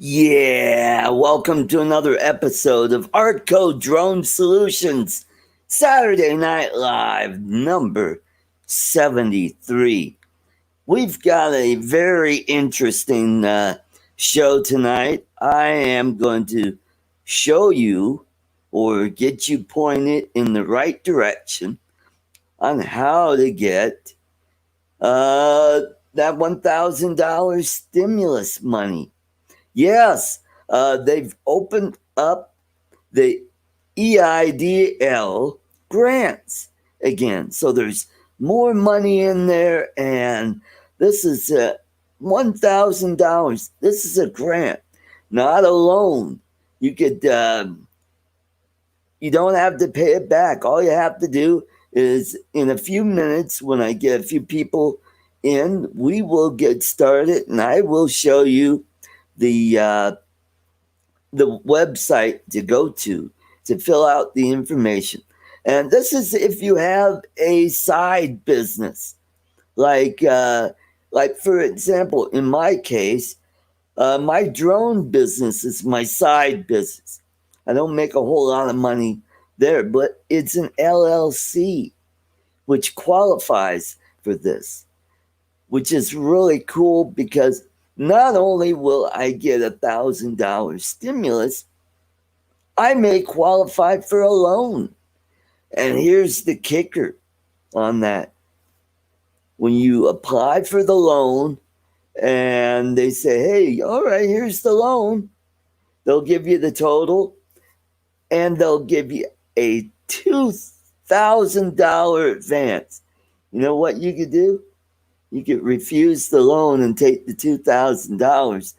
Yeah, welcome to another episode of ArtCo Drone Solutions, Saturday Night Live number 73. We've got a very interesting show tonight. I am going to show you or get you pointed in the right direction on how to get uh, that $1,000 stimulus money. Yes, they've opened up the EIDL grants again. So there's more money in there, and this is $1,000. This is a grant, not a loan. You could, you don't have to pay it back. All you have to do is, in a few minutes, when I get a few people in, we will get started, and I will show you the website to go to fill out the information. And this is if you have a side business, like for example, in my case, my drone business is my side business. I don't make a whole lot of money there, but it's an LLC, which qualifies for this, which is really cool because not only will I get $1,000 stimulus, I may qualify for a loan. And here's the kicker on that. When you apply for the loan and they say, hey, all right, here's the loan, they'll give you the total and they'll give you a $2,000 advance. You know what you could do? You could refuse the loan and take the $2,000.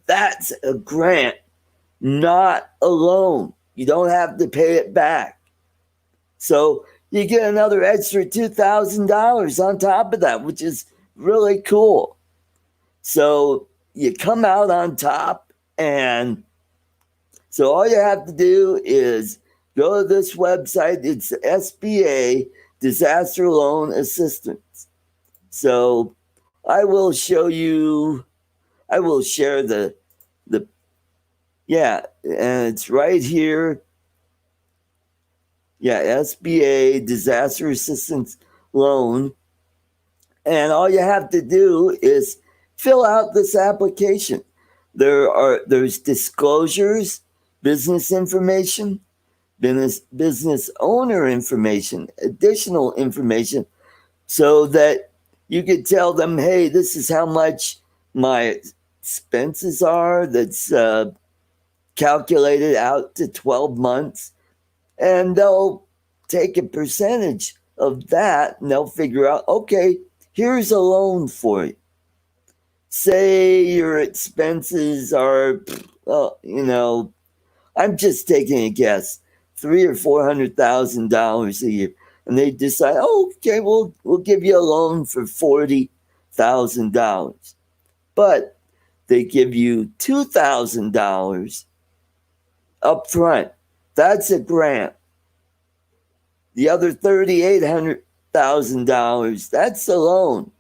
That's a grant, not a loan. You don't have to pay it back. So you get another extra $2,000 on top of that, which is really cool. So you come out on top, and so all you have to do is go to this website. It's SBA Disaster Loan Assistance. So I will show you, I will share the yeah, and it's right here. Yeah, SBA Disaster Assistance Loan. And all you have to do is fill out this application. There's disclosures, business information, business owner information, additional information, so that you could tell them, hey, this is how much my expenses are. That's calculated out to 12 months. And they'll take a percentage of that and they'll figure out, okay, here's a loan for you. Say your expenses are, I'm just taking a guess, $300,000 or $400,000 a year, and they decide, oh, okay, we'll give you a loan for $40,000, but they give you $2,000 up front. That's a grant. The other $3,800,000, that's a loan.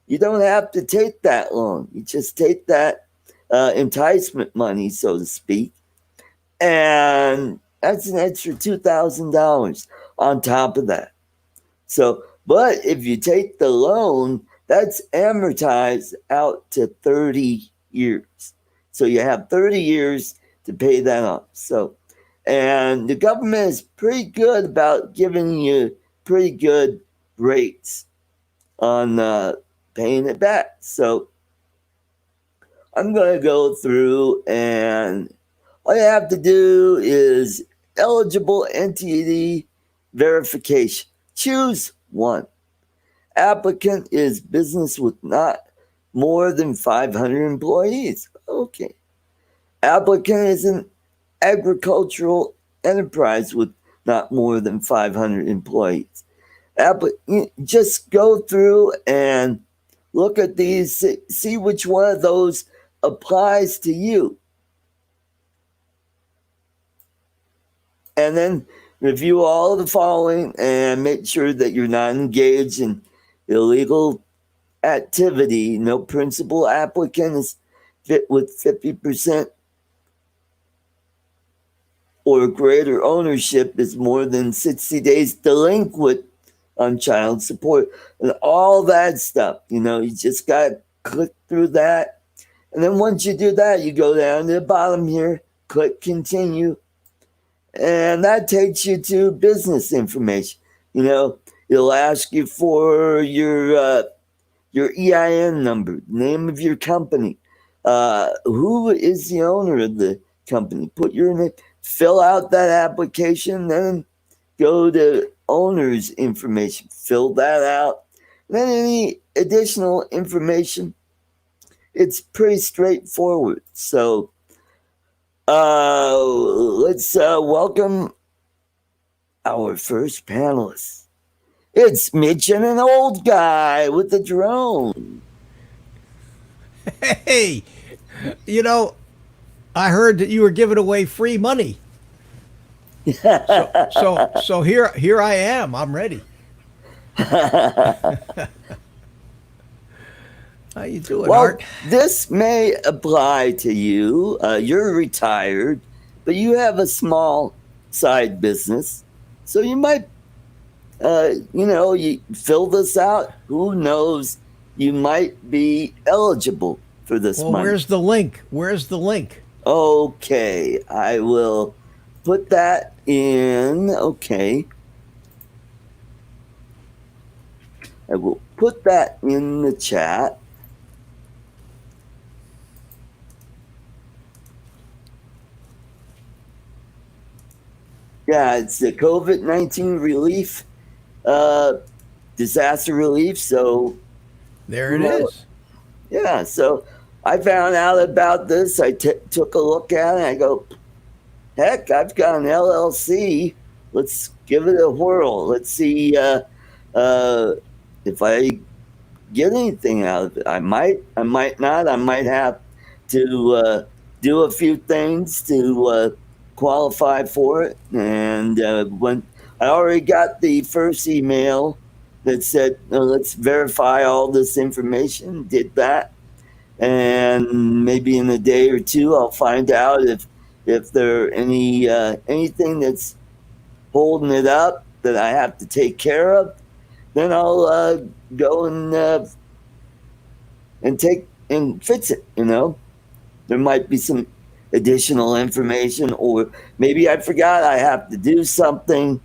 You don't have to take that loan. You just take that enticement money, so to speak, and that's an extra $2,000 on top of that. So, but if you take the loan, that's amortized out to 30 years. So you have 30 years to pay that off. So, and the government is pretty good about giving you pretty good rates on paying it back. So I'm going to go through, and all you have to do is eligible entity verification. Choose one. Applicant is business with not more than 500 employees. Okay. Applicant is an agricultural enterprise with not more than 500 employees. Just go through and look at these, see which one of those applies to you. And then review all of the following and make sure that you're not engaged in illegal activity. No principal applicant is fit with 50% or greater ownership is more than 60 days delinquent on child support, and all that stuff. You just got to click through that. And then once you do that, you go down to the bottom here, click continue, and that takes you to business information. It'll ask you for your EIN number, name of your company, who is the owner of the company. Put your name, fill out that application, then go to owner's information, fill that out. Then any additional information, it's pretty straightforward. So let's welcome our first panelist. It's Mitch and an old guy with the drone. Hey, I heard that you were giving away free money. So here I am. I'm ready. How you doing, Art? This may apply to you. You're retired, but you have a small side business, so you might, you fill this out. Who knows? You might be eligible for this money. Where's the link? Where's the link? Okay, I will put that in. Okay. I will put that in the chat. Yeah, it's the COVID-19 relief, disaster relief. So there it is. Yeah, so I found out about this. I took a look at it. I go, heck, I've got an LLC. Let's give it a whirl. Let's see if I get anything out of it. I might not. I might have to do a few things to qualify for it. And when I already got the first email that said, let's verify all this information, did that. And maybe in a day or two, I'll find out if there anything that's holding it up that I have to take care of. Then I'll go and take and fix it. There might be some additional information, or maybe I forgot I have to do something.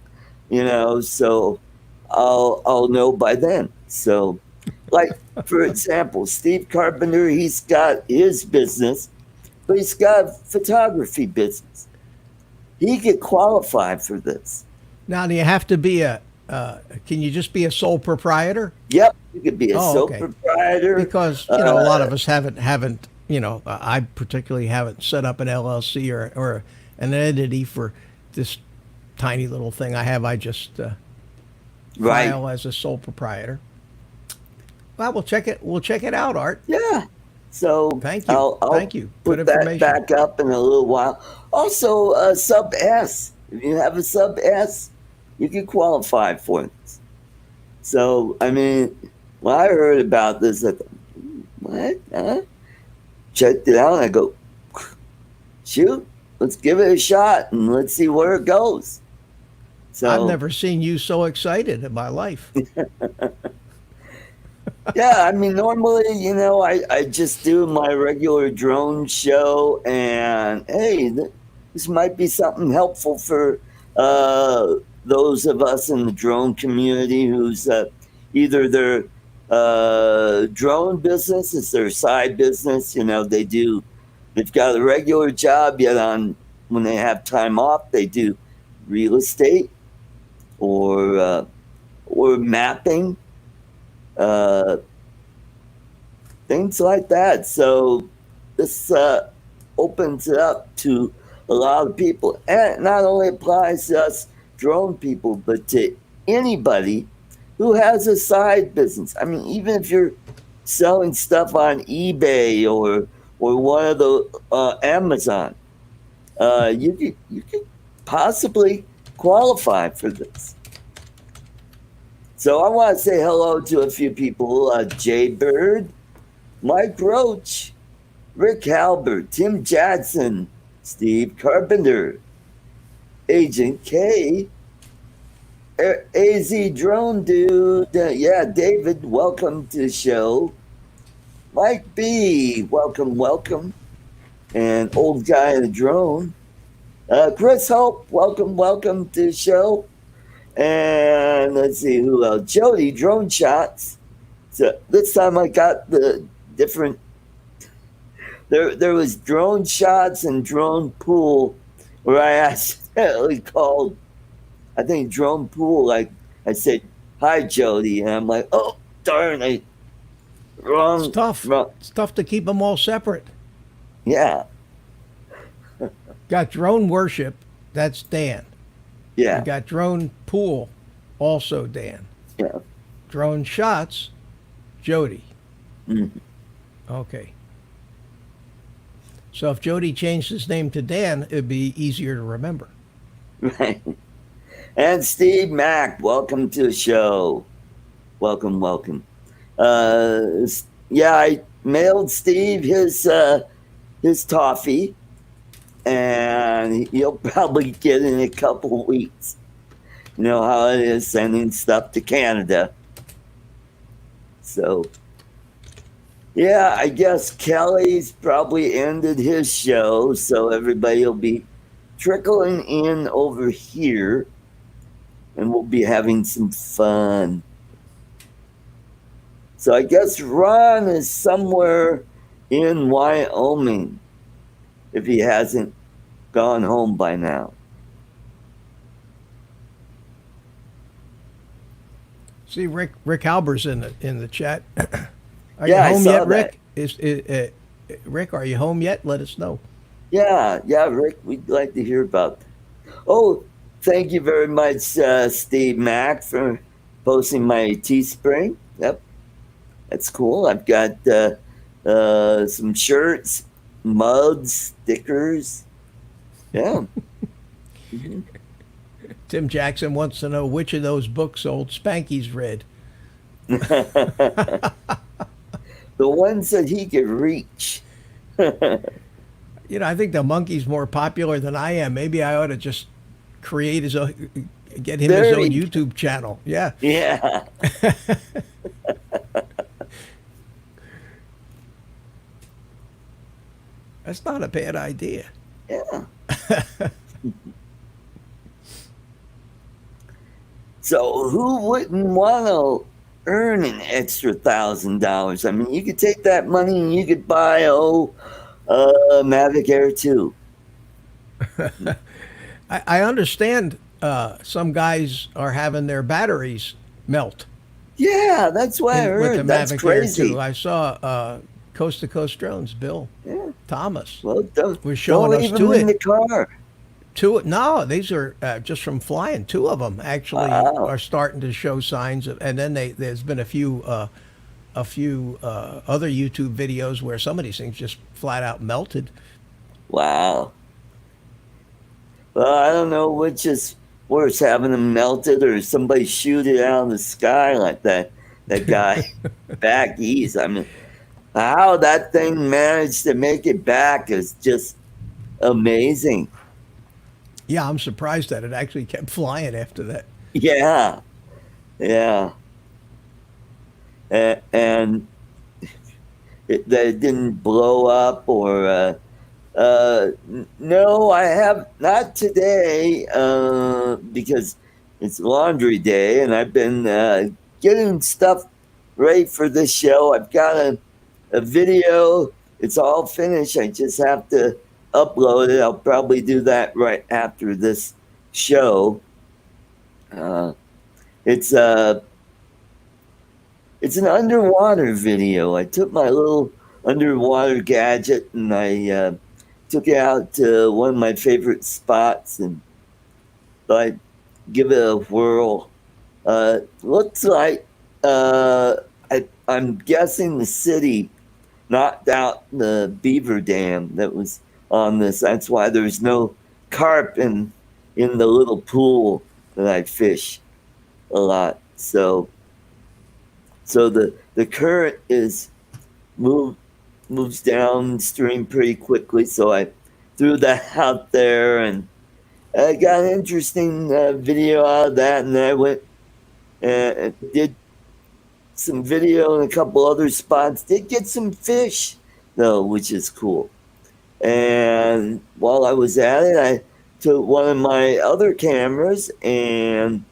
So I'll know by then. So, like for example, Steve Carpenter, he's got his business, but he's got a photography business. He could qualify for this. Now, do you have to be can you just be a sole proprietor? Yep, you could be a sole proprietor. Because, a lot of us haven't, I particularly haven't set up an LLC or an entity for this tiny little thing I have. I just file as a sole proprietor. Well, we'll check it out, Art. Yeah. So thank you. Thank you. Put that back up in a little while. Also, sub S. If you have a sub S, you can qualify for this. So, I mean, when I heard about this, I thought, what? Huh? Checked it out, and I go, shoot, let's give it a shot, and let's see where it goes. So I've never seen you so excited in my life. Yeah, I mean, normally, I just do my regular drone show, and hey, this might be something helpful for those of us in the drone community who's either their drone business is their side business. They've got a regular job, yet when they have time off, they do real estate or mapping. Things like that. So this opens it up to a lot of people, and it not only applies to us drone people, but to anybody who has a side business. I mean, even if you're selling stuff on eBay or one of the Amazon, you could possibly qualify for this. So I want to say hello to a few people: Jay Bird, Mike Roach, Rick Halbert, Tim Jackson, Steve Carpenter, Agent K, AZ Drone Dude, yeah, David, welcome to the show. Mike B, welcome, welcome. And Old Guy in a Drone. Chris Hope, welcome, welcome to the show. And let's see who else. Jody, Drone Shots. So this time I got the different. There was Drone Shots and Drone Pool, where I accidentally called, I think, Drone Pool. Like I said, hi Jody, and I'm like, oh darn, wrong. It's tough. Wrong. It's tough to keep them all separate. Yeah, Got drone worship, that's Dan. yeah, You got drone pool, also Dan. yeah. Drone shots, Jody. Mhm. Okay. So if Jody changed his name to Dan, it'd be easier to remember. Right. And Steve Mack, welcome to the show. Welcome, welcome. Yeah, I mailed Steve his toffee, and he'll probably get it in a couple of weeks. You know how it is sending stuff to Canada. So, yeah, I guess Kelly's probably ended his show, so everybody will be trickling in over here, and we'll be having some fun. So I guess Ron is somewhere in Wyoming, if he hasn't gone home by now. See, Rick Halber's in the chat. Are Yeah, I you home saw yet, that. Rick? Rick, are you home yet? Let us know. Yeah, Rick, we'd like to hear about that. Oh, thank you very much, Steve Mack, for posting my Teespring. Yep, that's cool. I've got some shirts, mugs, stickers. Yeah. Mhm. Tim Jackson wants to know which of those books old Spanky's read. The ones that he could reach. You know, I think the monkey's more popular than I am. Maybe I ought to just create his own, get him his own YouTube channel. Yeah. Yeah. That's not a bad idea. Yeah. So who wouldn't want to earn an extra $1,000? I mean, you could take that money and you could buy Mavic Air 2. I understand some guys are having their batteries melt Yeah, that's what I with the heard. That's Mavic crazy. Air 2. I saw Coast to Coast Drones, Bill Yeah. Thomas Well, was showing don't us leave them two in the car. No, these are just from flying. Two of them actually Wow. are starting to show signs of, and then there's been a few other YouTube videos where some of these things just flat out melted. Wow. Well, I don't know which is worse, having them melted or somebody shoot it out of the sky like that guy back east. I mean, how that thing managed to make it back is just amazing. Yeah, I'm surprised that it actually kept flying after that. Yeah, yeah. And that it didn't blow up or no, I have not today because it's laundry day and I've been getting stuff ready for this show. I've got a video. It's all finished. I just have to upload it. I'll probably do that right after this show. It's an underwater video. I took my little underwater gadget and I took it out to one of my favorite spots and thought I'd give it a whirl. Looks like I'm guessing the city knocked out the beaver dam that was on this. That's why there's no carp in the little pool that I fish a lot. So the current is moves downstream pretty quickly. So I threw that out there and I got an interesting video out of that, and I went and did some video in a couple other spots. Did get some fish though, which is cool. And while I was at it, I took one of my other cameras and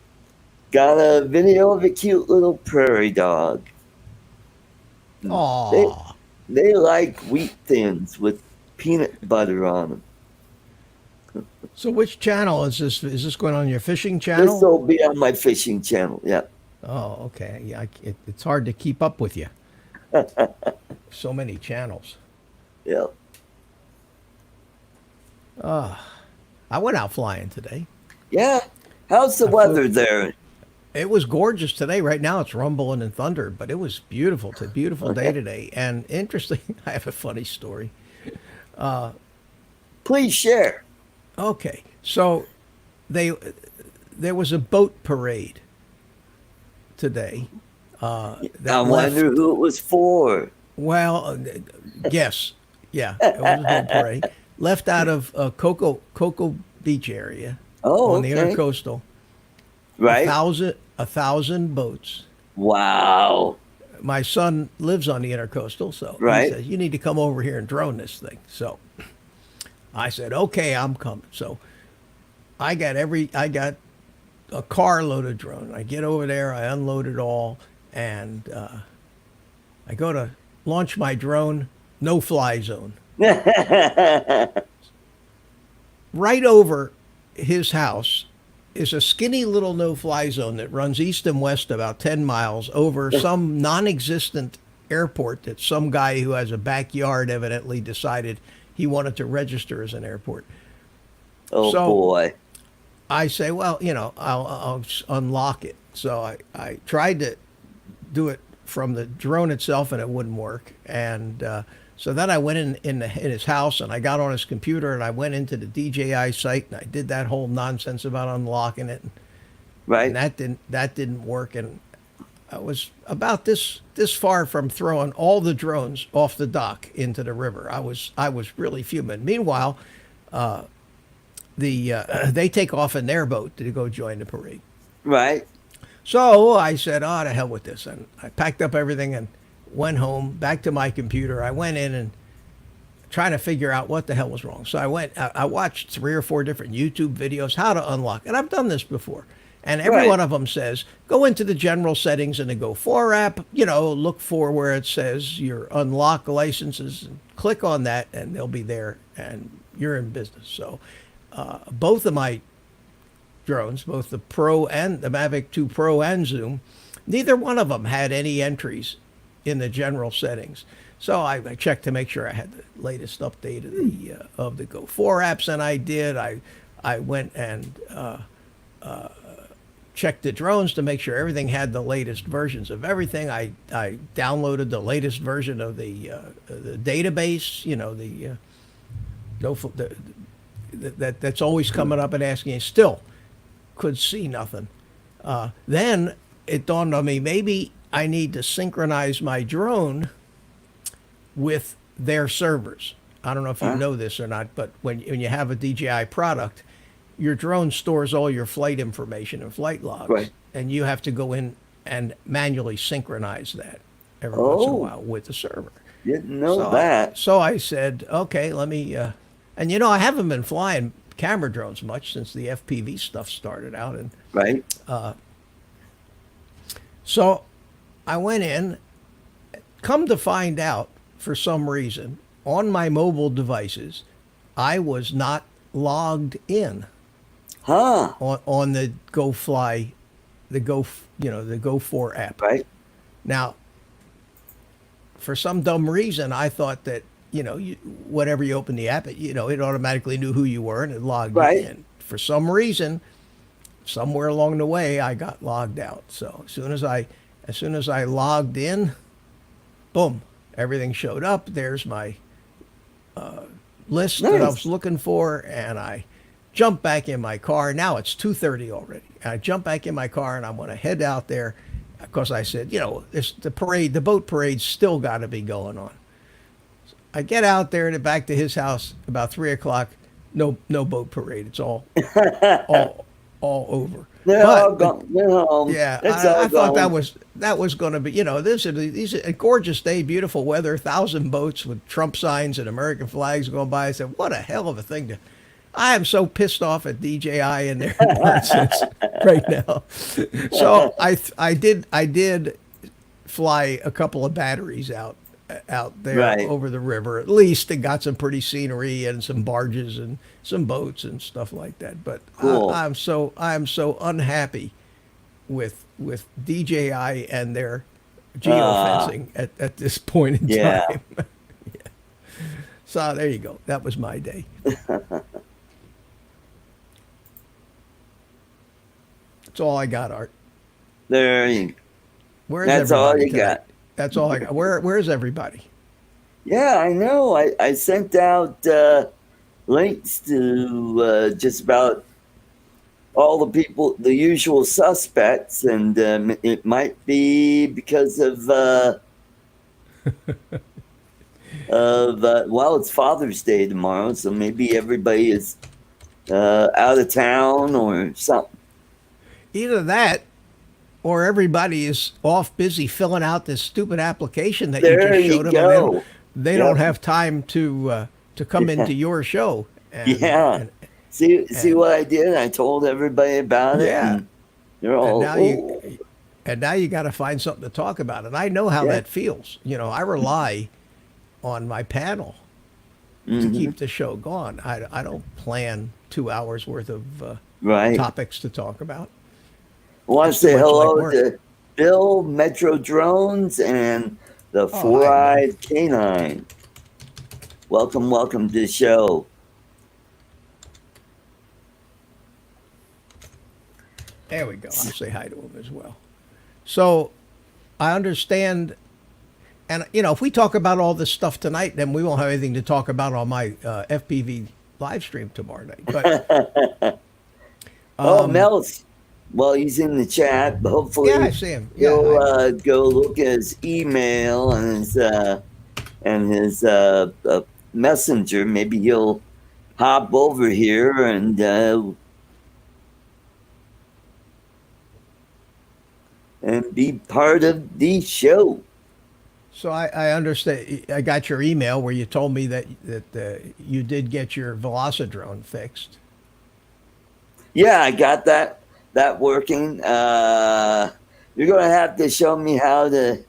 got a video of a cute little prairie dog. They Aw. they like wheat thins with peanut butter on them. So which channel is this? Is this going on your fishing This channel? will be on my fishing channel. Yeah, Oh, okay. Yeah, it's hard to keep up with you. So many channels. yeah. I went out flying today. Yeah. How's the I flew. weather there? It was gorgeous today. Right now it's rumbling and thunder, but it was beautiful. It's a beautiful day today. And interesting, I have a funny story. Please share. Okay, so they there was a boat parade today I that wonder left. who it was for. Well, yes, yeah, it was a boat parade left out of Cocoa Beach area Oh, on the okay. intercoastal. Right? A thousand boats. Wow. My son lives on the intercoastal, so he Right? says you need to come over here and drone this thing. So I said, okay, I'm coming. So I got a carload of drone. I get over there, I unload it all, and I go to launch my drone, no fly zone. Right over his house is a skinny little no fly zone that runs east and west about 10 miles over some non existent airport that some guy who has a backyard evidently decided he wanted to register as an airport. Oh So boy. I say, well, I'll unlock it. So I tried to do it from the drone itself, and it wouldn't work. And so then I went in his house, and I got on his computer, and I went into the DJI site, and I did that whole nonsense about unlocking it, and Right? that didn't work. And I was about this far from throwing all the drones off the dock into the river. I was really fuming. Meanwhile, they take off in their boat to go join the parade. Right? So I said, "Oh, to hell with this," and I packed up everything and went home back to my computer. I went in and trying to figure out what the hell was wrong. So I watched 3 or 4 different YouTube videos how to unlock, and I've done this before. And every Right. one of them says, go into the general settings in the Go4 app, look for where it says your unlock licenses, and click on that, and they'll be there, and you're in business. So both of my drones, both the Pro and the Mavic 2 Pro and Zoom, neither one of them had any entries in the general settings. So I checked to make sure I had the latest update of the Go4 apps, and I did. I went and checked the drones to make sure everything had the latest versions of everything. I downloaded the latest version of the database. No, that's always coming up and asking. Still could see nothing. Then it dawned on me, maybe I need to synchronize my drone with their servers. I don't know if you know this or not, but when you have a DJI product, your drone stores all your flight information and flight logs, Right. and you have to go in and manually synchronize that every once in a Oh, while with the server. didn't know So that. so I said, okay, let me. And I haven't been flying camera drones much since the FPV stuff started out, and Right? so I went in. Come to find out, for some reason, on my mobile devices, I was not logged in Huh. on the GoFly, the Go4 app. Right? Now, for some dumb reason, I thought that whenever you open the app, it automatically knew who you were and it logged you Right. in. For some reason, somewhere along the way, I got logged out. So as soon as I logged in, boom, everything showed up. There's my list that I was Nice. looking for, and I jumped back in my car. Now it's 2:30 already. I jumped back in my car, and I'm going to head out there because I said, the boat parade's still got to be going on. I get out there and back to his house about 3 o'clock. no boat parade. It's all all over. They're all But gone. They're home. yeah, It's all I thought gone. that was going to be, these a gorgeous day, beautiful weather, 1,000 boats with Trump signs and American flags going by. I said, what a hell of a thing to. I am so pissed off at DJI and their nonsense right now. So I did fly a couple of batteries out there Right. over the river. At least it got some pretty scenery and some barges and some boats and stuff like that. But Cool. I'm so unhappy with DJI and their Ah, geofencing at this point in yeah. time. So there you go. That was my day. That's all I got, Art. There you Where's That's all everybody you tonight? got. That's all I got. Where's everybody? Yeah, I know. I sent out links to just about all the people, the usual suspects, and it might be because of well, it's Father's Day tomorrow, so maybe everybody is out of town or something. Either that or everybody is off busy filling out this stupid application that you There just you showed them, and go. they don't Yep. have time to come into your show. Yeah. See And what I did? I told everybody about it, yeah, and they're and all, now oh, you got to find something to talk about. And I know how yeah. that feels. I rely on my panel to Hmm. keep the show going. I don't plan 2 hours worth of Right. topics to talk about. I want to It's too say much like hello work. to Bill, Metro Drones, and the Oh, hi, Bill. Four-Eyed Canine. Welcome to the show. There we go. I'll say hi to him as well. So I understand. And, if we talk about all this stuff tonight, then we won't have anything to talk about on my FPV live stream tomorrow night. But Oh, Mel's, well, he's in the chat, but yeah, I hopefully see him. Yeah, he'll go look at his email and his messenger. Maybe he'll hop over here and be part of the show. so I understand. I got your email where you told me that you did get your Velocidrone fixed. Yeah, I got that working. You're gonna have to show me how to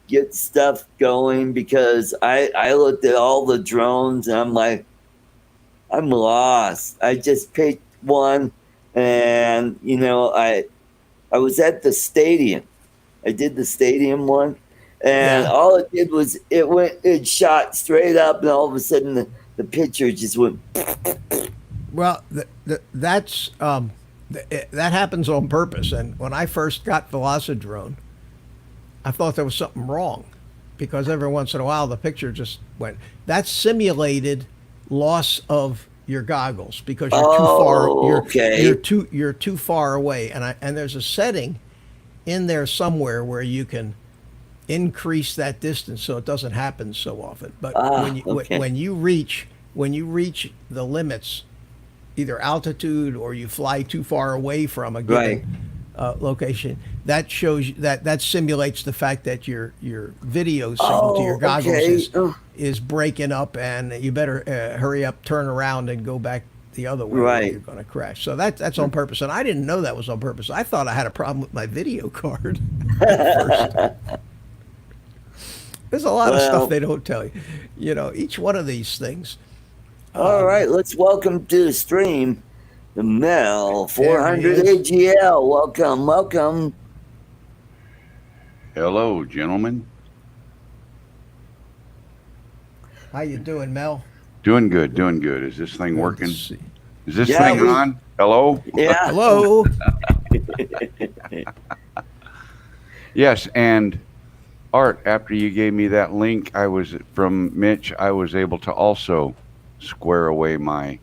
get stuff going because I looked at all the drones and I'm like, I'm lost. I just picked one, and I was at the stadium. I did the stadium one, and Yeah. all it did was it shot straight up, and all of a sudden the picture just went. Well, that happens on purpose. And when I first got Velocidrone, I thought there was something wrong because every once in a while the picture just went. That's simulated loss of your goggles because you're too far. Oh, okay. You're too far away. And there's a setting in there somewhere where you can increase that distance so it doesn't happen so often. But Okay. when you reach the limits, either altitude or you fly too far away from a Right. given location, that shows that simulates the fact that your video signal to your Oh, goggles okay. Oh, is breaking up, and you better hurry up, turn around, and go back the other way, or right. you're going to crash. So that's on purpose, and I didn't know that was on purpose. I thought I had a problem with my video card at first. There's a lot of stuff Well, they don't tell you. Each one of these things. all right. Let's welcome to the stream the Mel There he 400 is. AGL. Welcome. Hello, gentlemen. How you doing, Mel? Doing good, doing good. Is this thing Good to working? see. Is this Yeah, thing we- on? Hello? Yeah. Hello. Yes, and Art, after you gave me that link from Mitch, I was able to also square away my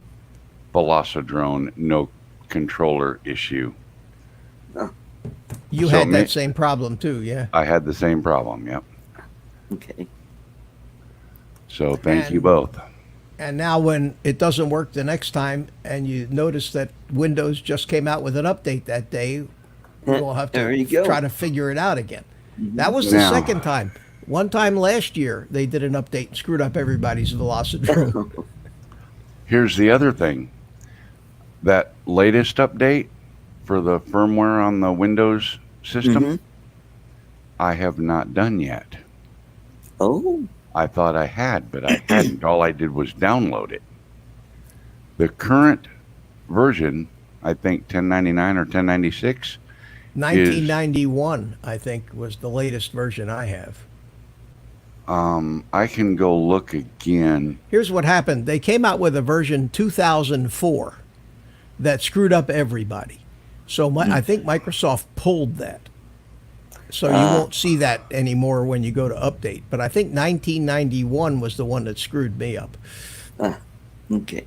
Velocidrone no controller issue. You So had Mi- that same problem too, yeah. I had the same problem, yep. Okay. So thank you And- both. And now when it doesn't work the next time and you notice that Windows just came out with an update that day, we'll have There to you go. try to figure it out again. That was the Now- second time. One time last year, they did an update and screwed up everybody's Velocidrone. Here's the other thing. That latest update for the firmware on the Windows system, I have not done yet. Oh, I thought I had, but I hadn't. All I did was download it. The current version, I think 1099 or 1096, 1991, I think, was the latest version I have. I can go look again. Here's what happened. They came out with a version 2004 that screwed up everybody. So I think Microsoft pulled that. So you won't see that anymore when you go to update. But I think 1991 was the one that screwed me up. okay.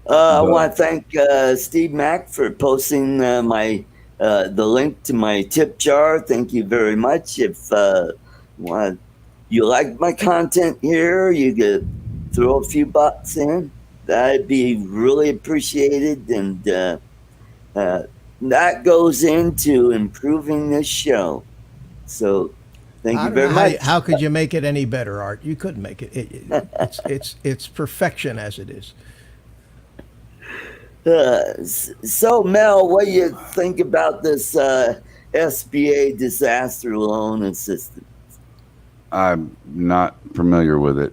I want to thank Steve Mack for posting the link to my tip jar. Thank you very much. If you like my content here, you could throw a few bucks in. That'd be really appreciated, and that goes into improving this show. So, thank you very much. How could you make it any better, Art? You couldn't make it. It's perfection as it is. So, Mel, what do you think about this SBA disaster loan assistance? I'm not familiar with it.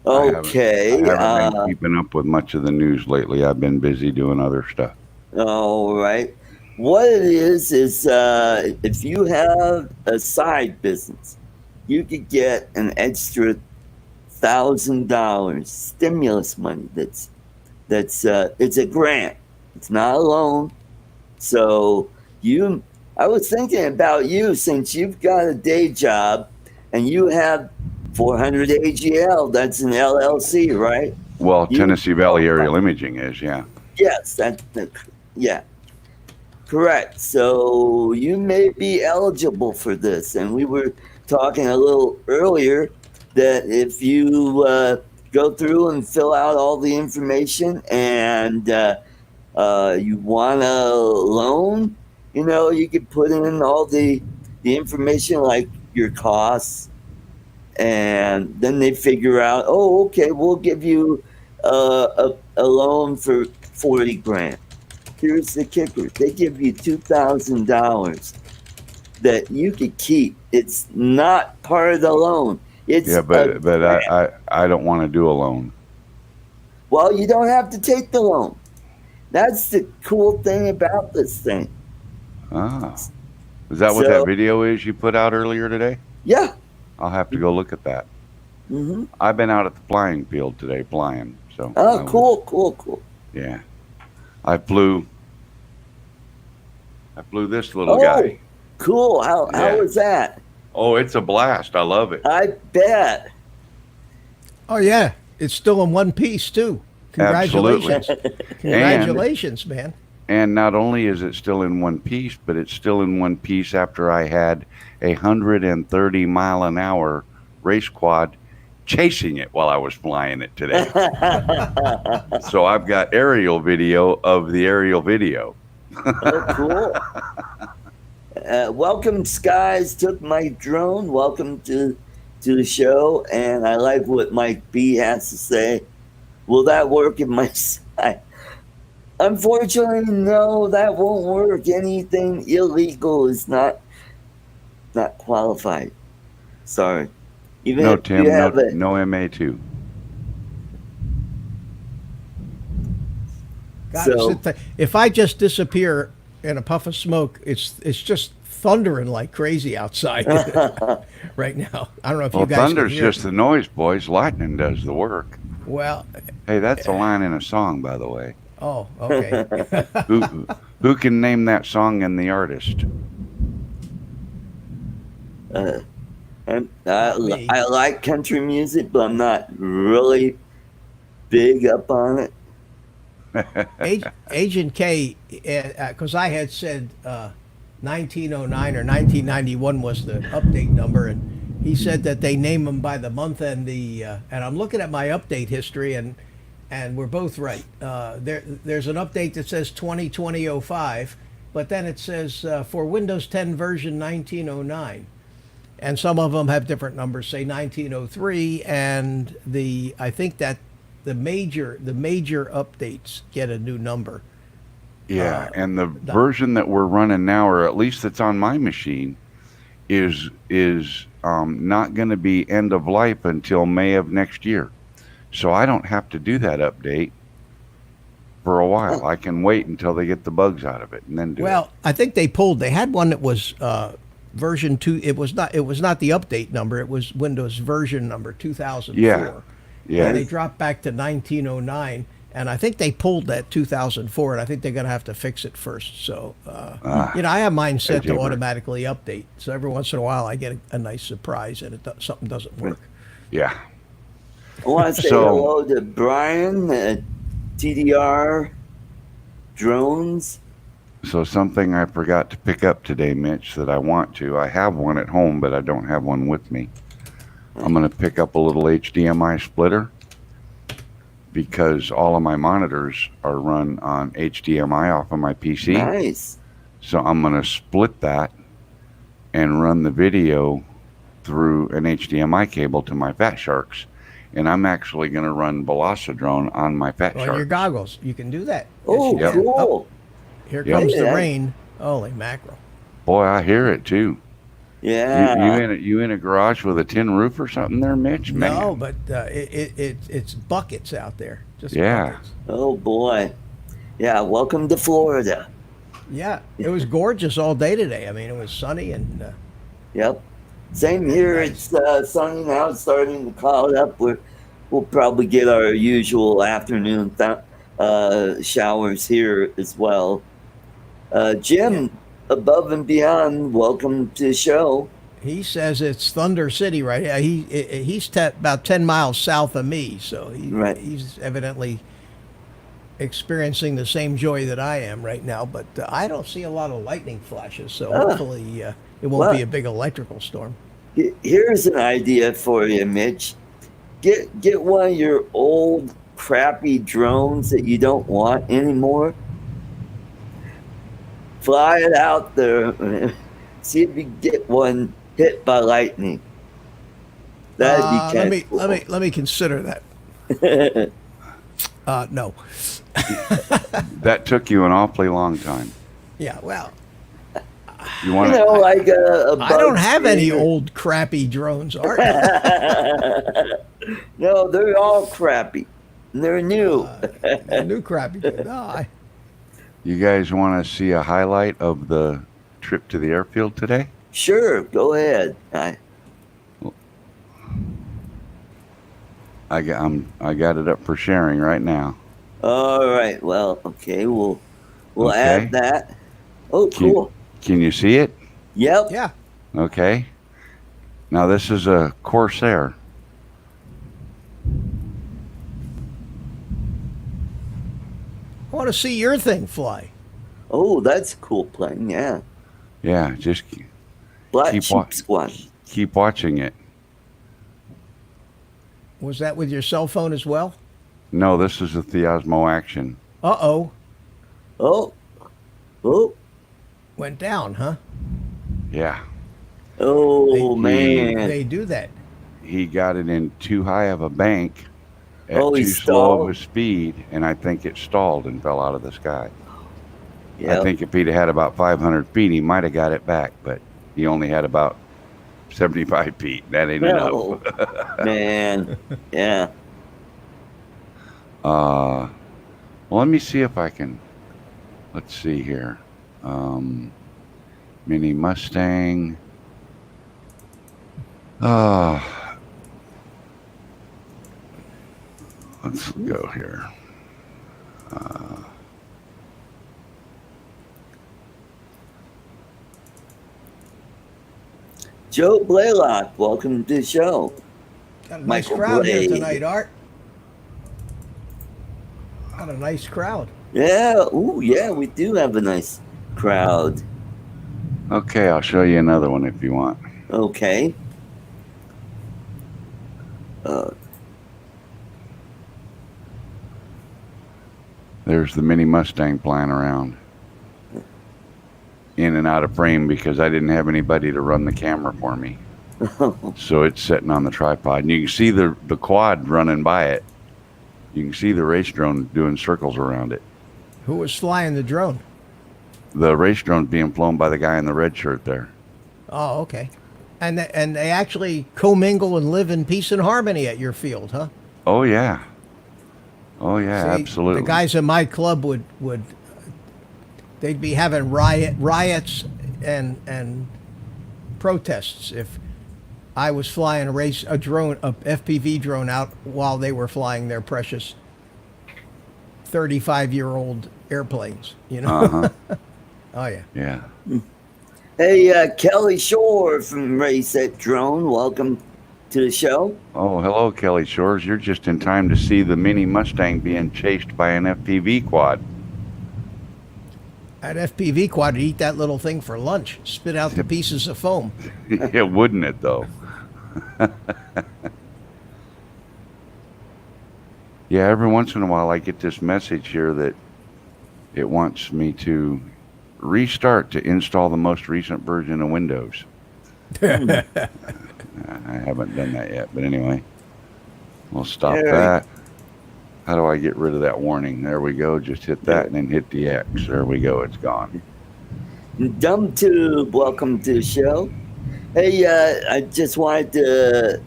Okay. I haven't been keeping up with much of the news lately. I've been busy doing other stuff. All right. What it is if you have a side business, you could get an extra $1,000 stimulus money. It's a grant. It's not a loan. So I was thinking about you, since you've got a day job and you have 400 AGL. That's an LLC, right? Well, Tennessee Valley Aerial Imaging is, yeah. Yes, yeah. Correct. So you may be eligible for this. And we were talking a little earlier that if you go through and fill out all the information and you want a loan, you could put in all the information, like your costs, and then they figure out, oh, okay, we'll give you a loan for 40 grand. Here's the kicker. They give you $2,000 that you could keep. It's not part of the loan. But I don't want to do a loan. Well, you don't have to take the loan. That's the cool thing about this thing. Ah. Is that what that video is you put out earlier today? Yeah. I'll have to go look at that. Mm-hmm. I've been out at the flying field today flying. So. Oh, cool. Yeah. I flew this little guy. Cool. How was that? Oh, it's a blast. I love it. I bet. Oh, yeah. It's still in one piece, too. Congratulations. Congratulations, man. And not only is it still in one piece, but it's still in one piece after I had 130 mile an hour race quad chasing it while I was flying it today. So I've got aerial video of the aerial video. Oh, cool. Welcome, Skies took my drone. Welcome to the show. And I like what Mike B has to say. Will that work in my site? Unfortunately, no, that won't work. Anything illegal is not qualified. Sorry. Even no, if Tim, you have no MA2. If I just disappear in a puff of smoke, it's just thundering like crazy outside right now. I don't know if you guys thunder's can hear just it. the noise, boys. Lightning does the work. Well, hey, that's a line in a song, by the way. Oh, okay. Who can name that song and the artist? I like country music, but I'm not really big up on it. Agent K, because I had said 1909 or 1991 was the update number, and He said that they name them by the month and the and I'm looking at my update history and we're both right. There's an update that says 2020-05, but then it says for Windows 10 version 1909. And some of them have different numbers, say 1903, and I think that the major updates get a new number. Yeah, and the version that we're running now, or at least that's on my machine, is not going to be end of life until May of next year. So I don't have to do that update for a while. I can wait until they get the bugs out of it and then do it. Well, I think they had one that was version 2. It was not the update number. It was Windows version number 2004. Yeah. And they dropped back to 1909. And I think they pulled that 2004, and I think they're going to have to fix it first. So, I have mine set to automatically update. So every once in a while, I get a nice surprise, and something doesn't work. Yeah. I want to say hello to Brian at TDR Drones. So something I forgot to pick up today, Mitch, that I want to. I have one at home, but I don't have one with me. I'm going to pick up a little HDMI splitter, because all of my monitors are run on HDMI off of my PC. Nice. So I'm going to split that and run the video through an HDMI cable to my Fat Sharks. And I'm actually going to run Velocidrone on my Fat Sharks. On your goggles. You can do that. Oh, yes, cool. Oh, here comes the rain. Holy mackerel. Boy, I hear it too. Yeah. You in a garage with a tin roof or something there, Mitch? Man. No, but it's buckets out there. Just Yeah. buckets. Oh, boy. Yeah, welcome to Florida. Yeah, it was gorgeous all day today. I mean, it was sunny and... Yep. Same here. Nice. It's sunny now. It's starting to cloud up. We'll probably get our usual afternoon showers here as well. Jim, above and beyond, welcome to the show. He says it's Thunder City, right? He's about 10 miles south of me, so he's evidently experiencing the same joy that I am right now. But I don't see a lot of lightning flashes, so hopefully it won't be a big electrical storm. Here's an idea for you, Mitch. Get one of your old crappy drones that you don't want anymore. Fly it out there. See if you can get one hit by lightning. That'd be kind of cool. Let me consider that. No. That took you an awfully long time. Yeah, well, You want like a I don't have any old crappy drones, Art. No, they're all crappy. They're new. New crappy. No, You guys want to see a highlight of the trip to the airfield today? Sure, go ahead. I got it up for sharing right now. All right. Well, okay. We'll add that. Oh, cool. Can you see it? Yep. yeah. Okay. Now this is a Corsair. I want to see your thing fly. Oh, that's a cool plane. Yeah. Yeah, just Black Keep Sheep wa- Squad. keep watching it. Was that with your cell phone as well? No, this is a Theosmo Action. Uh-oh. Oh. Oh. Went down, huh? Yeah. Oh, man. They do that. He got it in too high of a bank at He too slow of stalled? a speed, and I think it stalled and fell out of the sky. Yep. I think if he'd had about 500 feet, he might have got it back, but he only had about 75 feet. That ain't No. enough. Man. Yeah. Well, let me see if I can. Let's see here. Mini Mustang. Let's go here. Joe Blaylock, welcome to the show. Got a nice Michael crowd here Blade. tonight, Art. Got a nice crowd. Yeah. Ooh, yeah, we do have a nice crowd. Okay, I'll show you another one if you want. Okay. Uh, There's the mini Mustang flying around, in and out of frame because I didn't have anybody to run the camera for me. So it's sitting on the tripod, and you can see the quad running by it. You can see the race drone doing circles around it. Who was flying the drone? The race drone's being flown by the guy in the red shirt there. Oh, okay. And they actually commingle and live in peace and harmony at your field, huh? Oh yeah. Oh yeah, See, absolutely. The guys in my club would they'd be having riots and protests if I was flying a FPV drone out while they were flying their precious 35-year-old airplanes, you know? Uh-huh. Oh yeah. Yeah. Hey, Kelly Shore from Race That Drone, welcome to the show. Oh, hello, Kelly Shores. You're just in time to see the mini Mustang being chased by an FPV quad. That FPV quad would eat that little thing for lunch, spit out the pieces of foam. Yeah, wouldn't it, though? Yeah, every once in a while I get this message here that it wants me to restart to install the most recent version of Windows. I haven't done that yet, but anyway, we'll stop that. How do I get rid of that warning? There we go. Just hit that and then hit the X. There we go. It's gone. DumbTube, welcome to the show. Hey, I just wanted to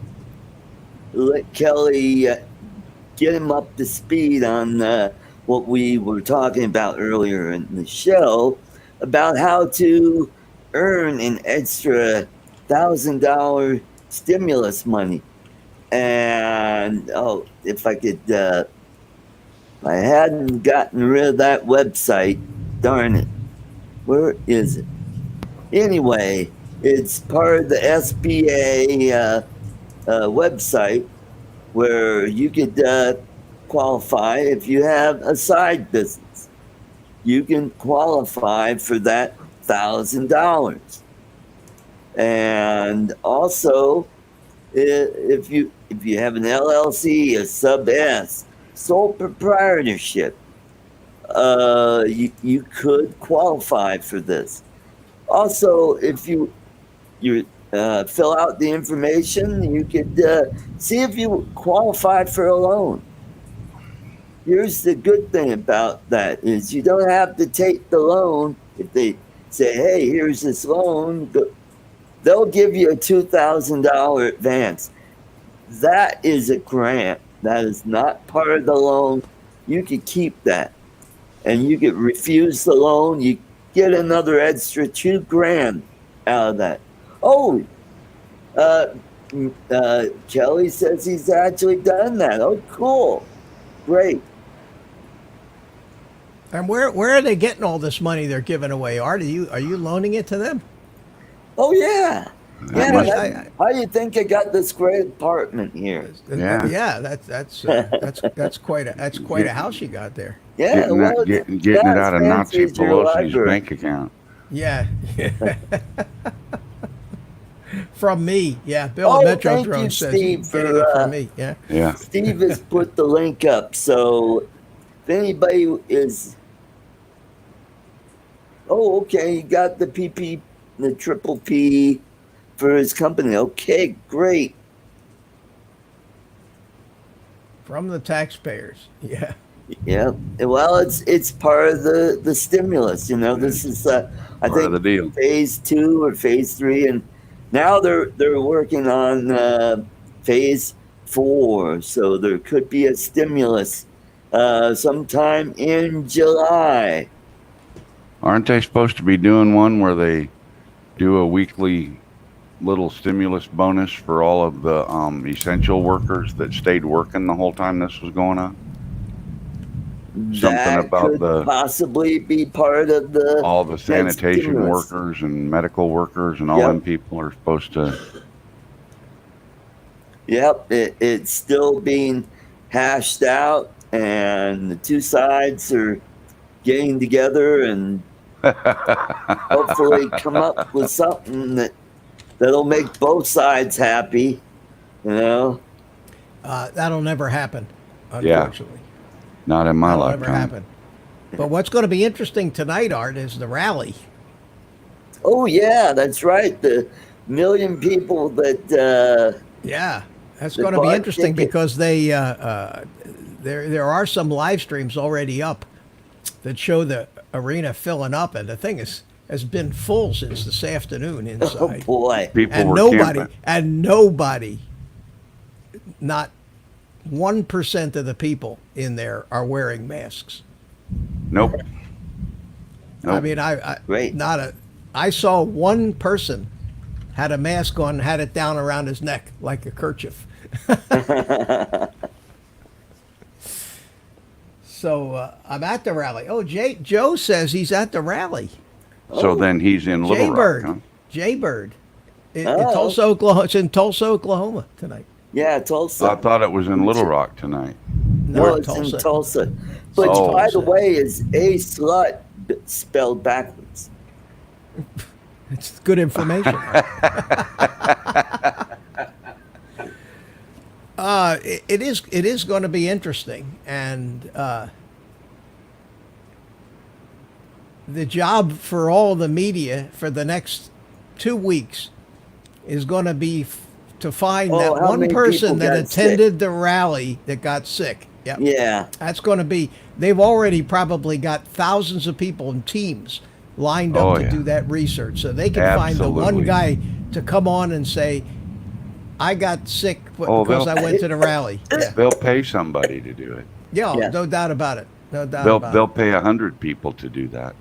let Kelly get him up to speed on what we were talking about earlier in the show about how to earn an extra $1,000 stimulus money. And if I could, I hadn't gotten rid of that website. Darn it. Where is it? Anyway, it's part of the SBA website where you could qualify if you have a side business. You can qualify for that $1,000. And also, if you have an LLC, a sub S, sole proprietorship, you could qualify for this. Also, if you fill out the information, you could see if you qualify for a loan. Here's the good thing about that is you don't have to take the loan. If they say, hey, here's this loan, they'll give you a $2,000 advance. That is a grant. That is not part of the loan. You could keep that. And you could refuse the loan. You get another extra $2,000 out of that. Oh, Kelly says he's actually done that. Oh, cool. Great. And where are they getting all this money they're giving away? Art, are you loaning it to them? Oh, yeah. Yeah, how do you think I got this great apartment here? Yeah, that's quite a house you got there. Yeah, getting it out of Nazi Pelosi's bank account. Yeah. From me, yeah. Bill Metro Drone says Steve, getting it from me. Yeah. Steve has put the link up, so if anybody is, okay, he got the PP, the triple P for his company. Okay, great. From the taxpayers, yeah. Yeah. Well, it's part of the stimulus. You know, this is I think the deal. phase 2 or phase 3, and now they're working on phase 4. So there could be a stimulus sometime in July. Aren't they supposed to be doing one where they do a weekly little stimulus bonus for all of the essential workers that stayed working the whole time this was going on? Something about could possibly be part of all the sanitation workers and medical workers and all them people are supposed to. Yep, it's still being hashed out, and the two sides are getting together and hopefully come up with something that'll make both sides happy, you know. That'll never happen, Yeah. unfortunately. Not in my That'll never lifetime. happen. But what's going to be interesting tonight, Art, is the rally. Oh yeah, that's right. The million people that Yeah, that's The going to be bar interesting ticket. because there are some live streams already up that show the arena filling up, and the thing has been full since this afternoon oh inside. boy. People And were nobody, camping. not 1% of the people in there are wearing masks. Nope. I mean, Great. I saw one person had a mask on, had it down around his neck like a kerchief. So I'm at the rally. Oh, Joe says he's at the rally. So then he's in Little Jaybird. Rock, huh? Jaybird. In Oh. Tulsa, Oklahoma. It's in Tulsa, Oklahoma tonight. Yeah, Tulsa. I thought it was in Little Rock tonight. No, it's in Tulsa. But Oh. by the way, is a slut spelled backwards? It's good information. It is going to be interesting, and the job for all the media for the next 2 weeks is going to be to find Oh, that how one many person people that got sick? attended the rally that got sick. Yep. Yeah. That's going to be. They've already probably got thousands of people in teams lined up Oh, to yeah. do that research, so they can find the one Absolutely. guy to come on and say, "I got sick Oh, because they'll- I went to the rally." Yeah, They'll pay somebody to do it. yeah, Yeah. no doubt about it. No doubt They'll about they'll it. pay 100 people to do that.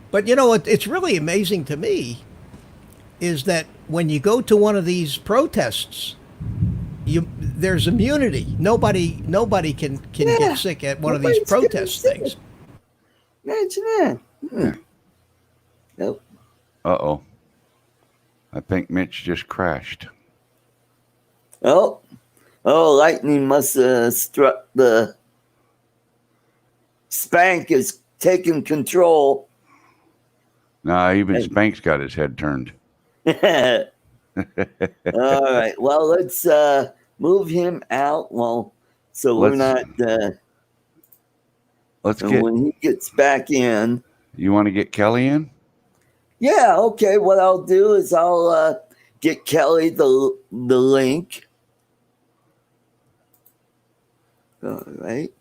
But you know what? It's really amazing to me is that when you go to one of these protests, there's immunity. Nobody can Yeah. get sick at one of these Nobody's getting protest sick. things. Imagine that. Nope. Uh-oh. I think Mitch just crashed. Oh, lightning must have struck the Spank is taking control. Nah, even Hey. Spank's got his head turned. All right. Well, let's move him out. Well, so we're Let's- not. Let's And get. when he gets back in, You want to get Kelly in? yeah. Okay. What I'll do is I'll get Kelly the link. All right.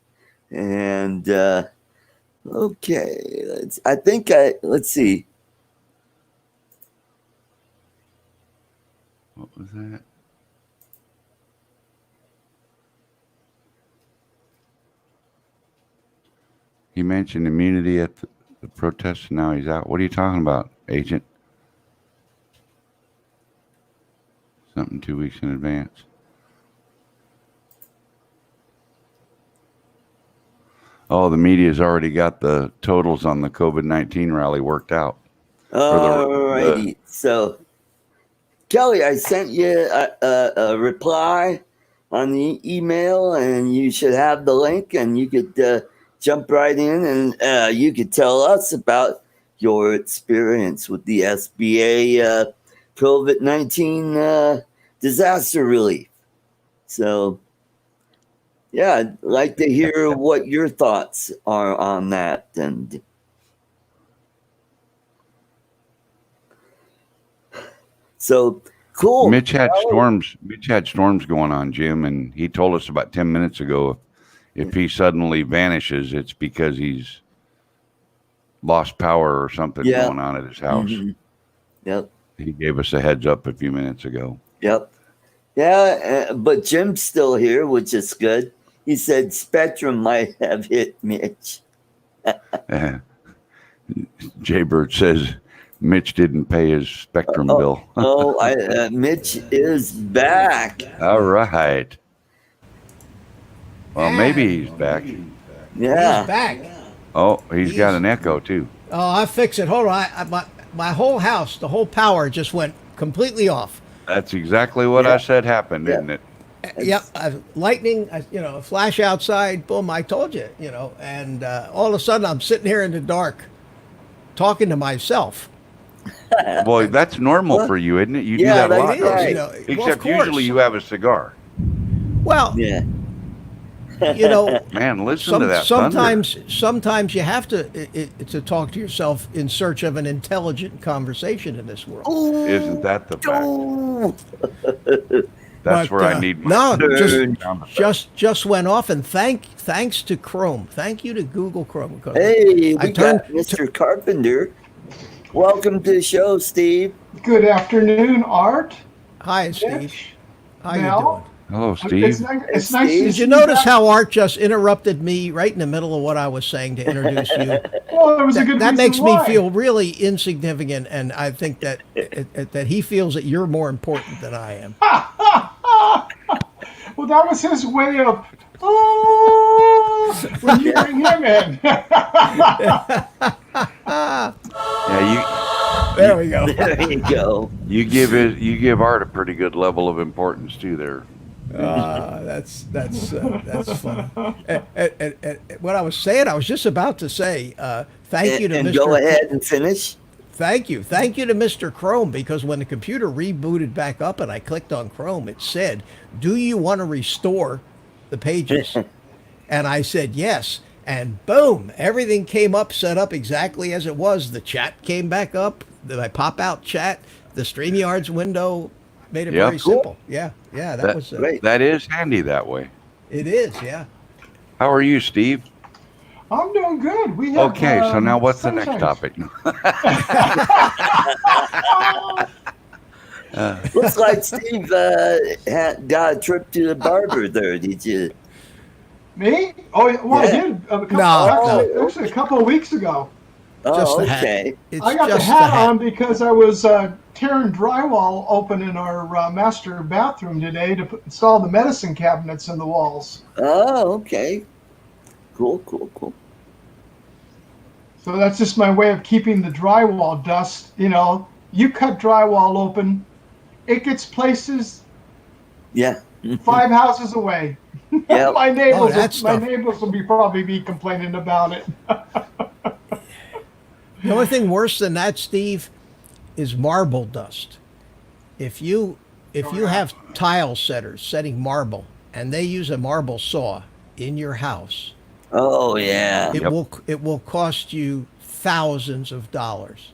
And okay. Let's see. What was that? He mentioned immunity at the protest, and now he's out. What are you talking about, Agent? Something 2 weeks in advance. Oh, the media's already got the totals on the COVID-19 rally worked out. All righty. So, Kelly, I sent you a reply on the email, and you should have the link, and you could jump right in, and you could tell us about your experience with the SBA COVID-19 disaster relief. So, yeah, I'd like to hear what your thoughts are on that. And so, cool. Mitch had storms. Mitch had storms going on, Jim, and he told us about 10 minutes ago if he suddenly vanishes, it's because he's lost power or something Yeah. going on at his house. Mhm. Yep. He gave us a heads up a few minutes ago. Yep. Yeah, but Jim's still here, which is good. He said Spectrum might have hit Mitch. Jaybird says Mitch didn't pay his Spectrum bill. Mitch is back. All right. Well, maybe he's back. Yeah. He's back. Oh, he's got an echo too. Oh, I fix it. Hold on. My whole house, the whole power just went completely off. That's exactly what Yeah. I said happened, Yeah. isn't it? Yep, lightning, a flash outside, boom, I told you, and all of a sudden I'm sitting here in the dark talking to myself. Well, that's normal for you, isn't it? You Yeah, do that a that lot, is, don't you? right. Well, of Except course. usually you have a cigar. Well, Yeah. you know, Man, listen to that thunder. sometimes you have to talk to yourself in search of an intelligent conversation in this world. Isn't that the fact? Oh, That's But where I need my no, Burn. sound effect. just went off, and thanks to Chrome, thank you to Google Chrome because hey, I we turned. got Mr. Carpenter. Welcome to the show, Steve. Good afternoon, Art, Hi, Steve. Mitch, How you Mel. doing? Hello, It's Steve. nice. Hey, It's nice to Steve. Did see you notice back. how Art just interrupted me right in the middle of what I was saying to introduce you? Well, there was a good That reason makes me why. feel really insignificant, and I think that that he feels that you're more important than I am. Well, that was his way of when you bring him in. Yeah, There we go. There you go. you give Art a pretty good level of importance too there. That's funny. And what I was saying, I was just about to say, thank you to And Mr. go ahead and finish. Thank you to Mr. Chrome, because when the computer rebooted back up and I clicked on Chrome, it said, "Do you want to restore the pages?" And I said yes. And boom, everything came up, set up exactly as it was. The chat came back up. My pop-out chat, the StreamYard's window made it Yep. very simple. Yeah, that was Great. That is handy that way. It is, yeah. How are you, Steve? I'm doing good. We have Okay, so now what's the next sunshine. topic? Looks like Steve got a trip to the barber there. Did you? Me? Oh, well, Yeah. I did. No. Actually, a couple of weeks ago. Oh, the hat. okay. It's I got the just hat on because I was tearing drywall open in our master bathroom today to install the medicine cabinets in the walls. Oh, okay. Cool. So that's just my way of keeping the drywall dust. You know, you cut drywall open, it gets places Yeah. 5 houses away. Yep. my neighbors, that my stuff. neighbors will probably be complaining about it. The only thing worse than that, Steve, is marble dust. If you have tile setters setting marble and they use a marble saw in your house, Oh, yeah. it will cost you thousands of dollars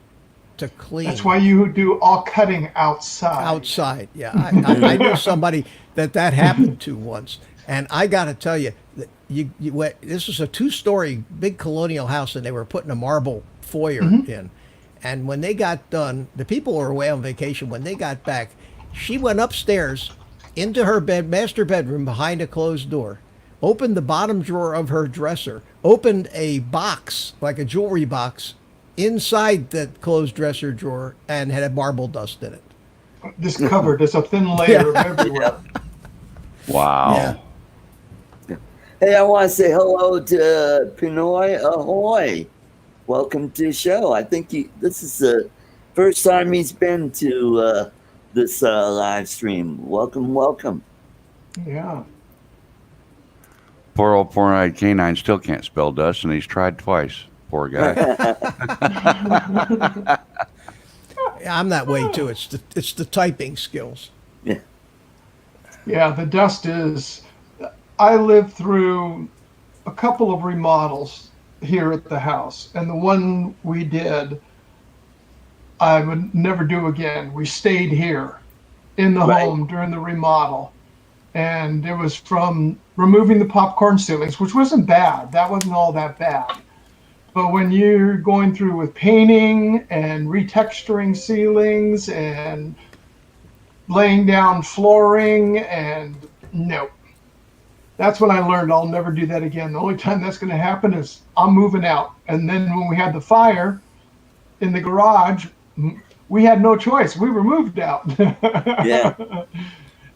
to clean. That's why you do all cutting outside. Outside. Yeah, I knew somebody that happened to once, and I got to tell you that this was a 2-story big colonial house, and they were putting a marble foyer in, and when they got done, the people were away on vacation. When they got back, she went upstairs into her master bedroom behind a closed door, opened the bottom drawer of her dresser, opened a box like a jewelry box inside the closed dresser drawer, and had marble dust in it. Just covered. There's a thin layer everywhere. Wow. Yeah. Hey, I want to say hello to Pinoy Ahoy. Welcome to the show. I think this is the first time he's been to this live stream. Welcome. Yeah. Poor old four-eyed canine still can't spell dust, and he's tried twice. Poor guy. Yeah, I'm that way too. It's the typing skills. Yeah. Yeah, the dust is. I lived through a couple of remodels here at the house, and the one we did, I would never do again. We stayed here in the Right. home during the remodel, and it was from removing the popcorn ceilings, which wasn't bad. That wasn't all that bad. But when you're going through with painting and retexturing ceilings and laying down flooring, and no. That's when I learned I'll never do that again. The only time that's going to happen is I'm moving out. And then when we had the fire in the garage, we had no choice. We were moved out. Yeah.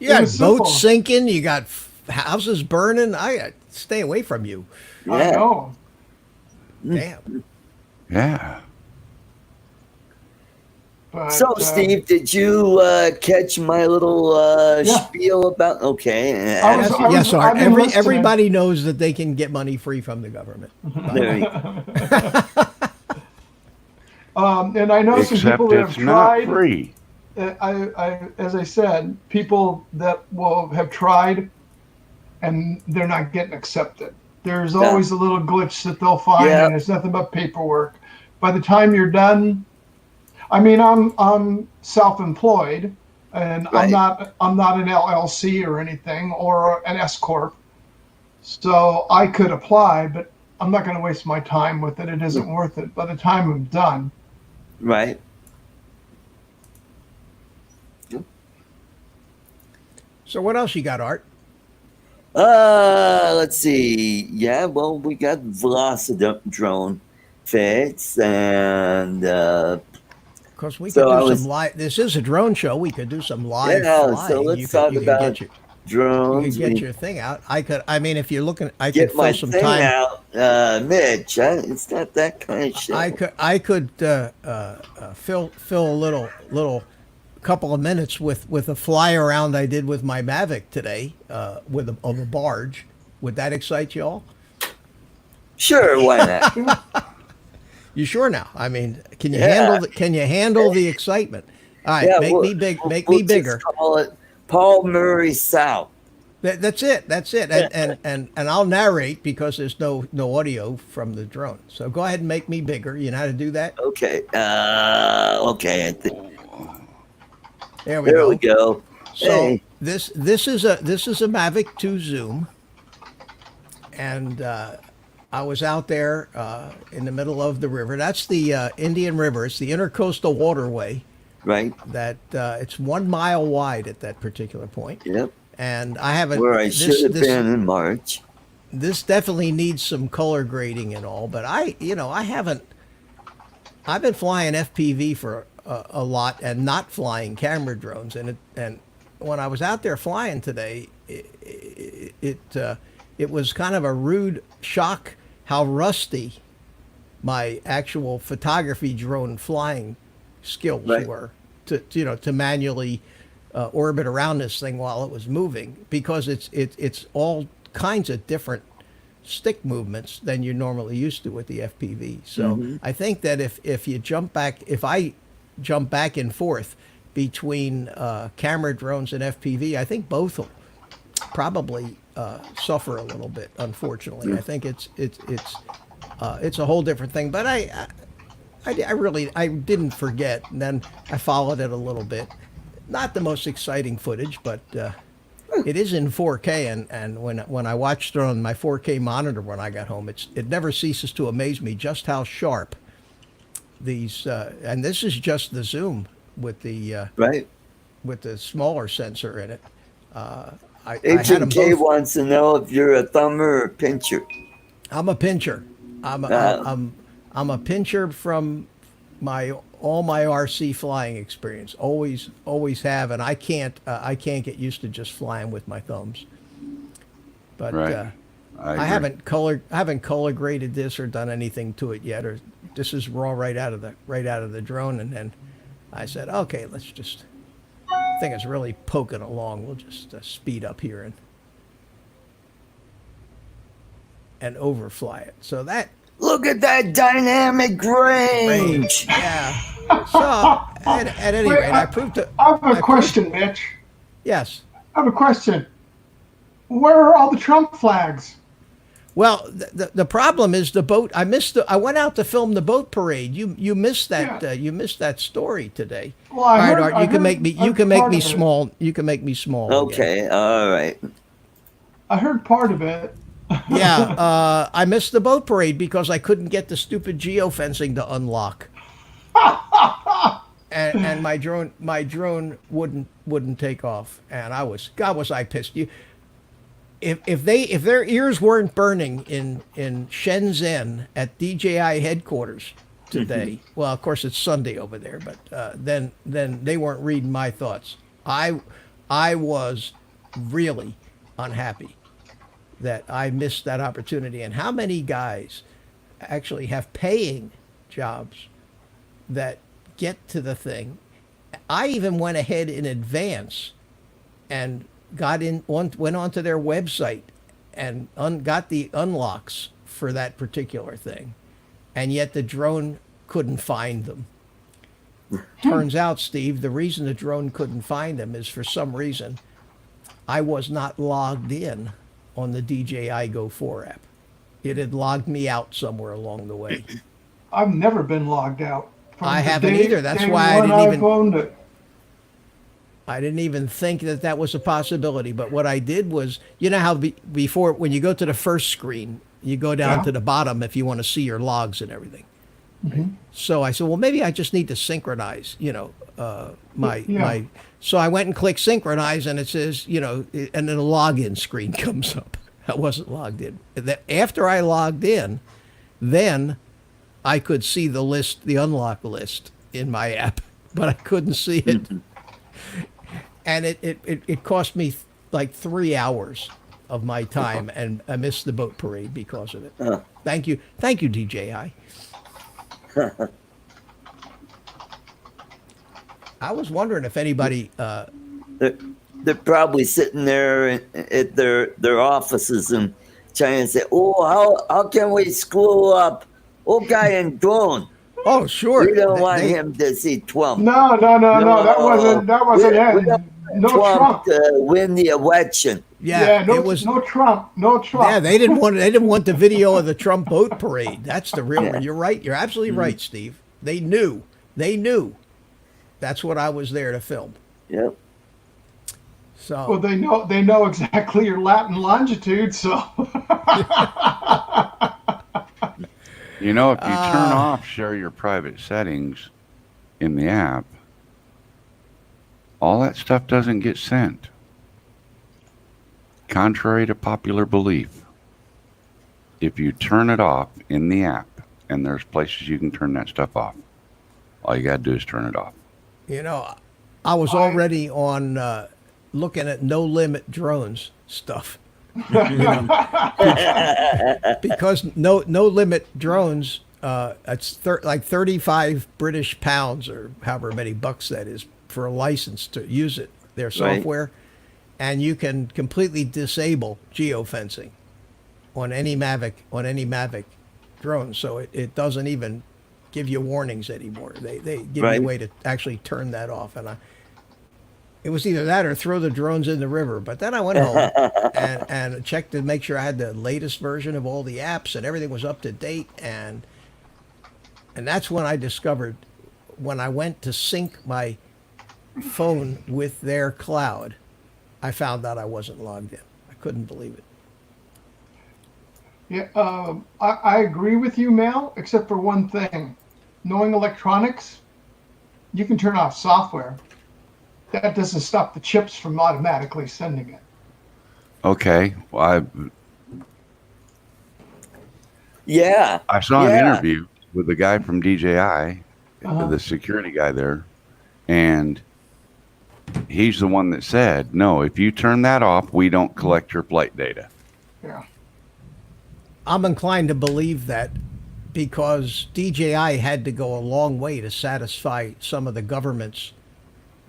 You got was simple. boats sinking. You got houses burning. I stay away from you. I Yeah. know. Damn. Yeah. But, So, Steve, did you catch my little Yeah. spiel about? Okay. I was- Yes, Art. I've been listening. Everybody knows that they can get money free from the government. There you go. And I know some Except people that it's have not tried. free. As I said, people that will have tried and they're not getting accepted. There's always a little glitch that they'll find, Yeah. and it's nothing but paperwork. By the time you're done, I mean, I'm self-employed, and Right. I'm not an LLC or anything or an S corp, so I could apply, but I'm not going to waste my time with it. It isn't worth it. By the time I'm done, Right. So what else you got, Art? Let's see. Yeah, well, we got Velocidrone fix, and Because we So could I do was- some live. This is a drone show. We could do some live Yeah, flying. so let's you talk could about get your, you drones. could get We your thing out. I could. I mean, if you're looking, I could get my fill some thing time. out, Mitch. It's not that kind of show. I could fill a little couple of minutes with a fly around I did with my Mavic today with of a barge. Would that excite you all? Sure, why not? You sure now? I mean, can you Yeah. handle the excitement? All right, Yeah, make we'll- me big, we'll- make we'll me bigger. Just call it Paul Murray South. That's it. And I'll narrate because there's no audio from the drone. So go ahead and make me bigger. You know how to do that? Okay. Okay. I think There we there go. we go. So Hey. this is a Mavic 2 Zoom, and I was out there in the middle of the river. That's the Indian River. It's the intercoastal waterway Right. that it's 1 mile wide at that particular point. Yep. And I haven't. Where I should have been in March. This definitely needs some color grading and all, but I haven't. I've been flying FPV for a lot and not flying camera drones, and when I was out there flying today, it was kind of a rude shock how rusty my actual photography drone flying skills Right. were to manually orbit around this thing while it was moving, because it's all kinds of different stick movements than you're normally used to with the FPV. So I think that if you jump back, if I jump back and forth between camera drones and FPV, I think both will probably suffer a little bit. Unfortunately, I think it's a whole different thing. But I really didn't forget, and then I followed it a little bit. Not the most exciting footage, but it is in 4K, and when I watched it on my 4K monitor when I got home, it never ceases to amaze me just how sharp these. And this is just the zoom with the Right. with the smaller sensor in it. I had Agent them K both. wants to know if you're a thumber or a pincher. I'm a pincher. I'm a pincher from all my RC flying experience. Always have, and I can't get used to just flying with my thumbs. But Right. I agree. haven't color graded this or done anything to it yet. Or this is raw right out of the drone, and then I said, okay, let's just. I think it's really poking along. We'll just speed up here and overfly it. So that. Look at that dynamic range. Yeah. So at any Wait, rate, I proved it. I have a question, Mitch. Yes. I have a question. Where are all the Trump flags? Well, the problem is the boat. I went out to film the boat parade. You missed that. Yeah. You missed that story today. Well, All I right, heard- Art. I You can heard- make me. I You heard can make part me of it. small. You can make me small. again. Okay. All right. I heard part of it. Yeah. I missed the boat parade because I couldn't get the stupid geofencing to unlock. And my drone wouldn't take off, and God was I pissed. If their ears weren't burning in Shenzhen at DJI headquarters today, well, of course it's Sunday over there, but then they weren't reading my thoughts. I was really unhappy that I missed that opportunity. And how many guys actually have paying jobs that get to the thing? I even went ahead in advance and went onto their website and got the unlocks for that particular thing, and yet the drone couldn't find them. Turns out, Steve, the reason the drone couldn't find them is for some reason I was not logged in on the DJI Go 4 app. It had logged me out somewhere along the way. I've never been logged out. From I the haven't day- either. That's day why I one didn't I've even- owned it. I didn't even think that that was a possibility. But what I did was, you know how before, when you go to the first screen, you go down Yeah. to the bottom if you want to see your logs and everything. Mm-hmm. So I said, well, maybe I just need to synchronize, my. Yeah. So I went and clicked synchronize, and it says, and then a login screen comes up. I wasn't logged in. After I logged in, then I could see the list, the unlock list in my app, but I couldn't see it. And it cost me like 3 hours of my time, and I missed the boat parade because of it. Thank you, DJI. I was wondering if anybody. They're probably sitting there at their offices and trying to say, "Oh, how can we screw up old guy in drone? Oh, sure. We don't want him to see Trump. No. That wasn't we it. don't No Trump Trump. to win the election." Yeah, no, it was. no Trump. No Trump. Yeah, they didn't want the video of the Trump boat parade. That's the real. Yeah. You're right. You're absolutely right, Steve. They knew. That's what I was there to film. Yep. So. Well, they know exactly your Latin longitude, so. You know, if you turn off share your private settings in the app, all that stuff doesn't get sent. Contrary to popular belief, if you turn it off in the app, and there's places you can turn that stuff off, all you got to do is turn it off. I was already on looking at no limit drones stuff. Because no limit drones, it's like 35 British pounds or however many bucks that is for a license to use it, their software. And you can completely disable geofencing on any Mavic drone. So it doesn't even give you warnings anymore. They give you a way to actually turn that off. And it was either that or throw the drones in the river. But then I went home and checked to make sure I had the latest version of all the apps and everything was up to date. And that's when I discovered, when I went to sync my phone with their cloud, I found out I wasn't logged in. I couldn't believe it. Yeah, I agree with you, Mel, except for one thing. Knowing electronics, you can turn off software. That doesn't stop the chips from automatically sending it. Okay. Well, Yeah. I saw an interview with the guy from DJI, the security guy there, and he's the one that said, no, if you turn that off, we don't collect your flight data. Yeah. I'm inclined to believe that because DJI had to go a long way to satisfy some of the government's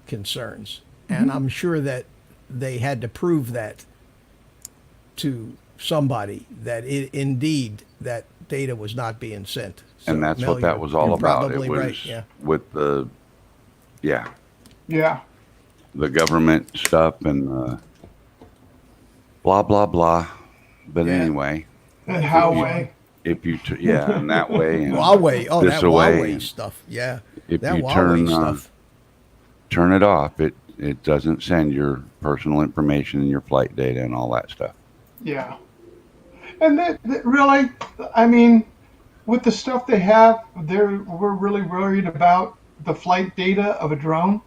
concerns. And I'm sure that they had to prove that to somebody that indeed that data was not being sent. So, And that's Mel, what that was all you're about. Probably It was right. Yeah. with the, Yeah. the government stuff and blah, blah, blah. But anyway. And Huawei. If you, and that way. And Huawei. Oh, this that away, Huawei and stuff. Yeah. If That you Huawei stuff. turn it off, it doesn't send your personal information and your flight data and all that stuff. Yeah. And that really, I mean, with the stuff they have, we're really worried about the flight data of a drone.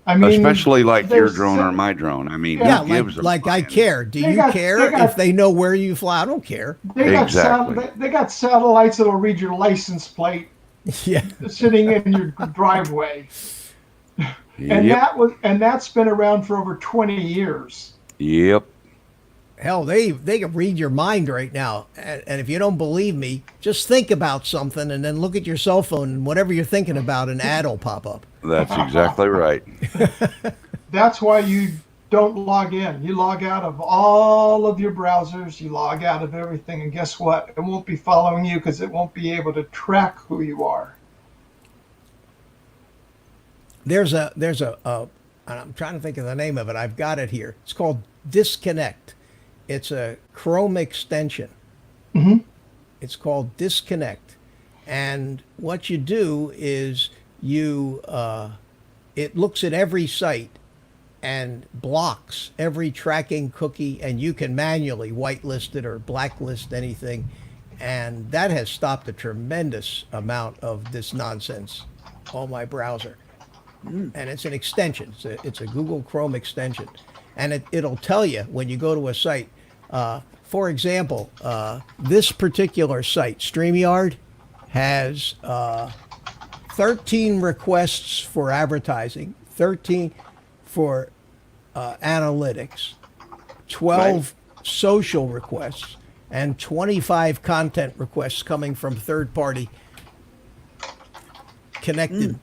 I mean, Especially like your there's drone so- or my drone. I mean, Yeah, who gives a like I flying- care. Do They you got- care they got- if they know where you fly? I don't care. They got Exactly. they got satellites that'll read your license plate Yeah. sitting in your driveway, and Yep. that's been around for over 20 years. Yep. Hell, they can read your mind right now. And if you don't believe me, just think about something and then look at your cell phone and whatever you're thinking about, an ad will pop up. That's exactly right. That's why you don't log in. You log out of all of your browsers. You log out of everything, and guess what? It won't be following you because it won't be able to track who you are. There's a and I'm trying to think of the name of it. I've got it here. It's called Disconnect. It's a Chrome extension. Mhm. It's called Disconnect. And what you do is it looks at every site and blocks every tracking cookie, and you can manually whitelist it or blacklist anything. And that has stopped a tremendous amount of this nonsense on my browser. And it's an extension. It's a Google Chrome extension. And it'll tell you when you go to a site. For example, this particular site, StreamYard, has 13 requests for advertising, 13 for analytics, 12 social requests, and 25 content requests coming from third-party connected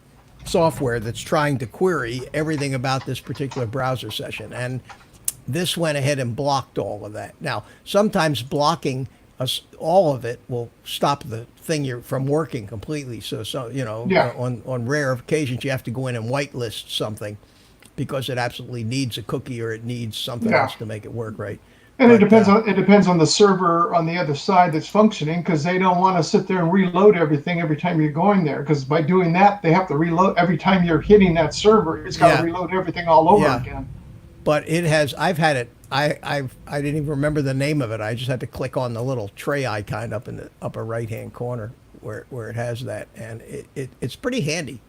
software that's trying to query everything about this particular browser session. And this went ahead and blocked all of that. Now, sometimes blocking all of it will stop the thing from working completely. So Yeah. on rare occasions, you have to go in and whitelist something because it absolutely needs a cookie or it needs something Yeah. else to make it work right. And But, it depends on the server on the other side that's functioning, because they don't want to sit there and reload everything every time you're going there. Because by doing that, they have to reload every time you're hitting that server. It's got to Yeah. reload everything all over Yeah. again. But it has. I've had it. I didn't even remember the name of it. I just had to click on the little tray icon up in the upper right hand corner where it has that, and it's pretty handy.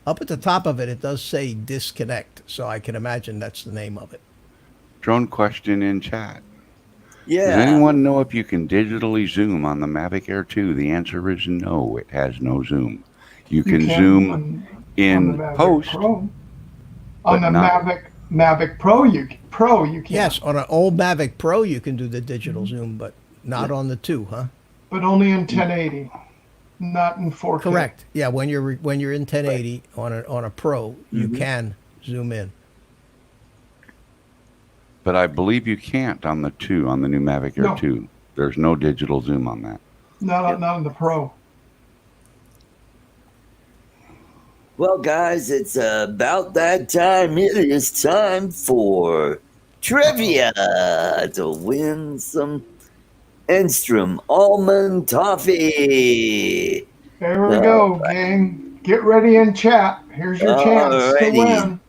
Up at the top of it, it does say disconnect, so I can imagine that's the name of it. Drone question in chat. Yeah. Does anyone know if you can digitally zoom on the Mavic Air 2? The answer is no. It has no zoom. You can zoom on in the Mavic post. Pro. but On the not- Mavic Pro, you can. Yes, on an old Mavic Pro, you can do the digital zoom, but not on the 2, huh? But only in 1080, not in 4K. Correct. Yeah, when you're in 1080 on a Pro, you can zoom in. But I believe you can't on the 2, on the new Mavic Air No. 2. There's no digital zoom on that. Not on the Pro. Well, guys, it's about that time. It is time for trivia to win some Enstrom almond toffee. There we go, gang. Get ready in chat. Here's your chance to Alrighty. win.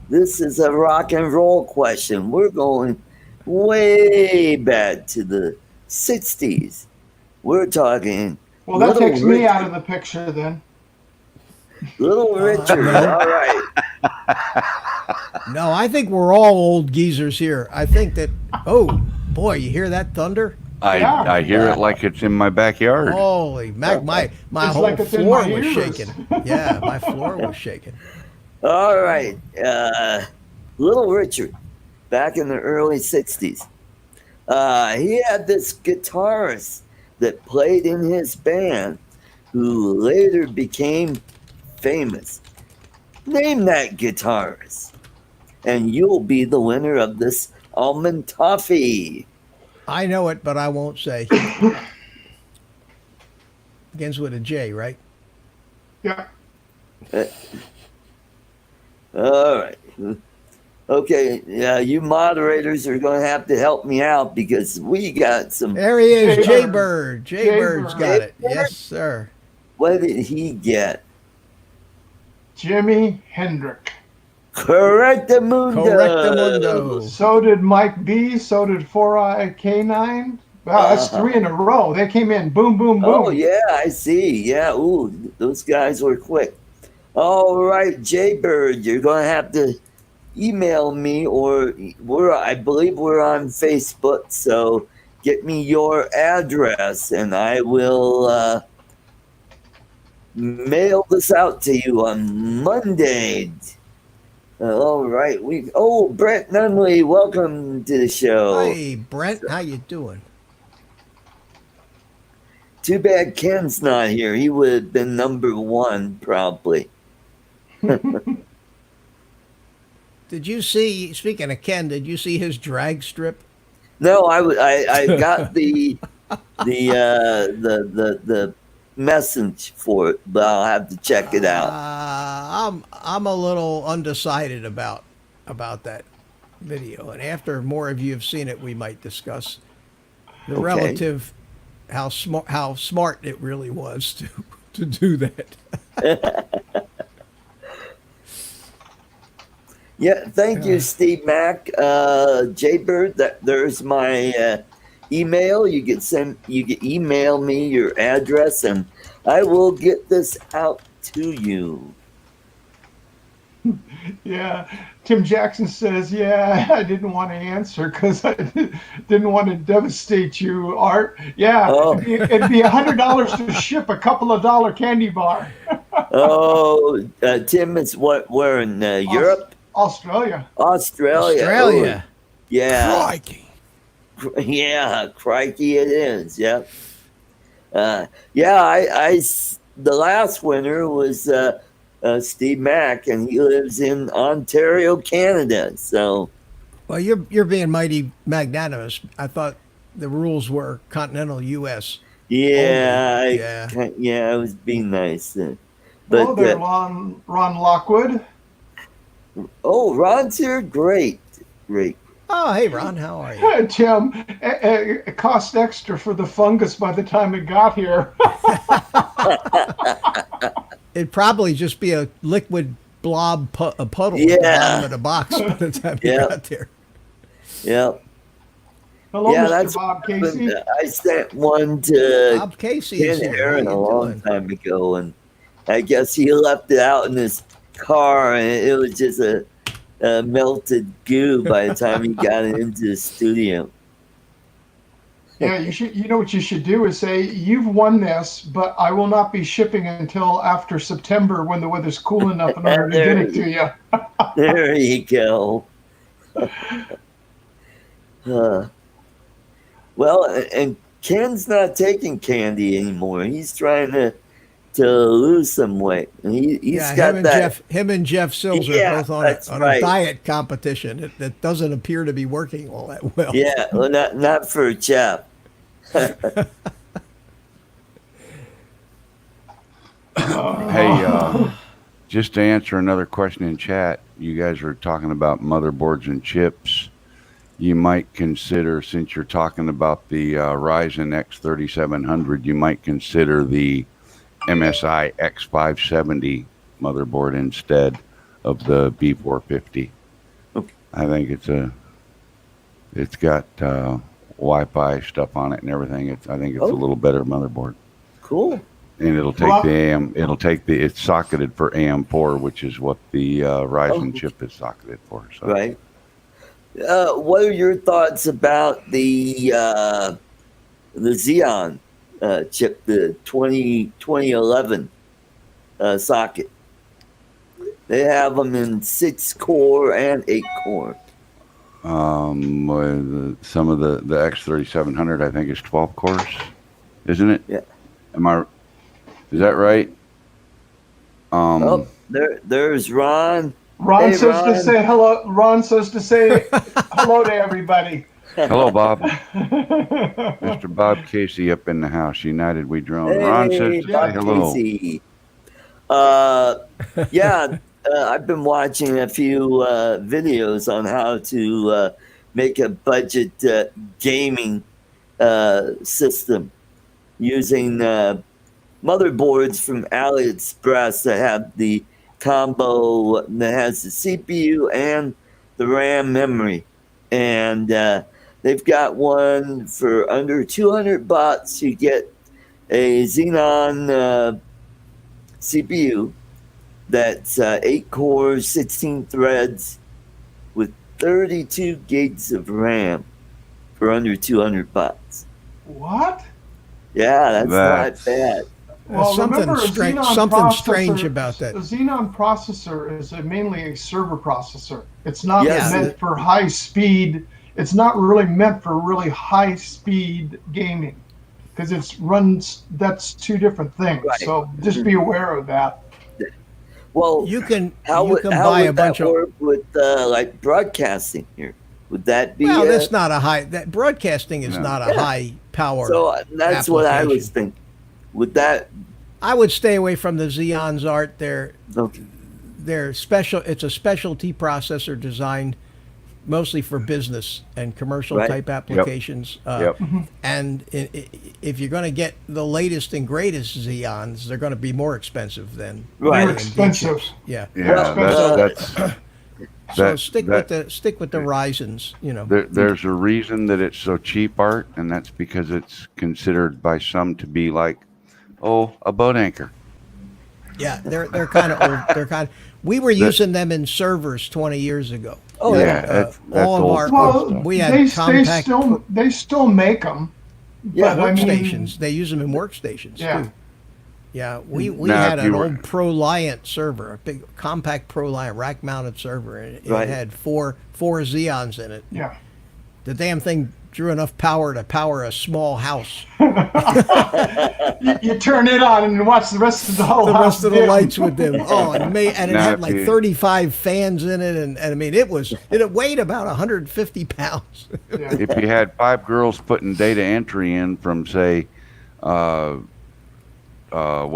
This is a rock and roll question. We're going way back to the 60s. We're talking Well, that Little takes me Richard. out of the picture then. Little Richard. no. All right. No, I think we're all old geezers here. I think that. Oh boy, you hear that thunder? Yeah. I hear it like it's in my backyard. Holy Mac, my It's whole like it's in floor my was ears. shaking. Yeah, my floor was shaking. All right. Little Richard, back in the early 60s, he had this guitarist that played in his band who later became famous. Name that guitarist, and you'll be the winner of this almond toffee. I know it, but I won't say. Begins with a J, right? Yeah. All right. Okay, you moderators are going to have to help me out because we got some. There he is, Jay Jaybird. Jaybird's got it. Yes, sir. What did he get? Jimi Hendrix. Correctamundo. Correctamundo. So did Mike B. So did 4IK9. Wow, that's 3 in a row. They came in boom, boom, boom. Oh, yeah, I see. Yeah, ooh, those guys were quick. All right, Jaybird, you're going to have to email me, or I believe we're on Facebook, so get me your address and I will mail this out to you on Monday. All right, Brent Nunley, welcome to the show. Hey, Brent, how you doing? Too bad Ken's not here. He would have been number one, probably. Did you see? Speaking of Ken, did you see his drag strip? No, I got the message for it, but I'll have to check it out. I'm a little undecided about that. video, and after more of you have seen it, we might discuss the Okay. relative how smart it really was to do that. Yeah, thank you, Steve Mack. Jaybird, there's my email. You can email me your address, and I will get this out to you. Yeah. Tim Jackson says, yeah, I didn't want to answer because I didn't want to devastate you, Art. Yeah, Oh. it'd be $100 to ship a couple of dollar candy bar. Oh, Tim is where in Europe? Australia. Australia. Australia. Oh, yeah. Crikey. Yeah, crikey it is. Yep. The last winner was Steve Mack, and he lives in Ontario, Canada. So, Well, you're being mighty magnanimous. I thought the rules were continental U.S. yeah, only. Yeah. I was being nice. Hello there, Ron Lockwood. Oh, Ron's here. Great. Oh, hey, Ron, how are you? Tim, it cost extra for the fungus by the time it got here. It'd probably just be a liquid blob, a puddle at the Yeah. bottom of the box by the time you Yeah. got there. Yep. Hello, Yeah, Mr. that's Bob Casey. I sent one to Bob Casey is Ken here. Aaron How a you long doing? time ago, and I guess he left it out in his car, and it was just a melted goo by the time he got it into the studio. Yeah, you know what you should do is say, you've won this, but I will not be shipping until after September when the weather's cool enough in order to get it to you. There you go. Well, and Ken's not taking candy anymore. He's trying to lose some weight. And he's got him and Jeff Sills Yeah, are both on that's a right. diet competition that doesn't appear to be working all that well. Yeah, well, not for Jeff. Hey, just to answer another question in chat, you guys are talking about motherboards and chips. You might consider, since you're talking about the Ryzen X3700, you might consider the MSI X570 motherboard instead of the B450. Okay. I think it's got Wi-Fi stuff on it and everything. I think it's a little better motherboard. Cool. And it'll take it's socketed for AM4, which is what the Ryzen chip is socketed for. So. Right. What are your thoughts about the Xeon chip, the 2011 socket? They have them in 6-core and 8-core. Some of the X3700, I think, is 12 cores, isn't it? Yeah. Is that right? There's Ron. Ron Hey, says Ron. to say hello. Ron says to say hello to everybody. Hello, Bob. Mr. Bob Casey up in the house. United we drone. Ron says to Bob say hello. Casey. I've been watching a few videos on how to make a budget gaming system using motherboards from AliExpress that have the combo that has the CPU and the RAM memory. And they've got one for under $200. You get a Xenon CPU that's 8 cores, 16 threads with 32 gigs of RAM for under $200. What? Yeah, that's not bad. Well, something remember, strange about that. The Xenon processor is mainly a server processor. It's not Yes. meant for high speed. It's not really meant for really high speed gaming because that's two different things. Right. So just be aware of that. Well, You can how buy would a bunch that of. work with like broadcasting here? Would that be? Well, that's not a high. That broadcasting is not a high power. So that's what I was application. thinking. Would that? I would stay away from the Xeons, Art. Okay. They're special. It's a specialty processor designed mostly for business and commercial Right. type applications. Yep. And if you're going to get the latest and greatest Xeons, they're going to be more expensive than Right. They're AMD expensive. chips. Yeah. Yeah, that's So that- stick that- with the Ryzens. You know. there's a reason that it's so cheap, Art, and that's because it's considered by some to be like, a boat anchor. Yeah, they're kind of old. They're kind. We were using them in servers 20 years ago. Oh, yeah, yeah. that's all of old our- school Well, stuff. We had they compact still make them. Yeah, but I mean, workstations. They use them in workstations Yeah. too. Yeah, we Now, had if an you were- old ProLiant server, a big compact ProLiant rack-mounted server, and it Right. had four Xeons in it. Yeah. The damn thing drew enough power to power a small house. You turn it on and watch the rest of the whole The house rest of the dim. lights with them. Oh, and it Now, had if like you- 35 fans in it, and I mean it weighed about 150 pounds. Yeah. If you had 5 girls putting data entry in from, say, what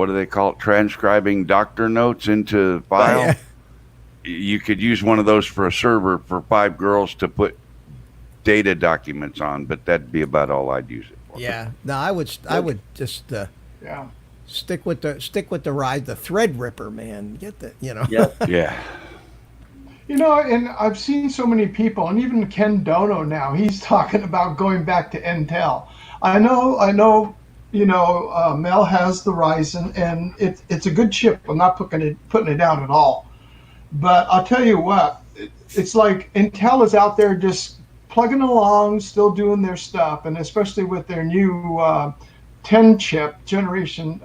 do they call it? Transcribing doctor notes into file. Yeah. You could use one of those for a server for 5 girls to put data documents on, but that'd be about all I'd use it for. Yeah, no, I would just Yeah. stick with the ride, the Threadripper, man. Get the Yeah. Yeah. You know, and I've seen so many people, and even Ken Dono now, he's talking about going back to Intel. I know. You know, Mel has the Ryzen, and it's a good chip. I'm not putting it down at all. But I'll tell you what, it's like Intel is out there just plugging along, still doing their stuff, and especially with their new 10 chip generation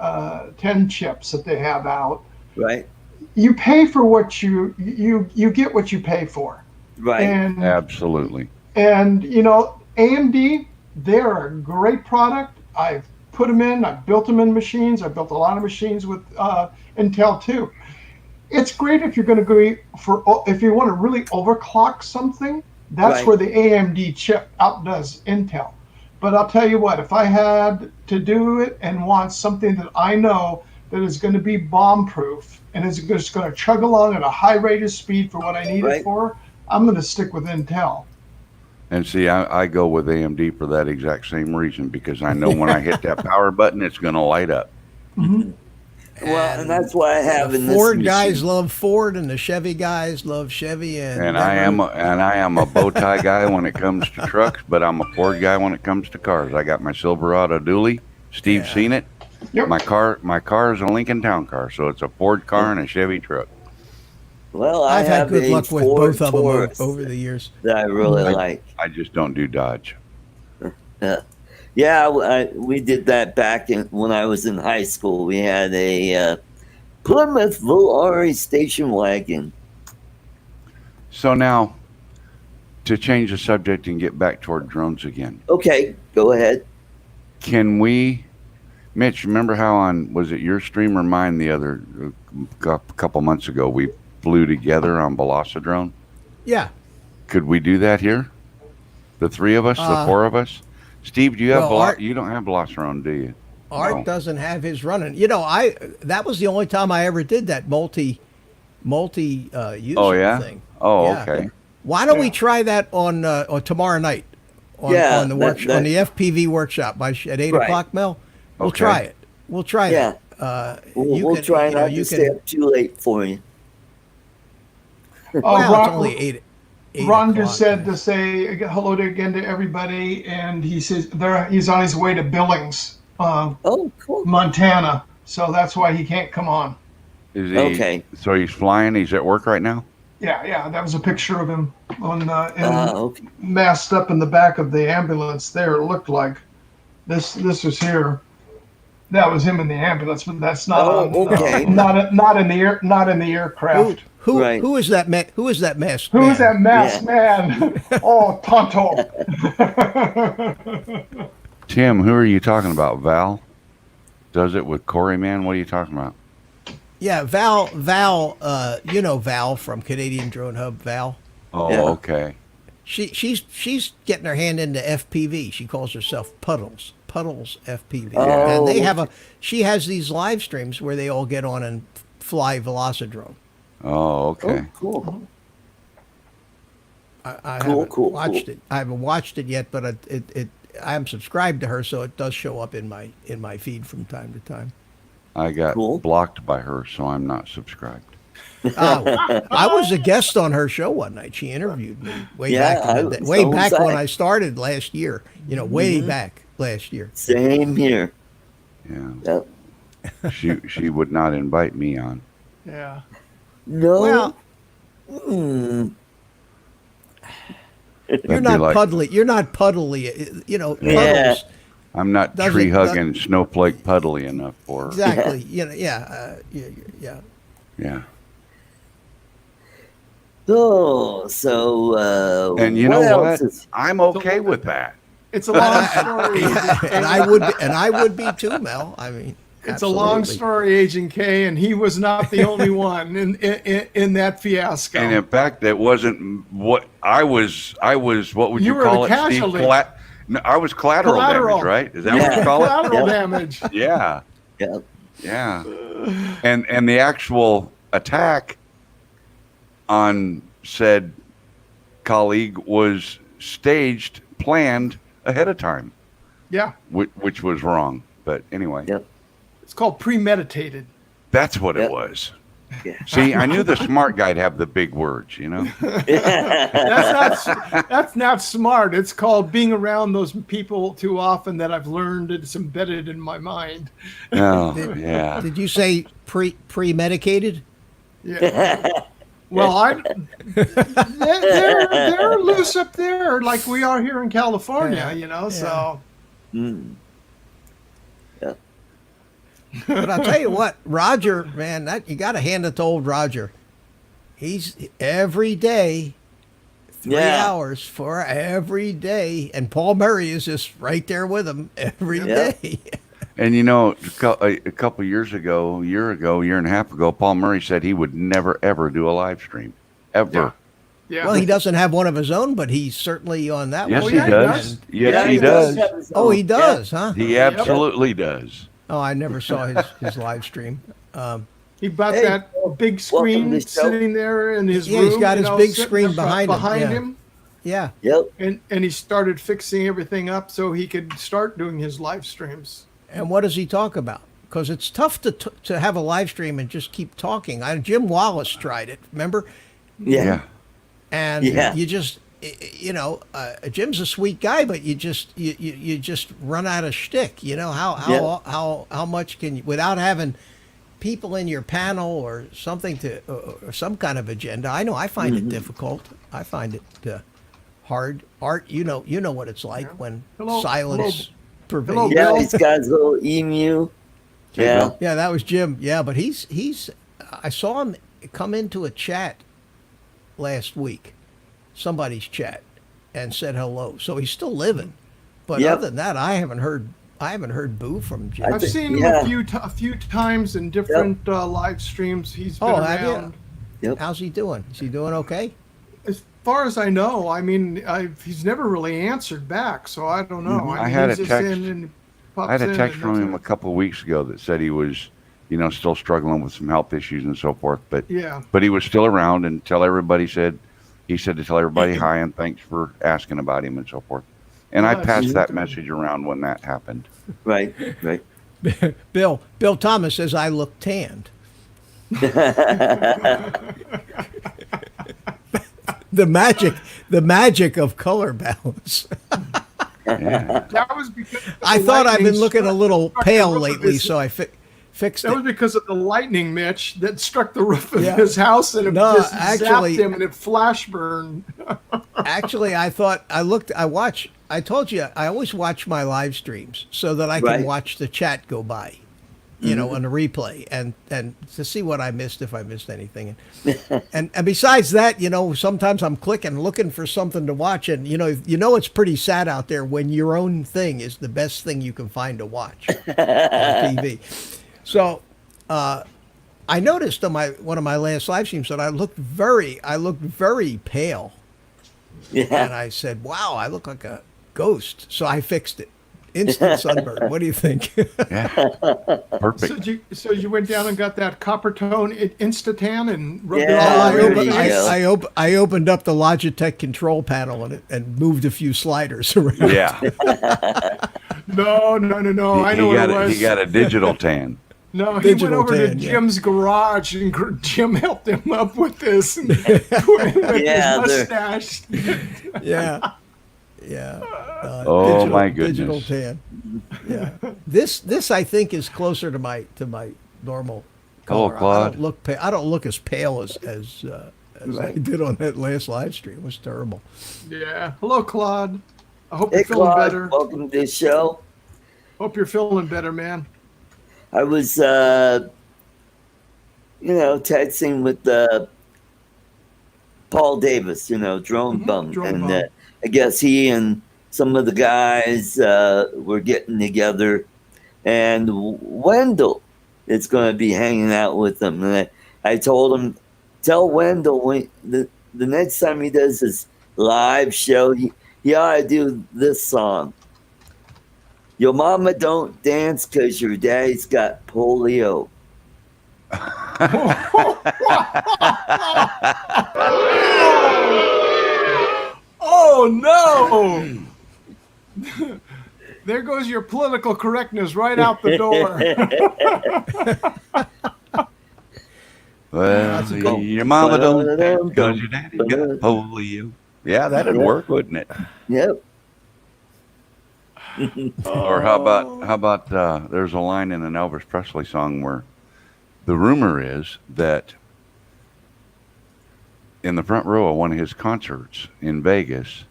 10 chips that they have out. Right. You pay for what you get what you pay for. Right. And Absolutely. and you know, AMD, they're a great product. I've put them in. I've built them in machines. I've built a lot of machines with Intel too. It's great if you're going to go if you want to really overclock something. That's Right. where the AMD chip outdoes Intel. But I'll tell you what, if I had to do it and want something that I know that is going to be bomb-proof and is just going to chug along at a high rate of speed for what I need Right. it for, I'm going to stick with Intel. And see, I go with AMD for that exact same reason, because I know when I hit that power button, it's going to light up. Well, and that's why I have The in this Ford machine. guys love Ford, and the Chevy guys love Chevy, And I am a bow tie guy when it comes to trucks, but I'm a Ford guy when it comes to cars. I got my Silverado dually. Steve's Yeah. seen it. Yep. My car is a Lincoln Town Car, so it's a Ford car and a Chevy truck. Well, I I've have had good a luck with Ford both of them Taurus over the years. that I really like. I just don't do Dodge. Yeah, we did that back when I was in high school. We had a Plymouth Volare station wagon. So now, to change the subject and get back toward drones again, Okay, go ahead. can we, Mitch, remember how was it your stream or mine the other couple months ago, we flew together on Velocidrone? Yeah. Could we do that here? The 3 of us, the 4 of us? Steve, do you have well, Art- you don't have Velocidrone, do you? Art No. doesn't have his running. That was the only time I ever did that multi user Oh, yeah? thing. Oh, Yeah. okay. Why don't we try that on tomorrow night on Yeah, the that- on the FPV workshop at 8 Right. o'clock, Mel? We'll Okay. try it. We'll try Yeah. that. We'll try not to stay up too late for you. Well, it's Ron, only 8 Ron o'clock. just said to say hello again to everybody, and he says he's on his way to Billings, Oh, cool. Montana, so that's why he can't come on. Is he, Okay. So he's flying, he's at work right now? Yeah, that was a picture of him on Okay. masked up in the back of the ambulance. There, it looked like this was here. That was him in the ambulance, but that's not Oh, okay. not in the aircraft. Right. Who is that man? Who is that masked Who man? is that masked man? Oh, Tonto. Tim, who are you talking about? Val? Does it with Corey, man? What are you talking about? Yeah, Val, you know Val from Canadian Drone Hub, Val. Oh, Yeah. okay. She's getting her hand into FPV. She calls herself Puddles FPV. Oh. And they have she has these live streams where they all get on and fly Velocidrone. Oh, okay. Oh, cool. I Cool, haven't cool, watched cool. it. I haven't watched it yet, but I am subscribed to her, so it does show up in my feed from time to time. I got Cool. blocked by her, so I'm not subscribed. I was a guest on her show one night. She interviewed me way Yeah, back in the day, way so was back when I. I started last year. Way back last year. Same here. Yeah, Yep. she would not invite me on. Yeah. No. Well, Hmm. you're That'd be not like, puddly. You're not puddly. Puddles. Yeah. I'm not Doesn't- tree hugging snowflake puddly enough for her. Exactly. Yeah. Yeah. So, And you what know else what? is- I'm okay with that. It's a long story. And I would be too, Mel. I mean, It's a long absolutely. story, Agent K, and he was not the only one in that fiasco. And in fact, that wasn't what I was. What would You you, were call the it, Steve? casualty. No, I was collateral Collateral. damage, right? Is that what Yeah. you call it? Collateral Yep. damage. Yeah, Yep. yeah. And the actual attack on said colleague was staged, planned ahead of time, Yeah, which was wrong. But anyway, Yep. it's called premeditated. that's what Yep. it was. Yeah. See, I knew the smart guy'd have the big words, you know. That's not smart. It's called being around those people too often that I've learned it's embedded in my mind. Oh, yeah. Did you say premedicated? Yeah. Well, they're loose up there like we are here in California, so. Mm. But I'll tell you what, Roger, man, that you got to hand it to old Roger. He's every day, 3 hours for every day, and Paul Murray is just right there with him every Yeah. day. And a couple years ago, year and a half ago, Paul Murray said he would never ever do a live stream, ever. Yeah. Well, he doesn't have one of his own, but he's certainly on that Yes, one. he yeah, he does. does. Yes, Yeah, he does. have his Oh, own. he does, huh? He absolutely does. Oh, I never saw his live stream. He bought Hey, that big welcome screen to the show. sitting there in his Yeah, room. he's got his big sitting screen up behind him, yeah. him. Yeah. Yep. And he started fixing everything up so he could start doing his live streams. And what does he talk about? Because it's tough to have a live stream and just keep talking. Jim Wallace tried it, remember? Yeah. And Yeah. you just, Jim's a sweet guy, but you just run out of shtick. How much can you, without having people in your panel or something or some kind of agenda? I know I find it difficult. I find it hard. Art, you know what it's like when Hello- silence pervades. hello, Yeah, Bill. he's got his little emu. Yeah. Bill. Yeah, that was Jim. Yeah, but he's I saw him come into a chat last week, somebody's chat, and said hello. So he's still living. But Yep. other than that, I haven't heard boo from Jim. I've think- seen him yeah. a few times in different live streams. He's been Oh, have you? around. Yep. How's he doing? Is he doing okay? As far as I know, I mean, he's never really answered back, so I don't know. I mean, had he's a just text- in and pops I had a in text and from that's him a it. couple of weeks ago that said he was, still struggling with some health issues and so forth. But Yeah. but he was still around and he said to tell everybody hi and thanks for asking about him and so forth. And I Well, passed that that's- message around when that happened. Right. Right. Bill Thomas says I look tanned. the magic of color balance. Yeah. That was because I the thought I've been lightning looking a struck little the pale roof of lately, his- so I fixed That was it. because of the lightning, Mitch, that struck the roof of Yeah. his house and it No, just actually- zapped him and it flash burned. Actually, I told you, I always watch my live streams so that I can Right. watch the chat go by, on the replay and to see what I missed, if I missed anything. And besides that, sometimes I'm looking for something to watch, and it's pretty sad out there when your own thing is the best thing you can find to watch on TV. So, I noticed on one of my last live streams that I looked very pale. And Yeah. I said, wow, I look like a ghost. So I fixed it. instant sunburn. What do you think? Yeah. Perfect. So you went down and got that copper tone Instatan and rubbed it Yeah, all I, there over you the go. face? I opened up the Logitech control panel and moved a few sliders around. Yeah. No. I know what it was. He got a digital tan. No, he went Digital over to tan, yeah. Jim's garage, and Jim helped him up with this and with Yeah, his they're- mustache. Yeah. Yeah. Oh, my Digital goodness. tan. Yeah. This I think is closer to my normal Oh, color. Claude. I don't look as pale as I did on that last live stream. It was terrible. Yeah. Hello, Claude. I hope Hey, you're feeling Claude, better. welcome to the show. Hope you're feeling better, man. I was, texting with Paul Davis, drone bum, drone and bum. I guess he and some of the guys were getting together, and Wendell is going to be hanging out with them. And I told him, tell Wendell the next time he does his live show, he ought to do this song. Your mama don't dance 'cause your daddy's got polio. Oh no! There goes your political correctness right out the door. Well, That's a good- your mama don't dance 'cause your daddy got polio. Yeah, that'd work, wouldn't it? Yep. Or how about there's a line in an Elvis Presley song where the rumor is that in the front row of one of his concerts in Vegas,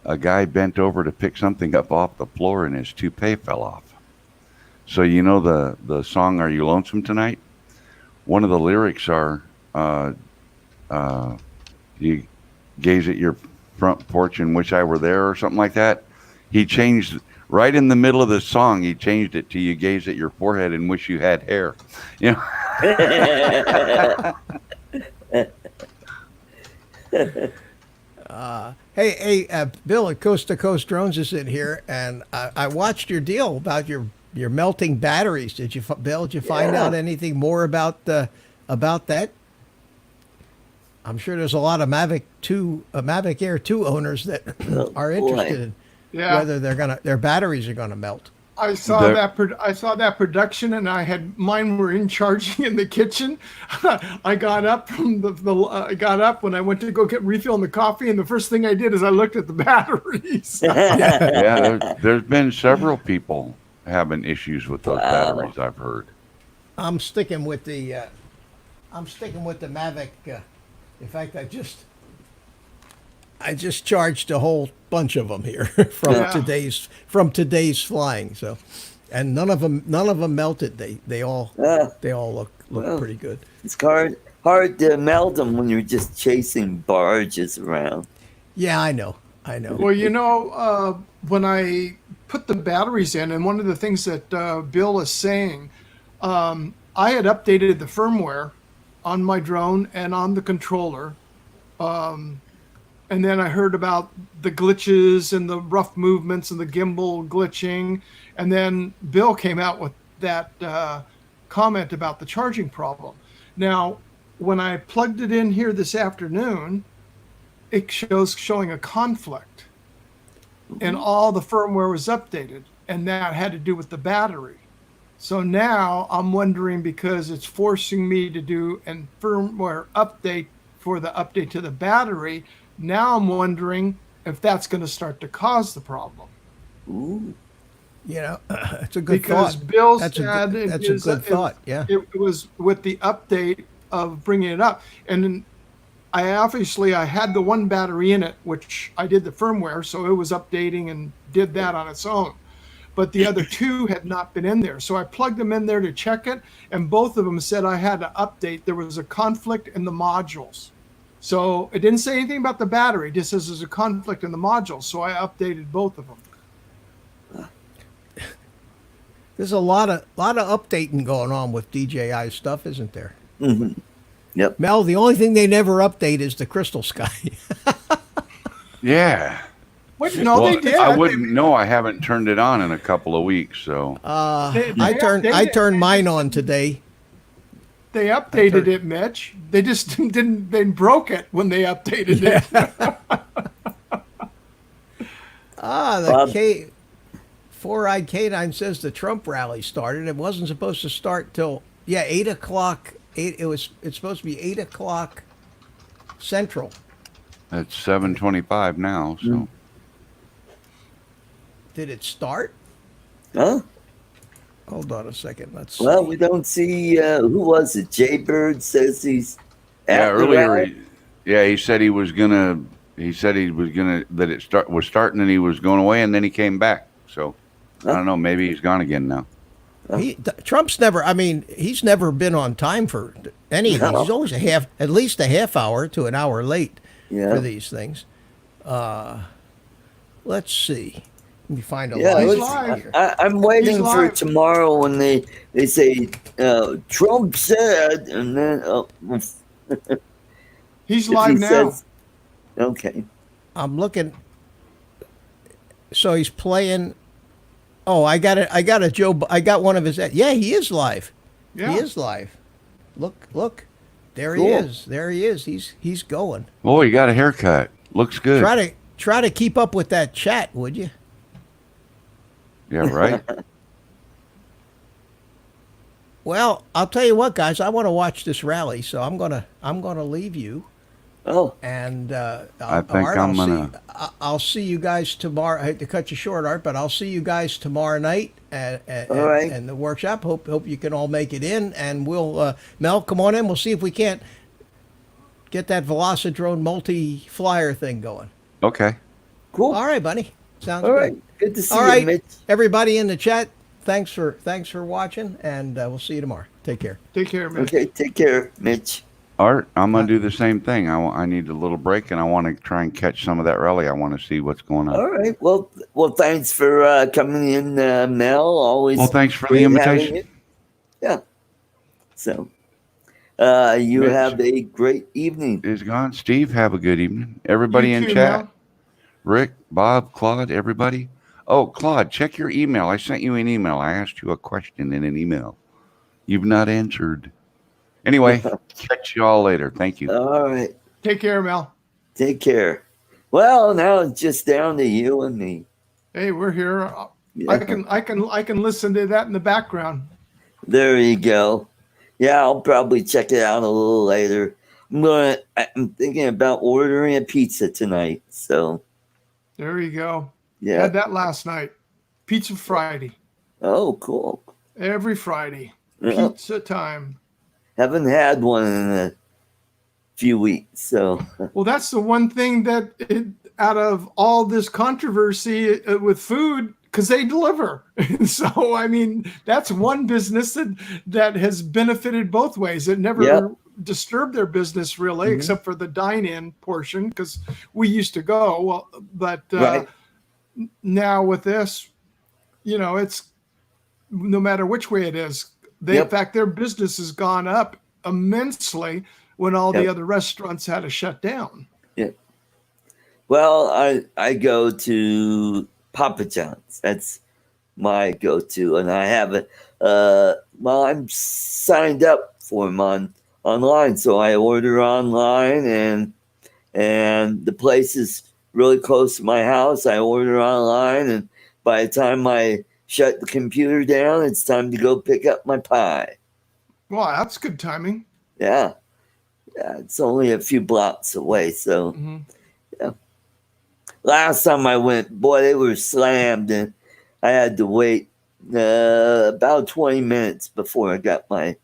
a guy bent over to pick something up off the floor and his toupee fell off. So you know the song "Are You Lonesome Tonight"? One of the lyrics are, "You gaze at your front porch and wish I were there," or something like that. He changed right in the middle of the song. He changed it to "You gaze at your forehead and wish you had hair." You know. Hey, Bill at Coast to Coast Drones is in here, and I watched your deal about your melting batteries. Did you, Bill? Did you find out anything more about that? I'm sure there's a lot of Mavic Air 2 owners that are interested in Yeah. whether their batteries are gonna melt. I saw that production, and mine were in charging in the kitchen. I got up from I got up when I went to go get refilling the coffee, and the first thing I did is I looked at the batteries. Yeah, there's been several people having issues with those batteries. I've heard. I'm sticking with the Mavic. In fact, I just charged a whole bunch of them here from today's flying. So, and none of them melted. They all look pretty good. It's hard to melt them when you're just chasing barges around. Yeah, I know. Well, when I put the batteries in, and one of the things that Bill is saying, I had updated the firmware on my drone and on the controller. And then I heard about the glitches and the rough movements and the gimbal glitching. And then Bill came out with that comment about the charging problem. Now, when I plugged it in here this afternoon, it showing a conflict. And all the firmware was updated. And that had to do with the battery. So now I'm wondering, because it's forcing me to do a firmware update for the update to the battery, now I'm wondering if that's going to start to cause the problem. Ooh. It's a good Because thought. Bill That's said a good thought. Yeah. It was with the update of bringing it up. And I had the one battery in it, which I did the firmware, so it was updating and did that on its own. But the other two had not been in there. So I plugged them in there to check it, and both of them said I had to update. There was a conflict in the modules. So it didn't say anything about the battery. It just says there's a conflict in the modules. So I updated both of them. There's a lot of updating going on with DJI stuff, isn't there? Mm-hmm. Yep. Mel, the only thing they never update is the crystal sky. Yeah. What? No, Well, they did. I wouldn't know. I haven't turned it on in a couple of weeks, so I turned mine on today. They updated it, Mitch. They just didn't. They broke it when they updated it. The four-eyed canine says the Trump rally started. It wasn't supposed to start till 8 o'clock. It's supposed to be 8 o'clock Central. it's 7:25 now. So Did it start? Huh? Hold on a second. Let's see. Well, we don't see who was it? Jaybird says he's yeah, at the earlier, rally. he said he was gonna. He said he was gonna that it was starting and he was going away and then he came back. So I don't know. Maybe he's gone again now. Trump's never. I mean, he's never been on time for anything. No. He's always at least a half hour to an hour late Yeah. for these things. Let's see. Let me find a Yeah, live He's one live. here. I'm waiting He's for live. tomorrow when they say Trump said, and then He's if live he now. says, okay, I'm looking. So he's playing. Oh, I got it. I got one of his. Yeah, he is live. Yeah. He is live. Look. There Cool. he is. There he is. He's going. Oh, he got a haircut. Looks good. Try to keep up with that chat, would you? Yeah, right. Well, I'll tell you what, guys. I want to watch this rally, so I'm gonna leave you. oh, And I think I'm gonna. I'll see you guys tomorrow. I hate to cut you short, Art, but I'll see you guys tomorrow night at All right. and the workshop. Hope you can all make it in, and we'll Mel, come on in. We'll see if we can't get that Velocidrone multi-flyer thing going. Okay. cool. All right, buddy. Sounds All good. right, good to see All you, right, Mitch. everybody in the chat. Thanks for watching, and we'll see you tomorrow. Take care. Take care, man. Okay, take care, Mitch. Art, I'm gonna do the same thing. I need a little break and I want to try and catch some of that rally. I want to see what's going on. All right, well, thanks for coming in, Mel. Always. Well, thanks for the great having invitation. you. Yeah. So, you Mitch. have a great evening. Is gone. Steve, have a good evening. Everybody You in too, chat. Mel. Rick, Bob, Claude, everybody. Oh, Claude, check your email. I sent you an email. I asked you a question in an email. You've not answered. Anyway, catch you all later. Thank you. All right, Take care, Mel. take care. Well, now it's just down to you and me. Hey, we're here. Yeah. I can listen to that in the background. There you go. Yeah, I'll probably check it out a little later. I'm thinking about ordering a pizza tonight. So, There you go. yeah. Had that last night. Pizza Friday. Oh, cool. Every Friday. Yeah. Pizza time. Haven't had one in a few weeks. So, Well, that's the one thing that out of all this controversy with food, because they deliver. So, I mean, that's one business that has benefited both ways. It never Yep. disturbed their business really, Mhm. except for the dine-in portion, because we used to go. Well, but Right. now with this, it's no matter which way it is. In Yep. fact, their business has gone up immensely when all the Yep. other restaurants had to shut down. well, I go to Papa John's. That's my go-to, and I have it. Well, I'm signed up for them online, so I order online, and the place is really close to my house. I order online, and by the time I shut the computer down, it's time to go pick up my pie. Well, that's good timing. Yeah, it's only a few blocks away. So Hmm. last time I went, boy, they were slammed, and I had to wait about 20 minutes before I got my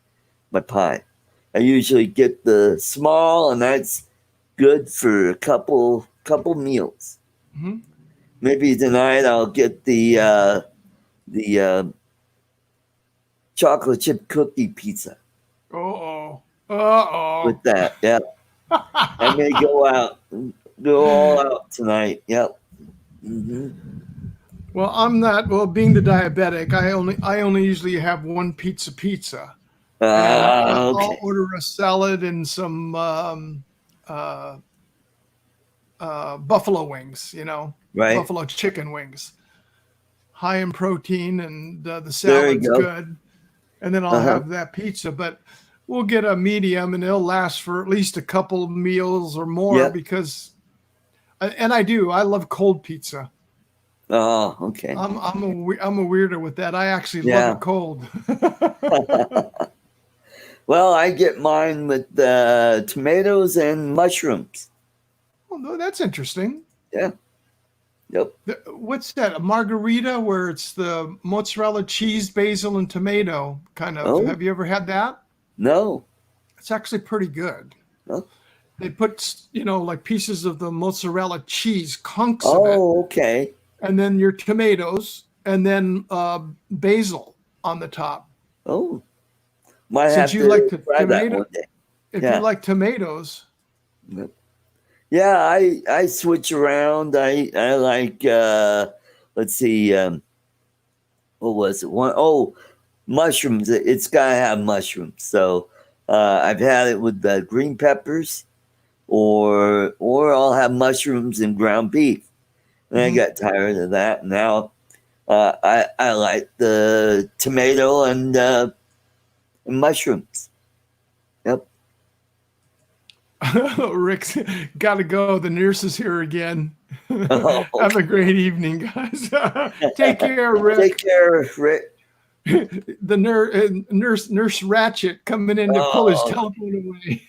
pie. I usually get the small, and that's good for a couple meals. Hmm. Maybe tonight I'll get the chocolate chip cookie pizza Uh-oh. with that. Yeah, I may go all out tonight. Yep. Well, I'm not. Well, being the diabetic, I only usually have one pizza. I'll Okay. order a salad and some buffalo wings, Right. buffalo chicken wings, high in protein, and the There you salad's go. good. And then I'll have that pizza, but we'll get a medium, and it'll last for at least a couple of meals or more Yep. because, and I love cold pizza. Oh, okay. I'm a weirdo with that. I actually love Yeah. it cold. Well, I get mine with tomatoes and mushrooms. Well, no, that's interesting. Yeah. Yep. What's that? A margarita where it's the mozzarella cheese, basil, and tomato kind of. Oh. Have you ever had that? No. It's actually pretty good. Oh. They put, like pieces of the mozzarella cheese, chunks of it, Oh, okay. and then your tomatoes, and then basil on the top. Oh. Might Since have you to like to try that tomato, one day. if Yeah. you like tomatoes, Yep. Yeah, I switch around. I like let's see, what was it? Mushrooms. It's gotta have mushrooms. So I've had it with the green peppers, or I'll have mushrooms and ground beef. And I got tired of that. Now I like the tomato and mushrooms. Yep. Rick's got to go. The nurse is here again. Oh, Have a great evening, guys. Take care, Rick. Take care, Rick. The nurse Ratchet coming in to pull his Oh. telephone away.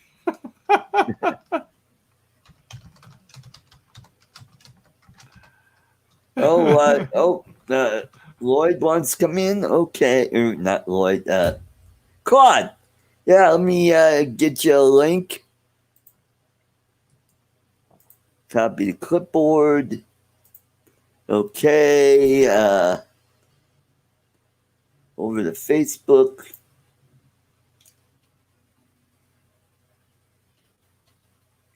Lloyd wants to come in. Okay, or not Lloyd. Claude. Yeah, let me get you a link. Copy the clipboard. Okay. Over to Facebook.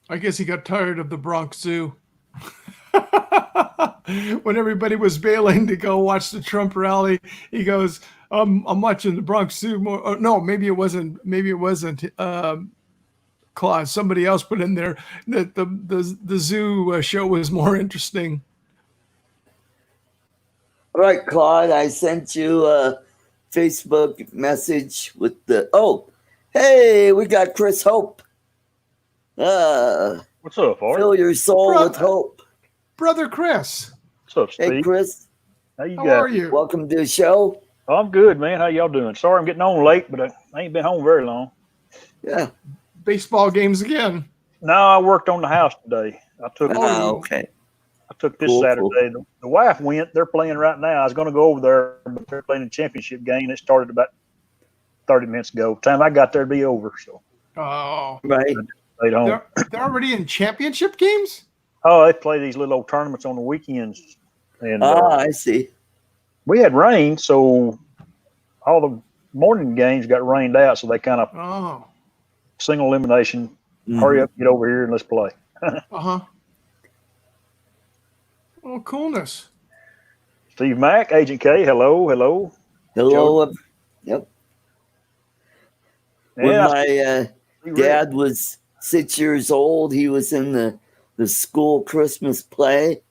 I guess he got tired of the Bronx Zoo. When everybody was bailing to go watch the Trump rally, he goes, I'm watching the Bronx Zoo more. Oh, no, maybe it wasn't. Claude. Somebody else put in there that the zoo show was more interesting. All right, Claude, I sent you a Facebook message with the. Oh, hey, we got Chris Hope. What's up, Art? Fill your soul with hope. Brother Chris. What's up, Steve? Hey, Chris. How you How guys? are you? Welcome to the show. Oh, I'm good, man. How y'all doing? Sorry I'm getting on late, but I ain't been home very long. Yeah. Baseball games again. No, I worked on the house today. I took Okay. this Cool, Saturday. cool. The wife went. They're playing right now. I was going to go over there, but they're playing a championship game. It started about 30 minutes ago. By the time I got there, it'd be over. So Oh, Right. stayed home. they're already in championship games? Oh, they play these little old tournaments on the weekends. And I see. we had rain, so all the morning games got rained out. So they kind of Oh, single elimination. Hurry up, get over here, and let's play. uh-huh. Oh, coolness. Steve Mack, Agent K, hello. Hello. Yep. When Yeah, my dad was 6 years old, he was in the school Christmas play,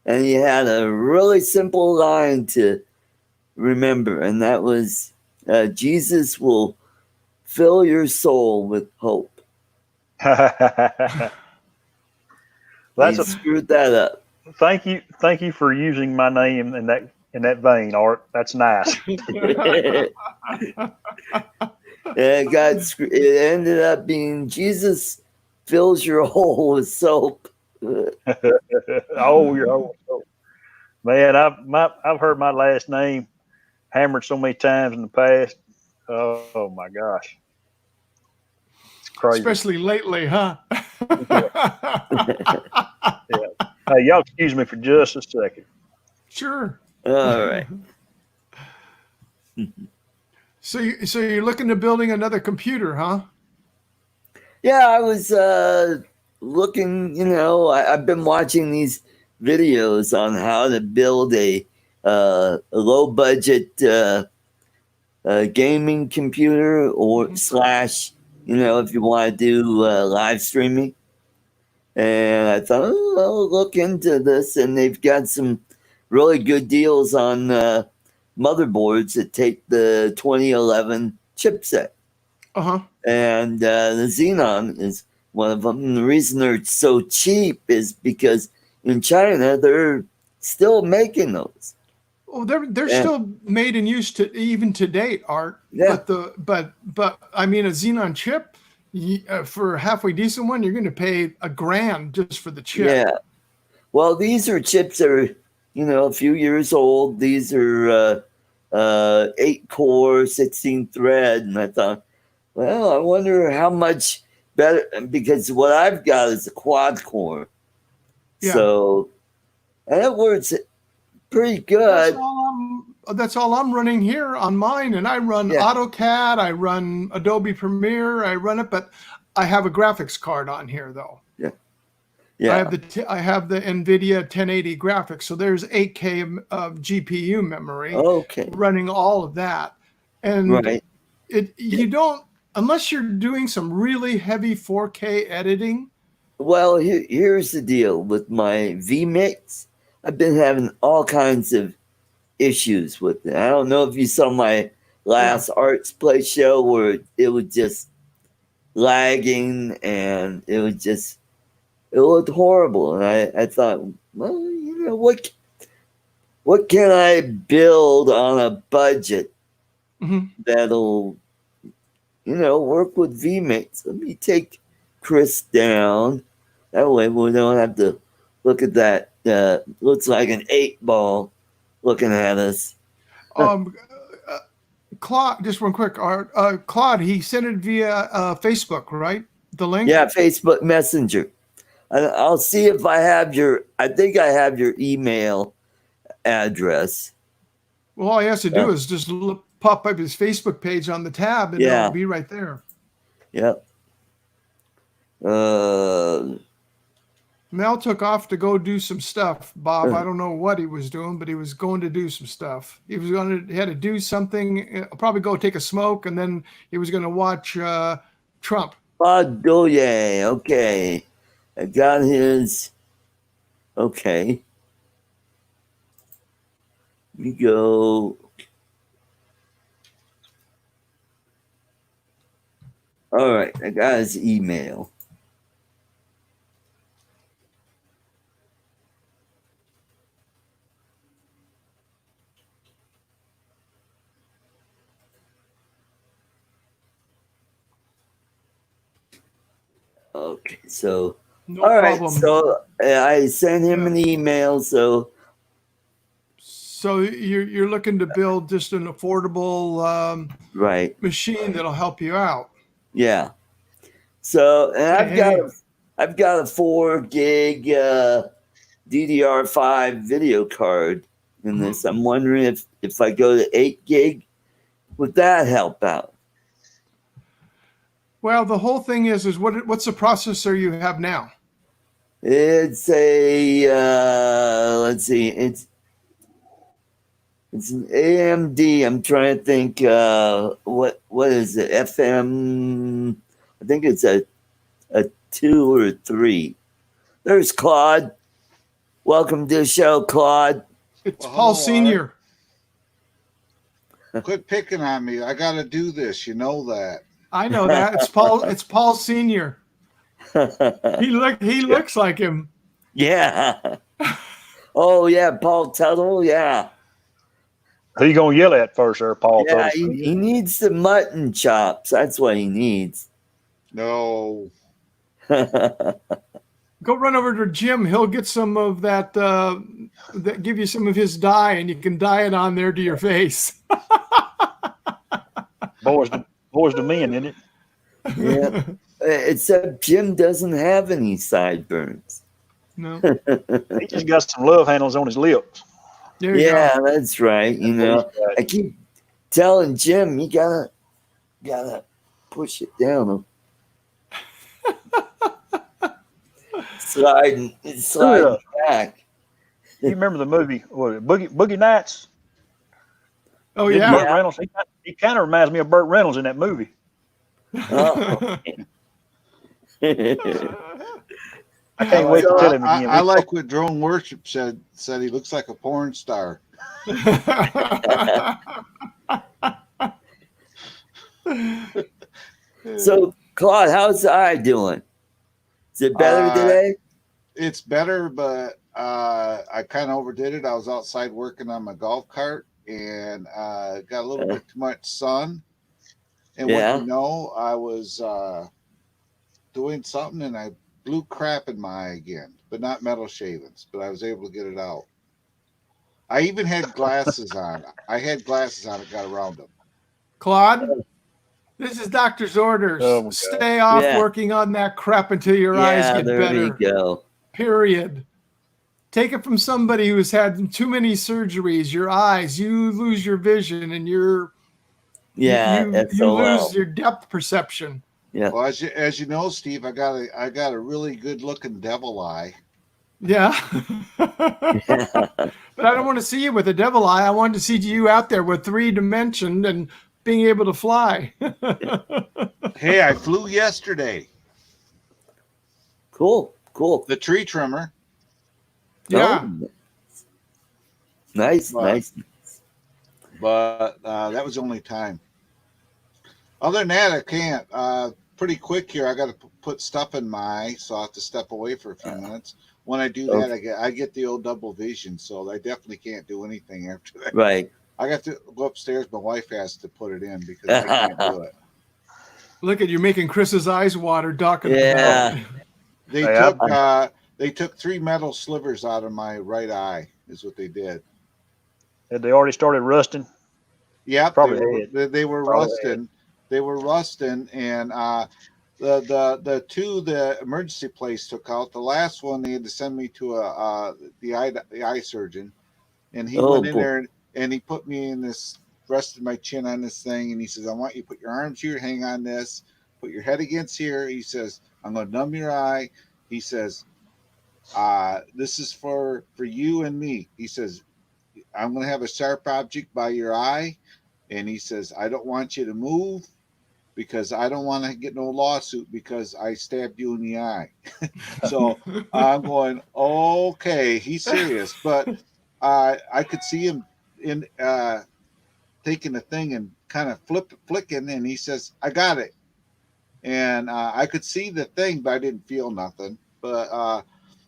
and he had a really simple line to remember, and that was, Jesus will fill your soul with hope. That's He screwed that up. thank you for using my name in that vein, Art. That's nice. It ended up being Jesus fills your hole with soap. Oh, man! I've heard my last name hammered so many times in the past. Oh my gosh, it's crazy. Especially lately, huh? Yeah. Hey, y'all excuse me for just a second. Sure. All right. So you're looking to building another computer, huh? Yeah, I was looking, I've been watching these videos on how to build a low budget gaming computer or / if you want to do live streaming. And I thought, oh, I'll look into this, and they've got some really good deals on motherboards that take the 2011 chipset. And the Xenon is one of them. And the reason they're so cheap is because in China they're still making those. Oh, they're still made and used to even to date, Art. Yeah. But I mean, a Xenon chip for a halfway decent one, you're going to pay $1,000 just for the chip. Yeah. Well, these are chips that are, a few years old. These are 8-core, 16-thread, and I thought, well, I wonder how much better, because what I've got is a quad core. Yeah. So, and it works pretty good. That's all I'm running here on mine, and I run AutoCAD, I run Adobe Premiere, I run it, but I have a graphics card on here though. Yeah. I have the NVIDIA 1080 graphics, so there's 8K of GPU memory. Okay. Running all of that, and you don't, unless you're doing some really heavy 4K editing. Well, here's the deal with my vMix. I've been having all kinds of issues with it. I don't know if you saw my last Arts Play show where it was just lagging and it looked horrible. And I thought, well, what can I build on a budget that'll, work with vMix? Let me take Chris down. That way we don't have to look at that. Looks like an 8-ball looking at us. Claude, just one quick, Art. Claude, he sent it via Facebook, right? The link? Yeah, Facebook Messenger. I'll see if I think I have your email address. Well, all he has to do is just pop up his Facebook page on the tab and it'll be right there. Yep. Mel took off to go do some stuff, Bob. I don't know what he was doing, but he was going to do some stuff. He had to do something, probably go take a smoke, and then he was going to watch Trump. Oh, yeah. Okay. I got his. Okay. We go. All right. I got his email. Okay, so No all right, problem. so I sent him an email. So you're looking to build just an affordable machine that'll help you out. Yeah. So and I've got a 4 gig DDR5 video card in this. I'm wondering if I go to 8 gig, would that help out? Well, the whole thing is what's the processor you have now? It's a let's see, it's an AMD. I'm trying to think what is it? FM. I think it's a 2 or 3. There's Claude. Welcome to the show, Claude. It's Paul Senior. Quit picking on me. I got to do this. You know that. I know that. It's Paul. It's Paul Senior. He looks like him. Yeah. Oh yeah, Paul Tuttle. Yeah. Who you gonna yell at first, there, Paul? Yeah, he needs the mutton chops. That's what he needs. No. Go run over to Jim. He'll get some of that. Give you some of his dye, and you can dye it on there to your face. Boys to men, isn't it? Yeah. Except Jim doesn't have any sideburns. No. He just got some love handles on his lips. Yeah, that's right. I keep telling Jim, you gotta push it down. Sliding back. You remember the movie Boogie Nights? Oh yeah. Burt Reynolds. He kind of reminds me of Burt Reynolds in that movie. Oh. I can't wait to tell him again. I like what Drone Worship said. He looks like a porn star. So, Claude, how's the eye doing? Is it better today? It's better, but I kind of overdid it. I was outside working on my golf cart and got a little bit too much sun. And Yeah. what you know, I was doing something and I blew crap in my eye again, but not metal shavings, but I was able to get it out. I even had glasses on. I had glasses on. It got around them. Claude, this is doctor's orders. Oh, my God. Stay off Yeah. working on that crap until your eyes Yeah, get there better. we go. Period. Take it from somebody who's had too many surgeries. Your eyes, you lose your vision, and you SOL. lose your depth perception. Yeah. Well, as you know, Steve, I got a really good looking devil eye. Yeah. But I don't want to see you with a devil eye. I want to see you out there with 3-dimension and being able to fly. Hey, I flew yesterday. Cool. The tree trimmer. Yeah. Oh, nice. But that was the only time. Other than that, I can't. Pretty quick here. I got to put stuff in my eye, so I have to step away for a few minutes. When I do that, I get the old double vision, so I definitely can't do anything after that. Right. I got to go upstairs. My wife has to put it in because I can't do it. Look at you making Chris's eyes water, talking Yeah. about it. They took 3 metal slivers out of my right eye. Is what they did. Had they already started rusting? Yeah, Probably they were rusting. They were rusting, and the 2 the emergency place took out. The last one they had to send me to the eye surgeon, and he went in there and he put me in this, rested my chin on this thing, and he says, "I want you to put your arms here, hang on this, put your head against here." He says, "I'm going to numb your eye." He says, "This is for you and me." He says, "I'm going to have a sharp object by your eye." And he says, "I don't want you to move because I don't want to get no lawsuit because I stabbed you in the eye." So I'm going, okay, he's serious. But I could see him in taking the thing and kind of flicking. And he says, "I got it." And I could see the thing, but I didn't feel nothing. But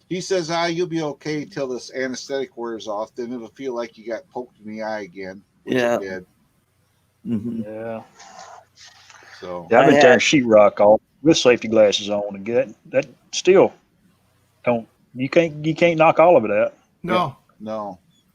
he says, "You'll be okay till this anesthetic wears off. Then it'll feel like you got poked in the eye again," which it did. Mm-hmm. Yeah. So I've been tearing sheetrock off with safety glasses on, and that still don't. You can't knock all of it out. No.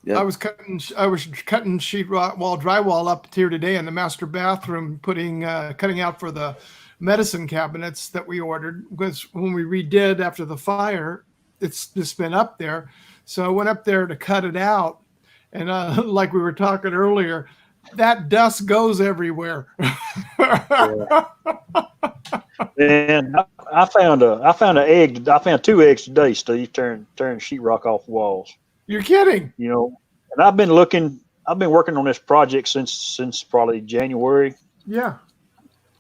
Yep. I was cutting sheetrock wall drywall up here today in the master bathroom, cutting out for the medicine cabinets that we ordered, because when we redid after the fire, it's just been up there. So I went up there to cut it out, and like we were talking earlier, that dust goes everywhere. And I found an egg. I found 2 eggs today, Steve, tearing sheetrock off walls. You're kidding. You know, and I've been working on this project since probably January. Yeah.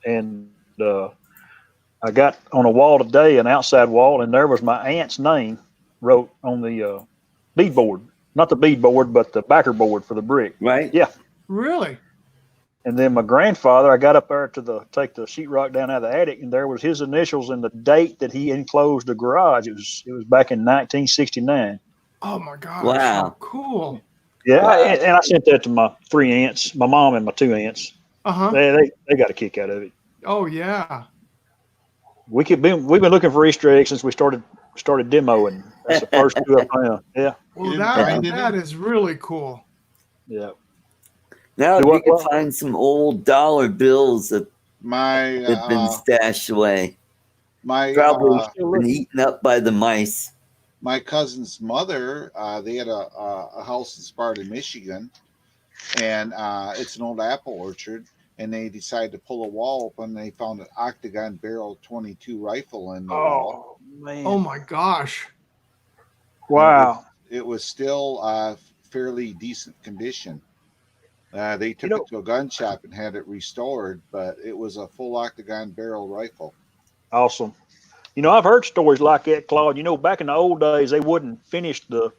And I got on a wall today, an outside wall, and there was my aunt's name wrote on the beadboard. Not the beadboard, but the backer board for the brick. Right. Yeah. Really? And then my grandfather, I got up there to take the sheetrock down out of the attic, and there was his initials and the date that he enclosed the garage. It was back in 1969. Oh my gosh. Wow. How cool. Yeah, Wow. and I sent that to my 3 aunts, my mom and my 2 aunts. Uh-huh. They got a kick out of it. Oh yeah. We've been looking for Easter eggs since we started demoing. That's the first 2 I found. Yeah. Well, You didn't find that is really cool. Yeah. Now Do you what- can what? find some old dollar bills that my have been stashed away. my Probably been eaten up by the mice. my cousin's mother, they had a house in Sparta, Michigan, and it's an old apple orchard. And they decided to pull a wall open. They found an octagon barrel 22 rifle in the wall. Oh man. Oh my gosh. Wow. It was still fairly decent condition. They took it to a gun shop and had it restored, but it was a full octagon barrel rifle. Awesome. You know, I've heard stories like that, Claude. You know, back in the old days, they wouldn't finish the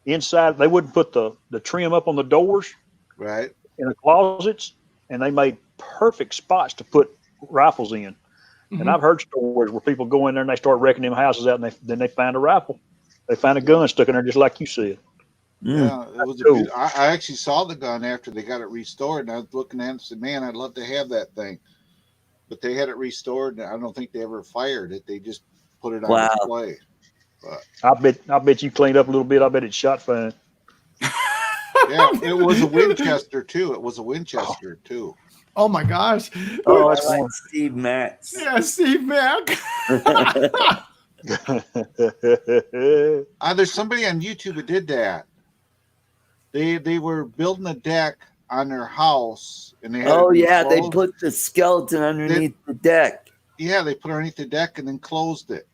inside. They wouldn't put the trim up on the doors Right. in the closets, and they made perfect spots to put rifles in. And I've heard stories where people go in there and they start wrecking them houses out, and then they find a rifle. They find a gun stuck in there, just like you said. Mm. Yeah, it was Cool. I actually saw the gun after they got it restored, and I was looking at it and said, "Man, I'd love to have that thing." But they had it restored, and I don't think they ever fired it. They just put it on Wow. display. But I bet you cleaned up a little bit. I bet it's shot fine. yeah, it was a Winchester too. It was a Winchester too. Oh my gosh. Oh, I like Steve Max. Yeah, Steve Mack. There's somebody on YouTube who did that. They were building a deck on their house, and they had Oh it yeah, they closed. put the skeleton underneath the deck. Yeah, they put it underneath the deck and then closed it.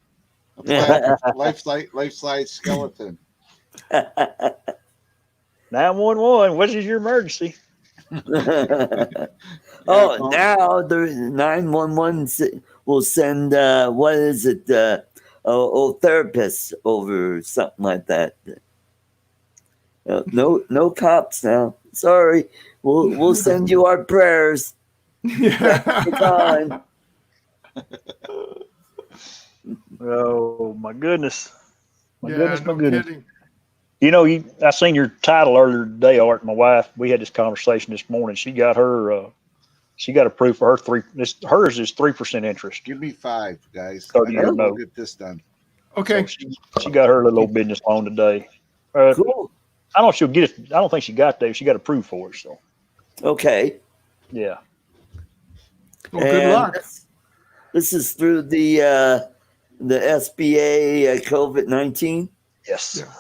A Yeah. flat, life-size skeleton. 911. What is your emergency? Oh, now the 911 will send what is it? Therapists over or something like that. No cops now. Sorry, we'll send you our prayers. Yeah. Fine. Oh my goodness. My Yeah, goodness, my no goodness. kidding. You know, I seen your title earlier today, Art. My wife, we had this conversation this morning. She got approved for her hers is 3% interest. Give me 5, guys. 30-year I gotta go note. get this done. Okay. So she got her little business loan today. I Cool. don't know if she'll get it. I don't think she got there. She got approved for it. So Okay. yeah. Well, good And luck. This is through the SBA COVID-19. Yes. Yeah.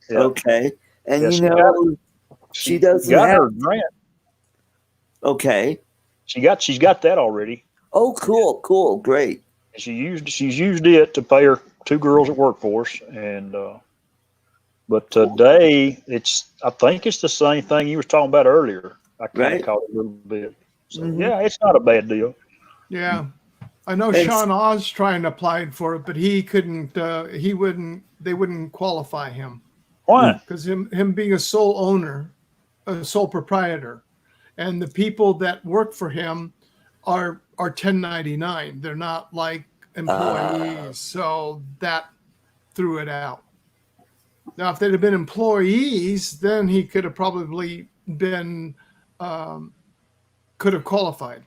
Yeah. Okay, and Yeah, you she know she doesn't got have. her grant. Okay. She's got that already. Oh, cool, great. She's used it to pay her 2 girls at work for us, and but today I think it's the same thing you were talking about earlier. I kind Right. of caught it a little bit. So Mhm. yeah, it's not a bad deal. Yeah. I know And- Sean Oz trying to apply for it, but he couldn't, they wouldn't qualify him Why? because him being a sole owner, a sole proprietor, and the people that work for him are 1099. They're not like employees. So that threw it out. Now, if they'd have been employees, then he could have probably been, could have qualified.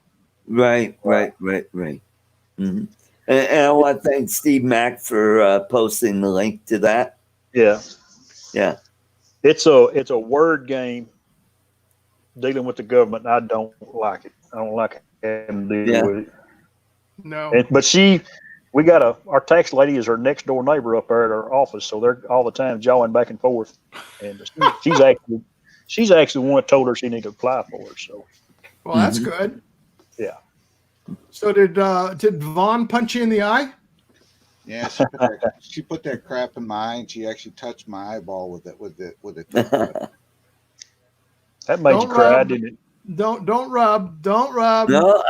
Right. Mm-hmm. And I want to thank Steve Mack for posting the link to that. Yeah. Yeah. It's a word game dealing with the government. And I don't like it. I don't like having to deal with it. No. But we got our tax lady is her next door neighbor up there at our office, so they're all the time jawing back and forth. And she's actually the one that told her she needed to apply for it. So Well, that's Mhm. good. yeah. So did Vaughn punch you in the eye? Yeah, she put that crap in my eye, and she actually touched my eyeball with it. That made you Don't cry, rub. didn't it? Don't rub. Don't rub. No,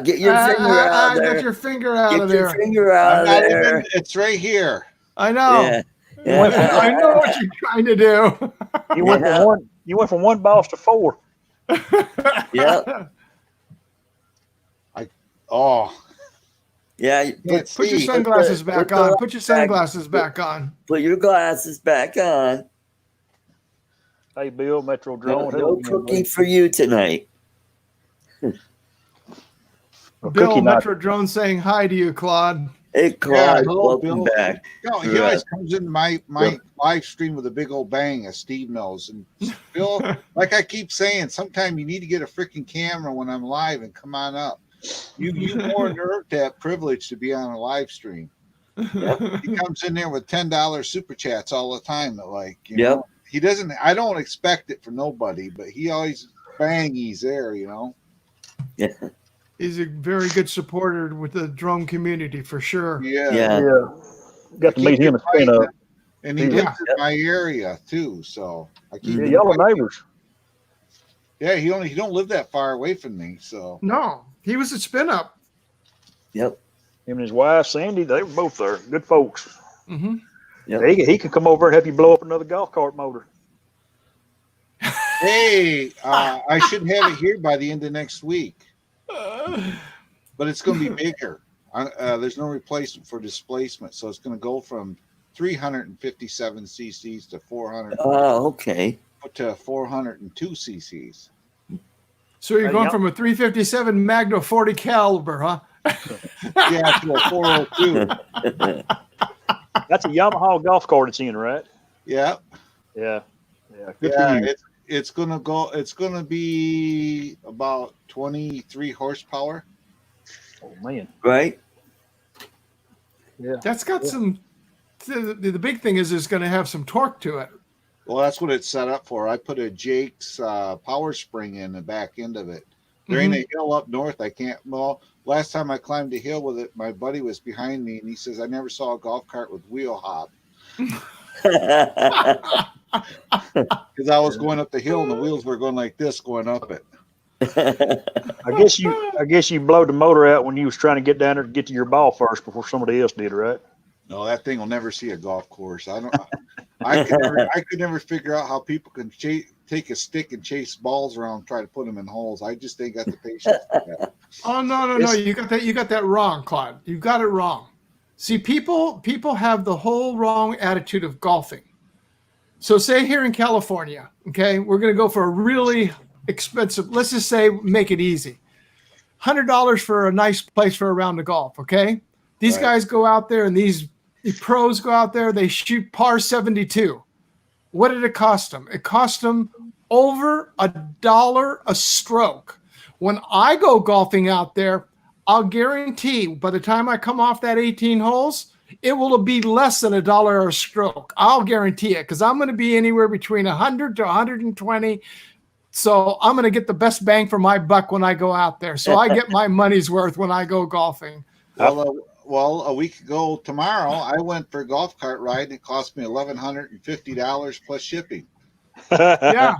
get your finger out there. Get your finger out Get of your there. finger out of there. It's right here. I know. Yeah. I know what you're trying to do. You went Yeah. from one boss to 4. Yep. Oh, Yeah. Can't Put your see. sunglasses back put the on. light Put your back. sunglasses back on. Put your glasses back on. Hey, Bill, Metro No, Drone. no cookie for you tonight. Bill Metro Drone saying hi to you, Claude. Hey, Claude, hello, welcome Bill. back. no, he always comes in my live stream with a big old bang, as Steve knows. And Bill, like I keep saying, sometime you need to get a freaking camera when I'm live and come on up. You more earned that privilege to be on a live stream. He comes in there with $10 super chats all the time. That you Yep. know, he doesn't. I don't expect it from nobody, but he always he's there. You know. Yeah. He's a very good supporter with the drone community for sure. Yeah. Yeah. Yeah. Got to meet him and spin up. And he lives in my area too, so I keep. Yeah, y'all are neighbors. Yeah, he don't live that far away from me, so. No, he was at Spin Up. Yep. Him and his wife, Sandy, they were both there. Good folks. Mm-hmm. Yep. He can come over and help you blow up another golf cart motor. Hey, I should have it here by the end of next week, but it's going to be bigger. There's no replacement for displacement, so it's going to go from 357 cc's to 400 Oh, okay. to 402 cc's. So you're going from a 357 Magna 40 caliber, huh? Yeah, to a 402. That's a Yamaha golf cart it's in, right? Yeah, Yeah. Yeah. Good yeah. for you. It's gonna go. It's gonna be about 23 horsepower. Oh, man. Right. Yeah. That's got some. The big thing is it's going to have some torque to it. Well, that's what it's set up for. I put a Jake's power spring in the back end of it. There ain't a hill up north. I can't. Well, last time I climbed a hill with it, my buddy was behind me, and he says, "I never saw a golf cart with wheel hop." Because I was going up the hill, and the wheels were going like this, going up it. I guess you blowed the motor out when you was trying to get down there to get to your ball first before somebody else did, right? No, that thing will never see a golf course. I could never figure out how people can take a stick and chase balls around, try to put them in holes. I just ain't got the patience for that. Oh no! You got that wrong, Claude. You got it wrong. See, people have the whole wrong attitude of golfing. So say here in California, okay, we're going to go for a really expensive, let's just say make it easy. $100 for a nice place for a round of golf, okay? These guys go out there and the pros go out there, they shoot par 72. What did it cost them? It cost them over $1 a stroke. When I go golfing out there, I'll guarantee by the time I come off that 18 holes, it will be less than $1 a stroke. I'll guarantee it because I'm going to be anywhere between 100 to 120. So I'm going to get the best bang for my buck when I go out there. So I get my money's worth when I go golfing. Well, a week ago tomorrow, I went for a golf cart ride, and it cost me $1,150 plus shipping. Yeah,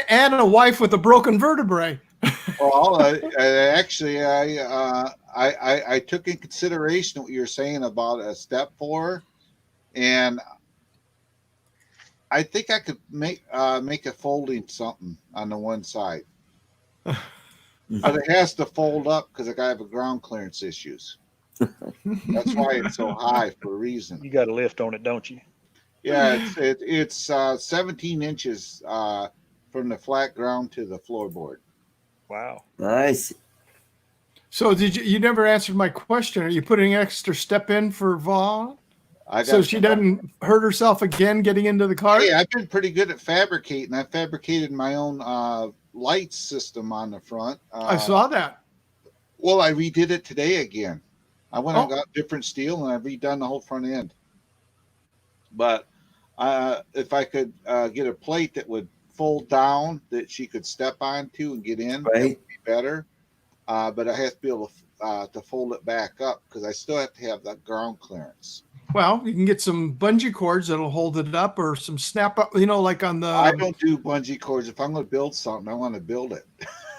and a wife with a broken vertebrae. Well, I took in consideration what you're saying about a step four, and I think I could make a folding something on the one side, but it has to fold up because I have a ground clearance issues. That's why it's so high for a reason. You got a lift on it, don't you? Yeah, it's 17 inches from the flat ground to the floorboard. Wow. Nice. So you never answered my question. Are you putting an extra step in for Vaughn? So she doesn't hurt herself again getting into the cart? Hey, I've been pretty good at fabricating. I fabricated my own light system on the front. I saw that. Well, I redid it today again. I went and got different steel, and I've redone the whole front end. But if I could get a plate that would fold down that she could step onto and get in, that would be better. But I have to be able to fold it back up because I still have to have that ground clearance. Well, you can get some bungee cords that'll hold it up, or some snap up. Like on the. I don't do bungee cords. If I'm going to build something, I want to build it.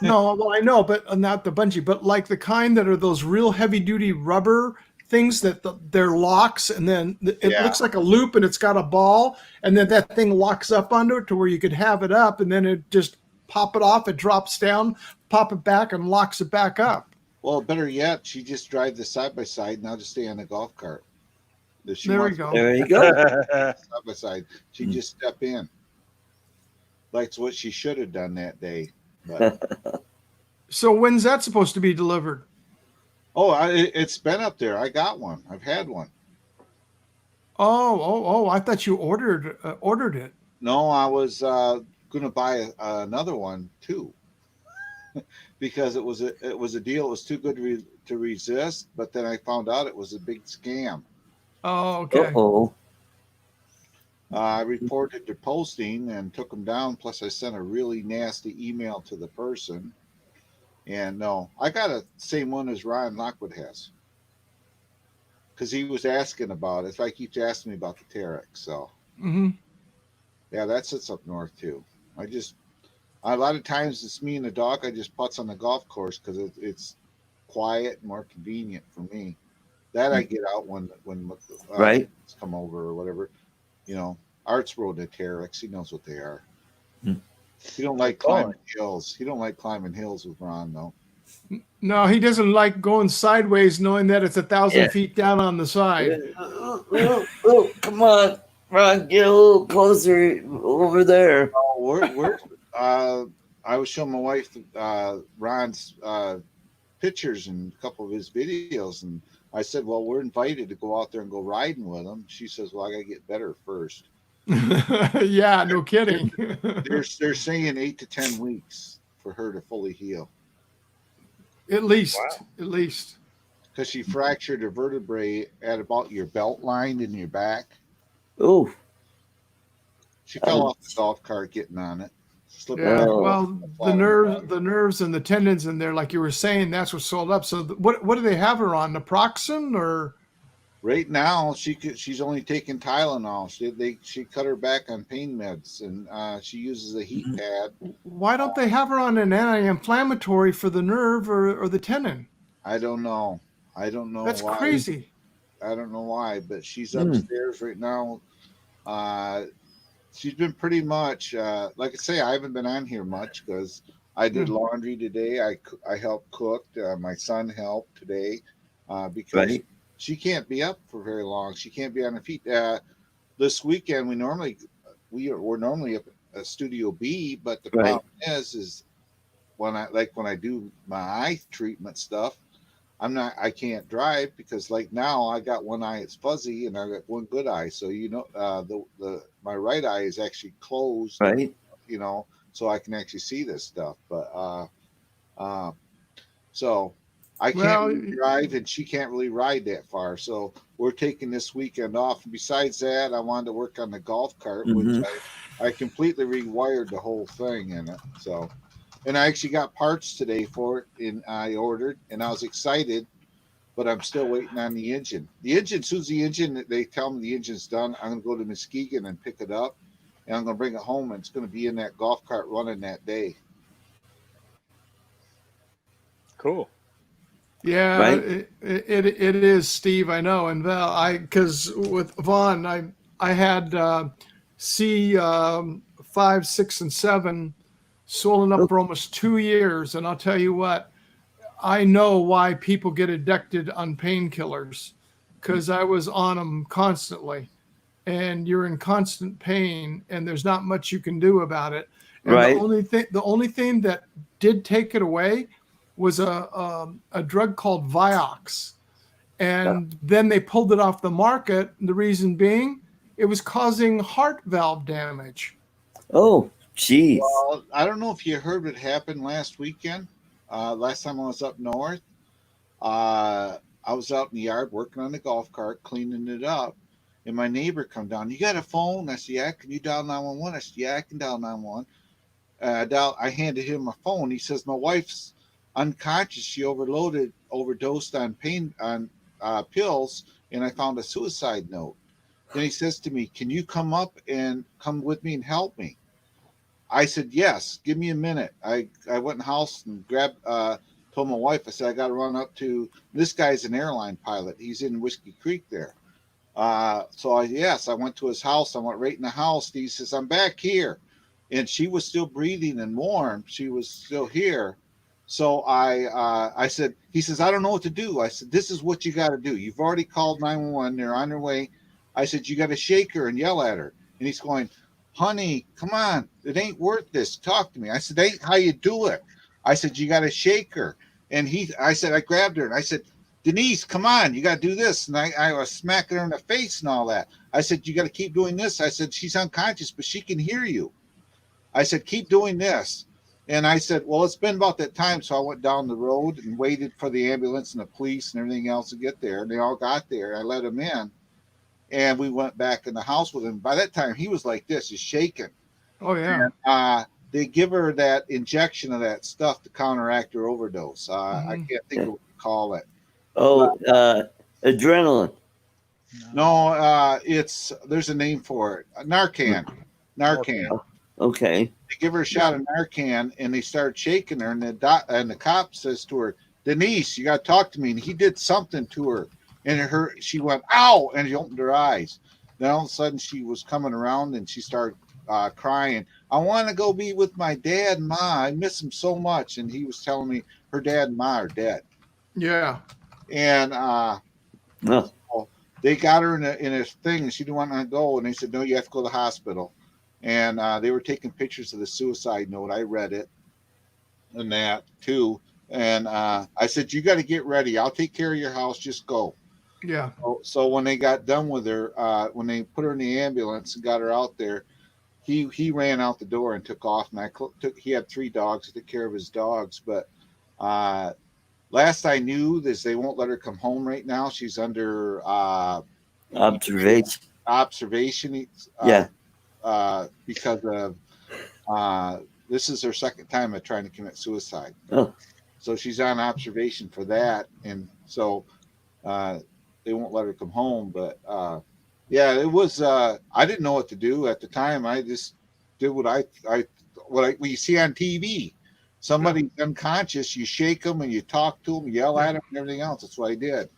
No, well, I know, but not the bungee, but like the kind that are those real heavy duty rubber things that they're locks, and then it looks like a loop, and it's got a ball, and then that thing locks up under it to where you could have it up, and then it just pop it off, it drops down, pop it back, and locks it back up. Well, better yet, she just drives the side by side, and I'll just stay on the golf cart. There we go. There you go. Side by side, she just step in. That's what she should have done that day. But. So when's that supposed to be delivered? Oh, it's been up there. I got one. I've had one. Oh! I thought you ordered it. No, I was going to buy another one too, because it was a deal. It was too good to resist. But then I found out it was a big scam. Oh, okay. Uh-oh. I reported their posting and took them down. Plus, I sent a really nasty email to the person. And no, I got the same one as Ryan Lockwood has. Because he was asking about it. He keeps asking me about the Terex. So, yeah, that sits up north too. A lot of times it's me and the dog. I just putts on the golf course because quiet, more convenient for me. That I get out when Right. come over or whatever. You know, Art's rode a Terex. He knows what they are. He don't like climbing hills. He don't like climbing hills with Ron though. No, he doesn't like going sideways, knowing that it's 1,000 Yeah. feet down on the side. Oh, come on, Ron, get a little closer over there. We're I was showing my wife Ron's pictures and a couple of his videos, and I said, well, we're invited to go out there and go riding with him. She says, well, I gotta get better first. Yeah, no kidding. They're saying 8 to 10 weeks for her to fully heal. At least. Because she fractured a vertebrae at about your belt line in your back. Oh, She fell off the golf cart getting on it. Slipped Yeah. Oh. Well, the nerves and the tendons in there, like you were saying, that's what's sold up. So what do they have her on? Naproxen or? Right now, she's only taking Tylenol. She cut her back on pain meds, and she uses a heat pad. Why don't they have her on an anti-inflammatory for the nerve or the tendon? I don't know. That's why. crazy. I don't know why, but she's upstairs right now. She's been pretty much, like I say, I haven't been on here much because I did laundry today. I helped cook. My son helped today because she can't be up for very long. She can't be on her feet. This weekend, we're normally up at Studio B, but the problem is when I do my eye treatment stuff, I can't drive because like now I got one eye it's fuzzy and I got one good eye. So my right eye is actually closed, right. So I can actually see this stuff. But so I can't really drive and she can't really ride that far. So we're taking this weekend off. And besides that, I wanted to work on the golf cart, which I completely rewired the whole thing in it. So. And I actually got parts today for it, and I ordered, and I was excited, but I'm still waiting on the engine. The engine, as soon as the engine, they tell me the engine's done, I'm going to go to Muskegon and pick it up, and I'm going to bring it home, and it's going to be in that golf cart running that day. Cool. Yeah, Right. it is, Steve. I know, and Val, because with Vaughn, I had C5, 6, and 7. Swollen up for almost 2 years. And I'll tell you what, I know why people get addicted on painkillers because I was on them constantly and you're in constant pain and there's not much you can do about it. And the only thing that did take it away was a drug called Vioxx. And then they pulled it off the market. The reason being it was causing heart valve damage. Oh, jeez. Well, I don't know if you heard what happened last weekend. Last time I was up north, I was out in the yard working on the golf cart, cleaning it up, and my neighbor come down. You got a phone? I said, yeah. Can you dial 911? I said, yeah, I can dial 911. I handed him my phone. He says, my wife's unconscious. She overdosed on pills, and I found a suicide note. Then he says to me, can you come with me and help me? I said, yes, give me a minute. I went in the house and told my wife, I said, I got to run up to, this guy's an airline pilot. He's in Whiskey Creek there. I went to his house. I went right in the house. He says, I'm back here. And she was still breathing and warm. She was still here. So I said, he says, I don't know what to do. I said, this is what you got to do. You've already called 911. They're on their way. I said, you got to shake her and yell at her. And he's going, honey, come on. It ain't worth this. Talk to me. I said, ain't how you do it. I said, you got to shake her. And I grabbed her and I said, Denise, come on. You got to do this. And I was smacking her in the face and all that. I said, you got to keep doing this. I said, she's unconscious, but she can hear you. I said, keep doing this. And I said, well, it's been about that time. So I went down the road and waited for the ambulance and the police and everything else to get there. And they all got there. I let them in. And we went back in the house with him. By that time, he was like this, he's shaking. Oh, yeah. And, they give her that injection of that stuff to counteract her overdose. I can't think of what you call it. Oh, adrenaline. No, there's a name for it. Narcan. Okay. They give her a shot of Narcan, and they start shaking her, and the cop says to her, Denise, you got to talk to me. And he did something to her, and she went, ow, and she opened her eyes. Then all of a sudden she was coming around and she started crying. I want to go be with my dad and ma. I miss him so much. And he was telling me her dad and ma are dead. Yeah. And No. they got her in a thing, and she didn't want to go. And they said, no, you have to go to the hospital. And they were taking pictures of the suicide note. I read it and that too. And I said, you got to get ready. I'll take care of your house. Just go. Yeah. So when they got done with her, when they put her in the ambulance and got her out there, he ran out the door and took off. And he had 3 dogs. I took care of his dogs. But last I knew is they won't let her come home right now. She's under Observation. Yeah. Because of this is her second time of trying to commit suicide. Oh. So she's on observation for that, and so they won't let her come home. But yeah, it was. I didn't know what to do at the time. I just did what we see on TV. Somebody's unconscious, you shake them and you talk to them, yell at them, and everything else. That's what I did.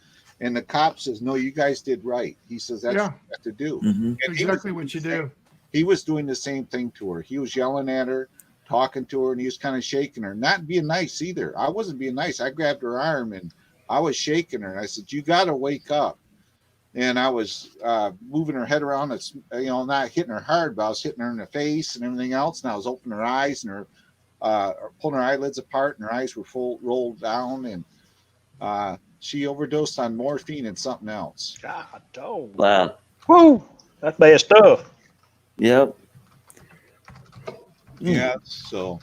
And the cop says, "No, you guys did right." He says, "That's what you have to do." Mm-hmm. And Exactly what you do. He was doing the same thing to her. He was yelling at her, talking to her, and he was kind of shaking her, not being nice either. I wasn't being nice. I grabbed her arm and I was shaking her, and I said, "You got to wake up." And I was moving her head around. It's not hitting her hard, but I was hitting her in the face and everything else. And I was opening her eyes and pulling her eyelids apart, and her eyes were full rolled down. And she overdosed on morphine and something else. God, dog. Wow. Woo, that's bad stuff. Yep. Yeah. So.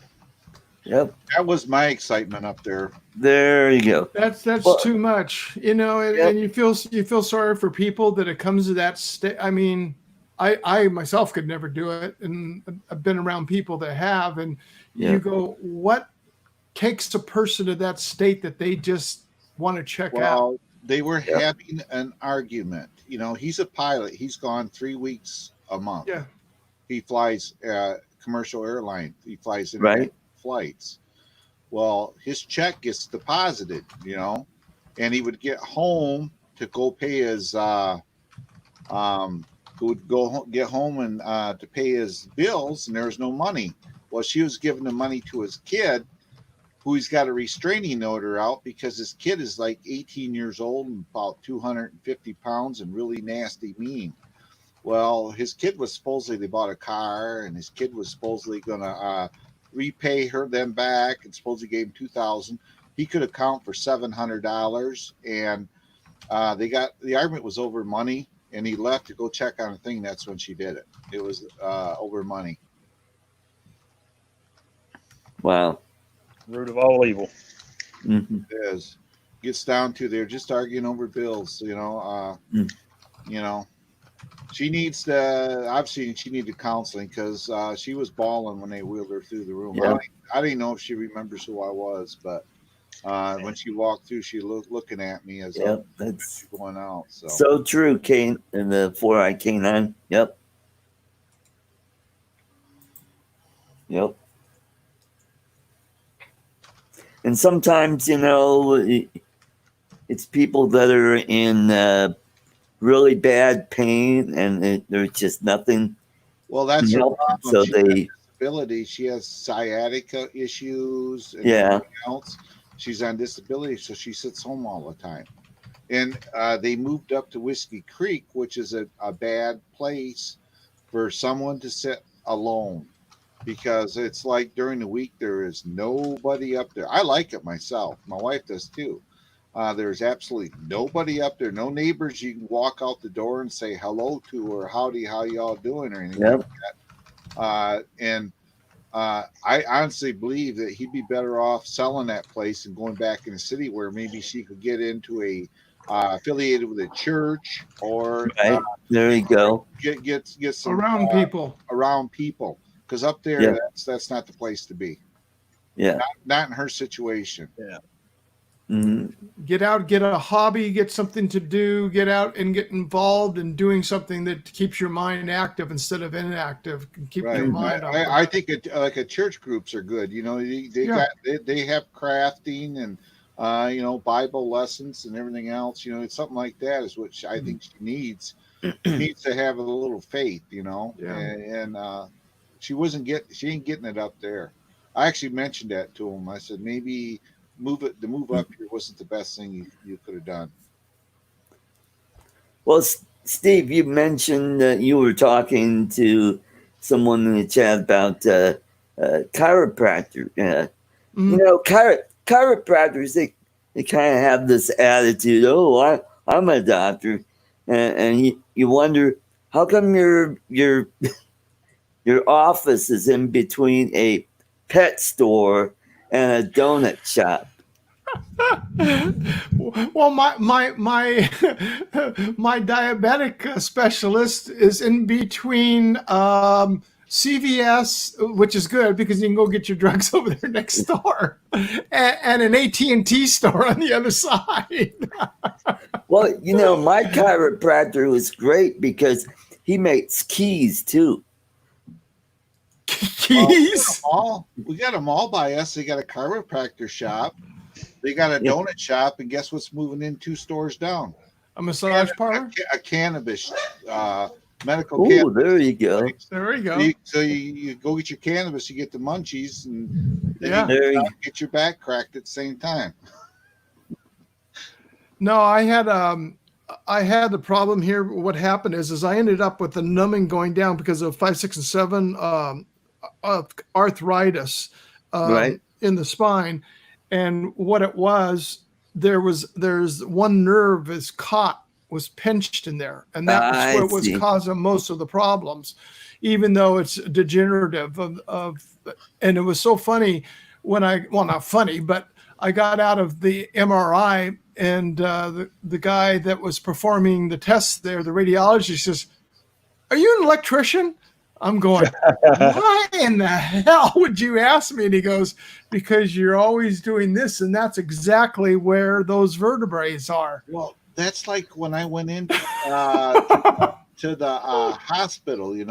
Yep. That was my excitement up there. There you go. That's too much, and you feel sorry for people that it comes to that state. I mean, I myself could never do it, and I've been around people that have, and you go, what takes a person to that state that they just want to check out? They were having an argument. He's a pilot. He's gone 3 weeks a month. Yeah. He flies commercial airline. He flies Right. Flights. Well, his check gets deposited, and he would get home to go pay his get home and to pay his bills, and there was no money. Well, she was giving the money to his kid, who he's got a restraining order out because his kid is like 18 years old and about 250 pounds and really nasty mean. Well, his kid was supposedly, they bought a car, and his kid was supposedly going to repay them back, and supposedly gave him $2,000. He could account for $700, and the argument was over money, and he left to go check on a thing. That's when she did it. It was over money. Wow. Root of all evil. Mm-hmm. It is. Gets down to they're just arguing over bills. She needs she needed counseling because she was bawling when they wheeled her through the room. Yeah. I didn't know if she remembers who I was, but when she walked through, she looking at me as that's going out. So true, Kane, and the 4-eye canine. Yep. And sometimes, it's people that are in really bad pain, and there's just nothing. Well, that's her problem. So she has disability. She has sciatica issues and everything else. She's on disability, so she sits home all the time. And they moved up to Whiskey Creek, which is a bad place for someone to sit alone, because it's like during the week there is nobody up there. I like it myself. My wife does too. There's absolutely nobody up there, no neighbors you can walk out the door and say hello to, or howdy, how y'all doing, or anything like that. And I honestly believe that he'd be better off selling that place and going back in the city where maybe she could get into a affiliated with a church, or there you go. Get some around people, because up there that's not the place to be. Yeah, not in her situation. Yeah. Mm-hmm. Get out, get a hobby, get something to do, get out and get involved in doing something that keeps your mind active instead of inactive. Keep your mind active. I think like a church groups are good. They have crafting and Bible lessons and everything else. It's something like that is what I think she needs. She needs to have a little faith, Yeah. and she ain't getting it up there. I actually mentioned that to him. I said maybe the move up here wasn't the best thing you could have done. Well, Steve, you mentioned that you were talking to someone in the chat about chiropractor. Chiropractors, they kind of have this attitude, oh, I'm a doctor. And you wonder, how come your office is in between a pet store and a donut shop? Well, my diabetic specialist is in between CVS, which is good because you can go get your drugs over there next door, and an AT&T store on the other side. Well, my chiropractor was great because he makes keys too. Keys? We got them all by us. They got a chiropractor shop. They got a donut shop, and guess what's moving in 2 stores down? A massage parlor? A cannabis, medical. Oh, there you go. There you go. So you go get your cannabis, you get the munchies, and then Yeah. you get your back cracked at the same time. No, I had the problem here. What happened is I ended up with the numbing going down because of 5, 6, and 7 arthritis Right. in the spine. And what it was, there's one nerve was pinched in there, and that was what was causing most of the problems, even though it's degenerative and it was so funny when not funny, but I got out of the MRI and the guy that was performing the tests there, the radiologist says, "Are you an electrician?" I'm going, why in the hell would you ask me? And he goes, because you're always doing this, and that's exactly where those vertebrae are. Well, that's like when I went into to the hospital, in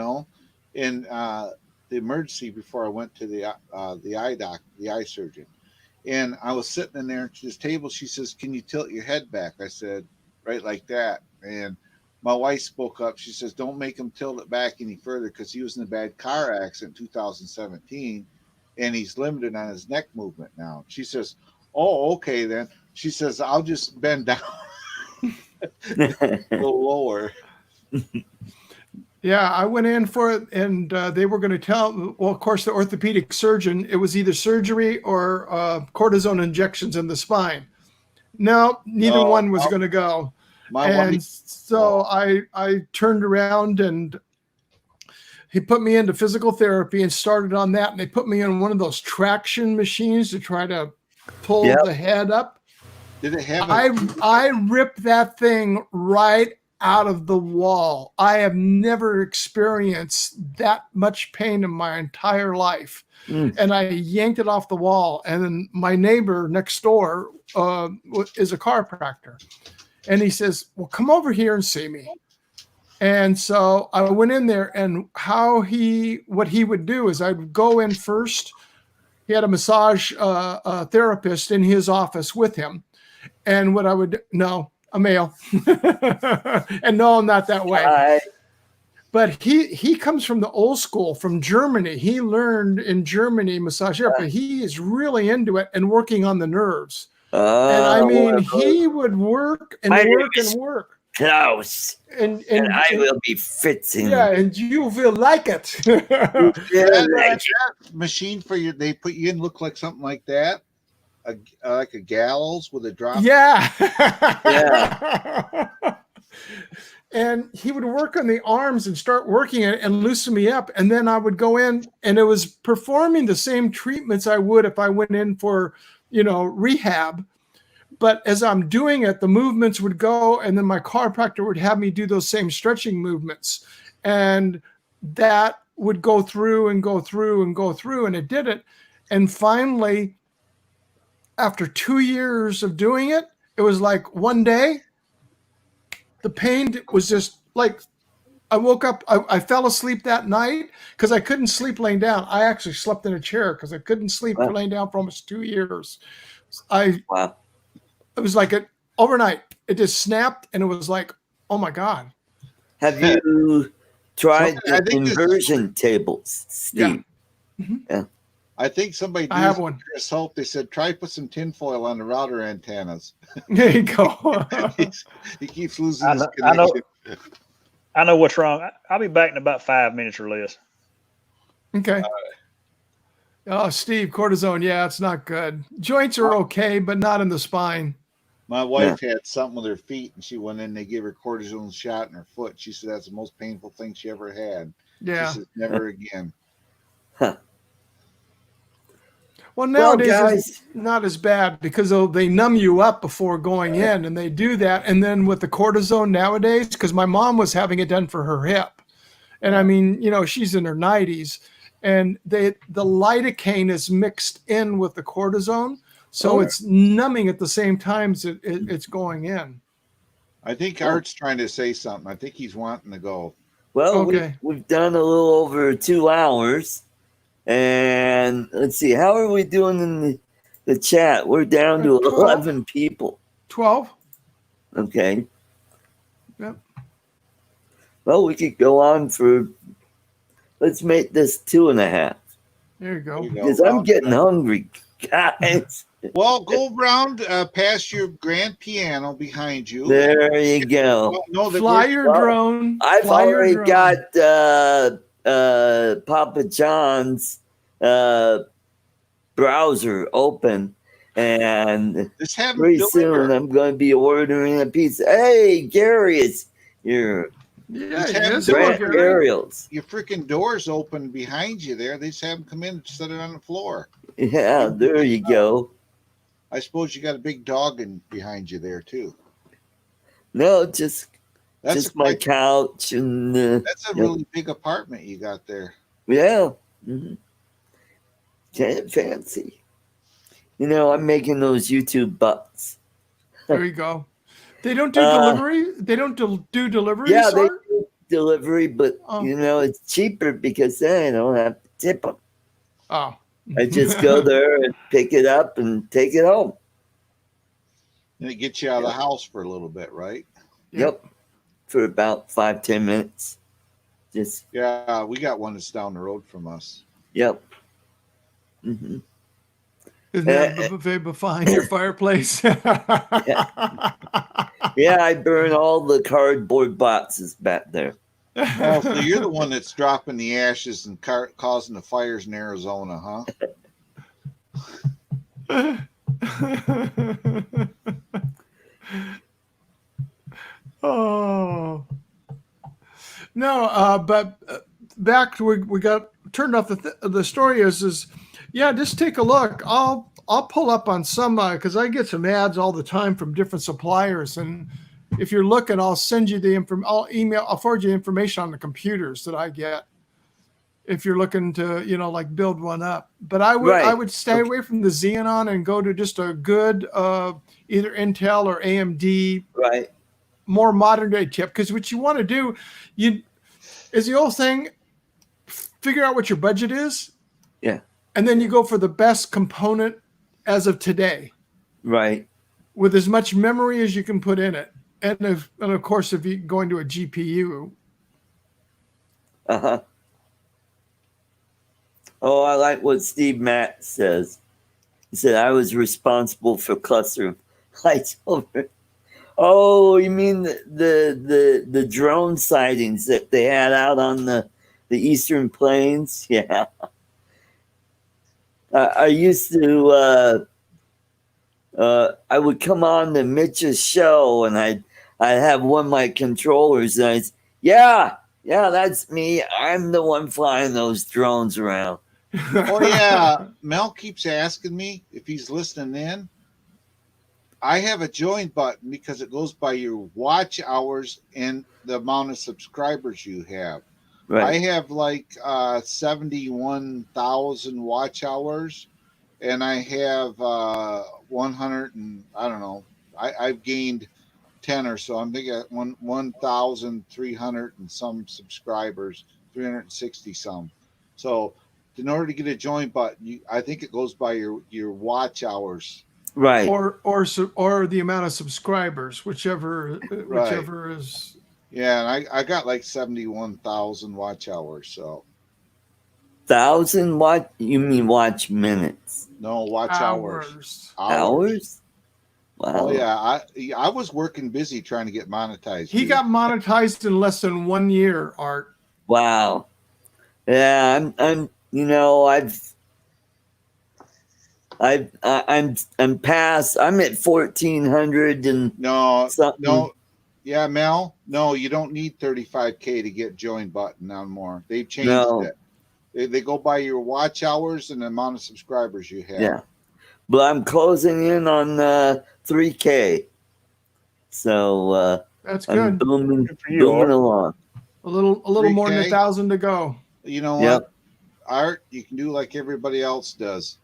the emergency before I went to the eye surgeon. And I was sitting in there at this table. She says, "Can you tilt your head back?" I said, "Right like that." And my wife spoke up. She says, "Don't make him tilt it back any further because he was in a bad car accident in 2017, and he's limited on his neck movement now." She says, "Oh, okay then." She says, "I'll just bend down a little lower." Yeah, I went in for it, and they were going to well, of course, the orthopedic surgeon, it was either surgery or cortisone injections in the spine. No, neither one was going to go. So I turned around, and he put me into physical therapy and started on that. And they put me on one of those traction machines to try to pull the head up. Did it have? I ripped that thing right out of the wall. I have never experienced that much pain in my entire life. And I yanked it off the wall. And then my neighbor next door is a chiropractor. And he says, "Well, come over here and see me." And so I went in there, and what he would do is I'd go in first. He had a massage therapist in his office with him. And what I would, a male. And no, I'm not that way. But he comes from the old school, from Germany. He learned in Germany massage therapy. He is really into it and working on the nerves. And I mean, he would work and work. Klaus. And I will be fixing. Yeah, and you will like it. That machine they put you in look like something like that. Like a gallows with a drop. Yeah. Yeah. And he would work on the arms and start working it and loosen me up. And then I would go in, and it was performing the same treatments I would if I went in for, rehab. But as I'm doing it, the movements would go, and then my chiropractor would have me do those same stretching movements. And that would go through and go through and go through, and it did it. And finally, after 2 years of doing it, it was like one day, the pain was just like, I woke up, I fell asleep that night because I couldn't sleep laying down. I actually slept in a chair because I couldn't sleep laying down for almost 2 years. Wow. it was like overnight. It just snapped, and it was like, oh my God. Have you tried I the think this is- inversion tables, Steve? I think somebody I have used one. Chris Hope. They said try put some tinfoil on the router antennas. There you go. He keeps losing I his know, I know. connection. I know what's wrong. I'll be back in about 5 minutes or less. Okay. Oh, Steve, cortisone. Yeah, it's not good. Joints are okay, but not in the spine. My wife had something with her feet, and she went in. They gave her cortisone shot in her foot. She said that's the most painful thing she ever had. Yeah. She said never again. Well, nowadays guys. it's not as bad because they numb you up before going in, and they do that. And then with the cortisone nowadays, because my mom was having it done for her hip, and I mean, she's in her 90s, and the lidocaine is mixed in with the cortisone, so it's numbing at the same time as it's going in. I think Art's trying to say something. I think he's wanting to go. Well, Okay. we've done a little over 2 hours. And let's see, how are we doing in the chat? We're down to 12. 11 people. 12. Okay. Yep. Well, we could go on let's make this 2.5. There you go. Because I'm getting hungry, guys. Well, go around past your grand piano behind you. There you go. No, Fly your drone. I've Fly your already drone. got Papa John's browser open, and Just have pretty him soon deliver. I'm going to be ordering a pizza. Hey, Gary is here. Yeah, Just have yes, them Grant Gary. Burials. Your freaking door's open behind you there. They just have them come in and set it on the floor. Yeah, there you go. I suppose you got a big dog behind you there too. No, just That's my couch and that's a really big apartment you got there. yeah. Fancy. I'm making those YouTube bucks. There you go. They don't do delivery. They don't do delivery. Yeah, they Sart? do delivery, but it's cheaper because then I don't have to tip them. Oh. I just go there and pick it up and take it home. And it gets you out of the house for a little bit, right? Yep. For about 5-10 minutes. Just Yeah, we got one that's down the road from us. yep. Mm-hmm. Isn't that a buffet behind your fireplace? Yeah, I burn all the cardboard boxes back there. Oh, so you're the one that's dropping the ashes and causing the fires in Arizona, huh? Oh. No, but back to we got turned off. The story is yeah, just take a look. I'll pull up on some because I get some ads all the time from different suppliers, and if you're looking, I'll send you the I'll forward you information on the computers that I get. If you're looking to, like build one up, but I would stay away from the Xenon and go to just a good either Intel or AMD, right? More modern day chip. Because what you want to do, is the old thing. Figure out what your budget is, yeah, and then you go for the best component as of today, right? With as much memory as you can put in it, and of course, if you're going to a GPU. Oh, I like what Steve Matt says. He said, I was responsible for cluster of lights over. Oh, you mean the drone sightings that they had out on the Eastern Plains? Yeah. I used to, I would come on to Mitch's show and I'd have one of my controllers and I'd say, yeah, that's me. I'm the one flying those drones around. Oh yeah, Mel keeps asking me if he's listening in. I have a join button because it goes by your watch hours and the amount of subscribers you have. Right. I have like 71,000 watch hours, and I have 100 and I don't know. I've gained 10 or so. I'm thinking 1,300 and some subscribers, 360 some. So in order to get a join button, I think it goes by your watch hours. Right. or the amount of subscribers, whichever is. Yeah, and I got like 71,000 watch hours. So 1,000 watch? You mean watch minutes? no, watch hours. Hours? Wow. Oh yeah, I was working busy trying to get monetized. He dude. got monetized in less than 1 year, Art. Wow. Yeah, I'm I'm past. I'm at 1,400 and No, something. no, yeah, Mel. No, you don't need 35K to get join button no more. They've changed No. it. They go by your watch hours and the amount of subscribers you have. Yeah. But I'm closing in on 3K. So That's I'm good. booming Good for you, booming Art. along. A little more than 3K? 1,000 to go. You know Yep. what? Art, you can do like everybody else does.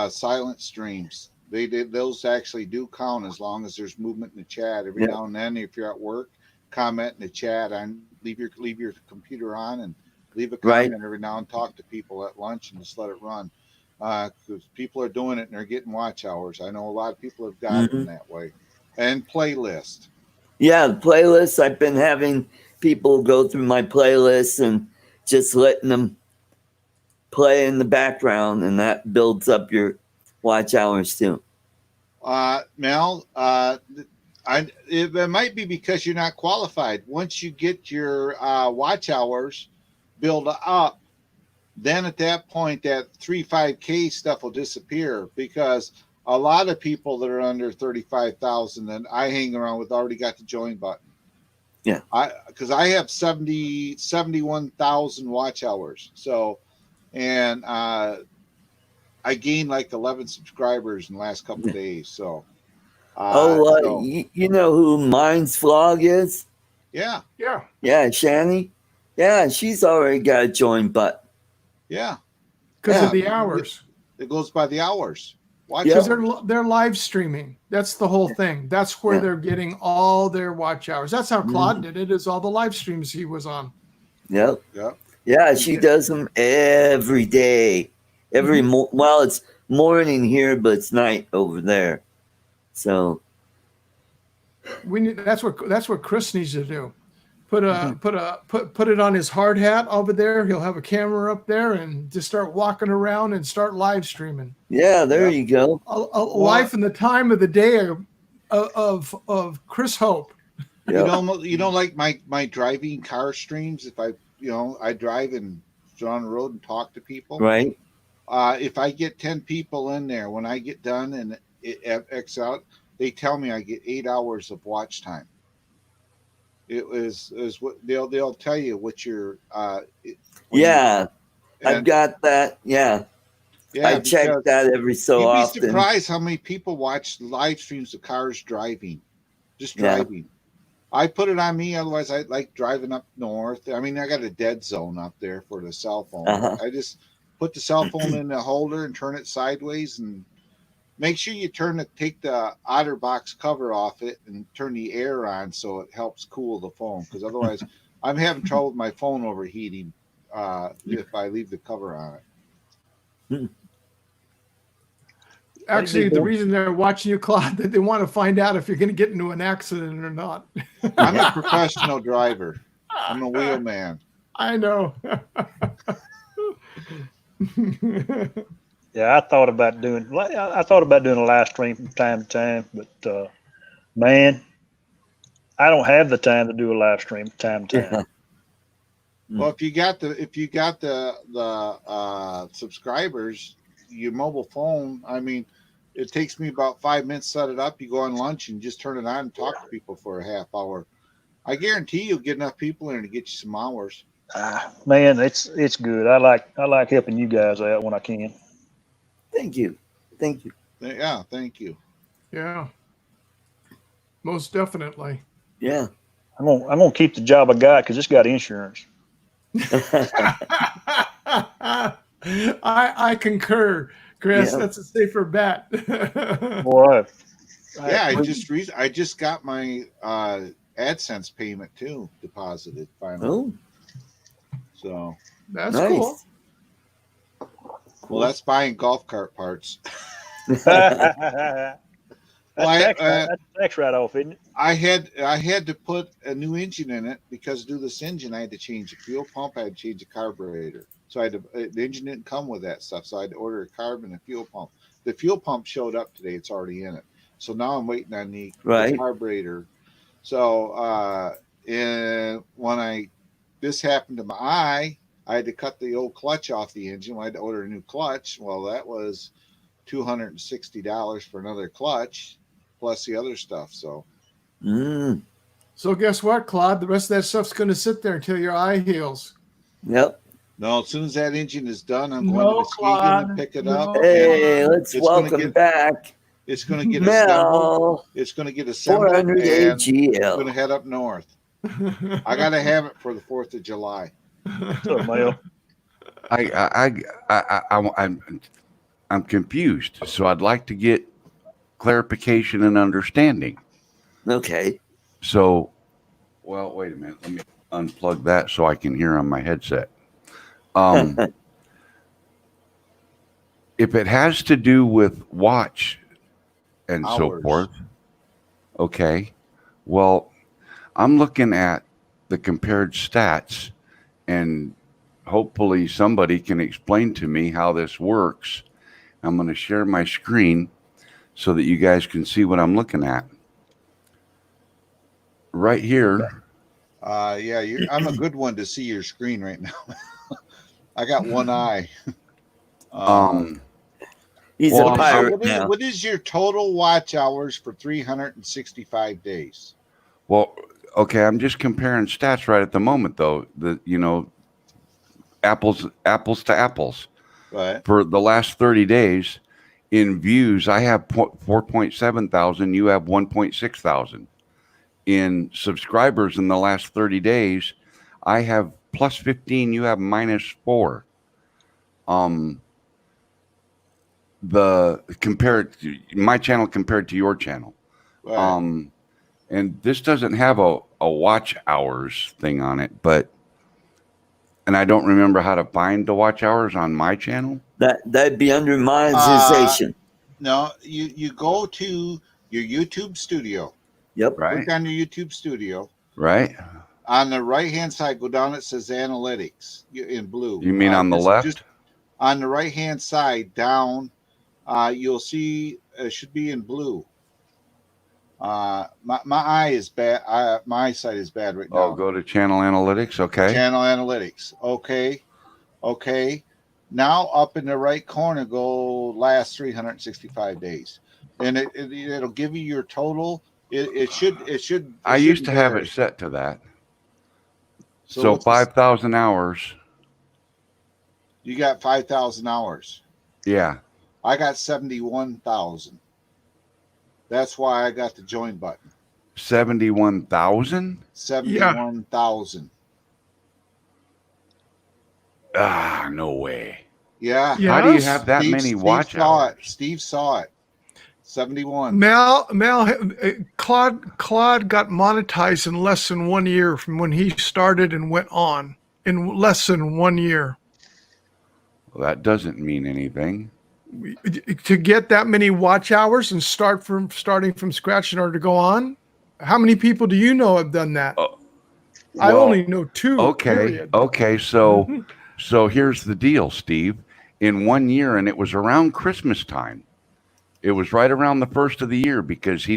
Silent streams. Those actually do count as long as there's movement in the chat. Every Yep. now and then, if you're at work, comment in the chat and leave your computer on and leave a Right. comment every now and talk to people at lunch and just let it run. Because people are doing it and they're getting watch hours. I know a lot of people have got them that way. And playlist. Yeah, the playlists. I've been having people go through my playlists and just letting them play in the background, and that builds up your watch hours too. Mel, it might be because you're not qualified. Once you get your watch hours build up, then at that point, that 3-5K stuff will disappear because a lot of people that are under 35,000 that I hang around with already got the join button. Yeah. Because I have 71,000 watch hours. So, and I gained like 11 subscribers in the last couple of days. So, you know who Mine's Vlog is? yeah, Yeah. Yeah, Shani. Yeah, she's already got a join button. yeah, Because Yeah. of the hours. it goes by the hours. Watch Yeah. Because they're live streaming. That's the whole thing. That's where Yeah. they're getting all their watch hours. That's how Claude Mhm. did it. Is all the live streams he was on. Yep. Yep. Yeah, she does them every day. Well, it's morning here, but it's night over there. So That's what Chris needs to do. Put it on his hard hat over there. He'll have a camera up there and just start walking around and start live streaming. yeah, there Yep. you go. A life and the time of the day of Chris Hope. Yep. You know, like my driving car streams. If I drive and on the road and talk to people. Right. If I get 10 people in there, when I get done and it X out, they tell me I get 8 hours of watch time. It is what they'll tell you what your Yeah, I've and- got that. Yeah, I check because that every so you'd be often. surprised how many people watch live streams of cars driving, just Yeah. driving. I put it on me, otherwise I like driving up north. I mean, I got a dead zone up there for the cell phone. Uh-huh. I just put the cell phone in the holder and turn it sideways, and make sure you take the OtterBox cover off it and turn the air on so it helps cool the phone. Because otherwise, I'm having trouble with my phone overheating if I leave the cover on it. Actually, the reason they're watching you, Claude, that they want to find out if you're going to get into an accident or not. I'm a professional driver. I'm a wheelman. I know. Yeah, I thought about doing a live stream from time to time, but man, I don't have the time to do a live stream from time to time. Well, if you got the subscribers, your mobile phone, I mean, it takes me about 5 minutes to set it up. You go on lunch and just turn it on and talk to people for a half hour. I guarantee you'll get enough people in there to get you some hours. Man, it's good. I like helping you guys out when I can. Thank you. Yeah, thank you. Yeah. Most definitely. Yeah. I'm gonna keep the job I got because it's got insurance. I concur, Chris. Yeah. That's a safer bet. Boy, Yeah, I just got my AdSense payment too deposited finally. Oh, So, That's nice. cool. well, that's buying golf cart parts. That's tax write-off, isn't it? I had to put a new engine in it because to do this engine, I had to change the fuel pump. I had to change the carburetor. So I had to, the engine didn't come with that stuff. So I had to order a carb and a fuel pump. The fuel pump showed up today. It's already in it. So now I'm waiting on the carburetor. So, and when this happened to my eye, I had to cut the old clutch off the engine. I had to order a new clutch. Well, that was $260 for another clutch plus the other stuff. So, So guess what, Claude? The rest of that stuff's going to sit there until your eye heals. Yep. No, as soon as that engine is done, I'm No, going to Muskegon Claude, to pick it no. up. Hey, let's It's gonna welcome get- back It's going to get assembled. Mel. It's going to get assembled 400 and it's going to AGL. head up north. I got to have it for the 4th of July. So, Mel, I'm confused. So I'd like to get clarification and understanding. Okay. So, well, wait a minute. Let me unplug that so I can hear on my headset. If it has to do with watch and so Hours. forth, okay. Well, I'm looking at the compared stats, and hopefully somebody can explain to me how this works. I'm going to share my screen so that you guys can see what I'm looking at. Right here. Yeah, I'm a good one to see your screen right now. I got one eye. He's Well, a pirate now. What is your total watch hours for 365 days? Well, okay, I'm just comparing stats right at the moment, though. Apples to apples. Right. For the last 30 days, in views, I have 4.7 thousand. You have 1.6 thousand. In subscribers in the last 30 days, I have plus 15. You have minus 4. My channel compared to your channel. Right. And this doesn't have a watch hours thing on it, and I don't remember how to find the watch hours on my channel. That'd be under monetization. No, you go to your YouTube studio. Yep. Right. Click on your YouTube studio. Right. On the right-hand side, go down. It says analytics in blue. You mean on the left? Just on the right-hand side, down, you'll see it should be in blue. My eye is bad. My eyesight is bad right now. Oh, go to channel analytics. Okay. Channel analytics. Okay. Now up in the right corner, go last 365 days, and it'll give you your total. It should. I used to have it set to that. So 5,000 hours. You got 5,000 hours. Yeah. I got 71,000. That's why I got the join button. 71,000? 71,000. Ah, no way. Yeah. How do you have that many watch hours? Steve saw it. 71. Claude got monetized in less than 1 year from when he started and went on. In less than 1 year. Well, that doesn't mean anything. To get that many watch hours and starting from scratch in order to go on, how many people do you know have done that? I only know 2. Okay. Period. Okay. So here's the deal, Steve. In 1 year, and it was around Christmas time. It was right around the first of the year because he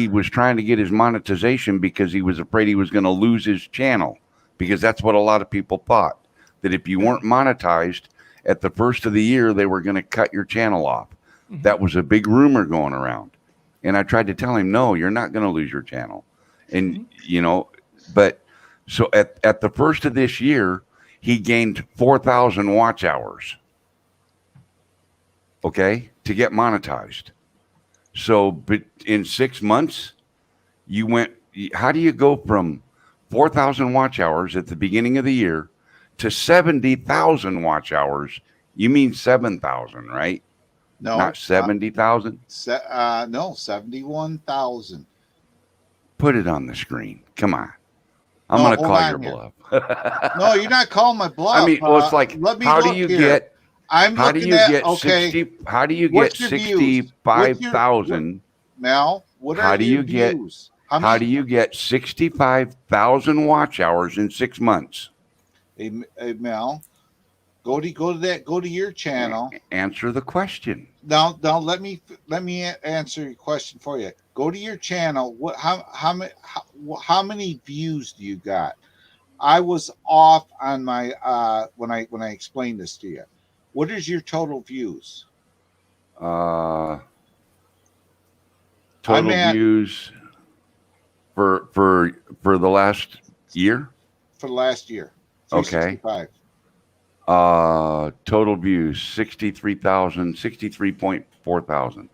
was trying to get his monetization because he was afraid he was going to lose his channel, because that's what a lot of people thought, that if you weren't monetized at the first of the year, they were going to cut your channel off. Mm-hmm. That was a big rumor going around. And I tried to tell him, no, you're not going to lose your channel. And, but so at the first of this year, he gained 4,000 watch hours. Okay. To get monetized. So, but in 6 months, how do you go from 4,000 watch hours at the beginning of the year to 70,000 watch hours? You mean 7,000, right? No, not 70,000. No, 71,000. Put it on the screen. Come on. I'm going to call your bluff. No, you're not calling my bluff. I mean, well, it's like, how do you get 65,000 Mel, what How are do your you get- views? How do you get 65,000 watch hours in 6 months? Hey, Mel, go to your channel. Answer the question. Now let me answer your question for you. Go to your channel. How many views do you got? I was off on my when I explained this to you. What is your total views? Total I'm at- views for the last year. For the last year. Okay. 365. Total views 63.4 thousand.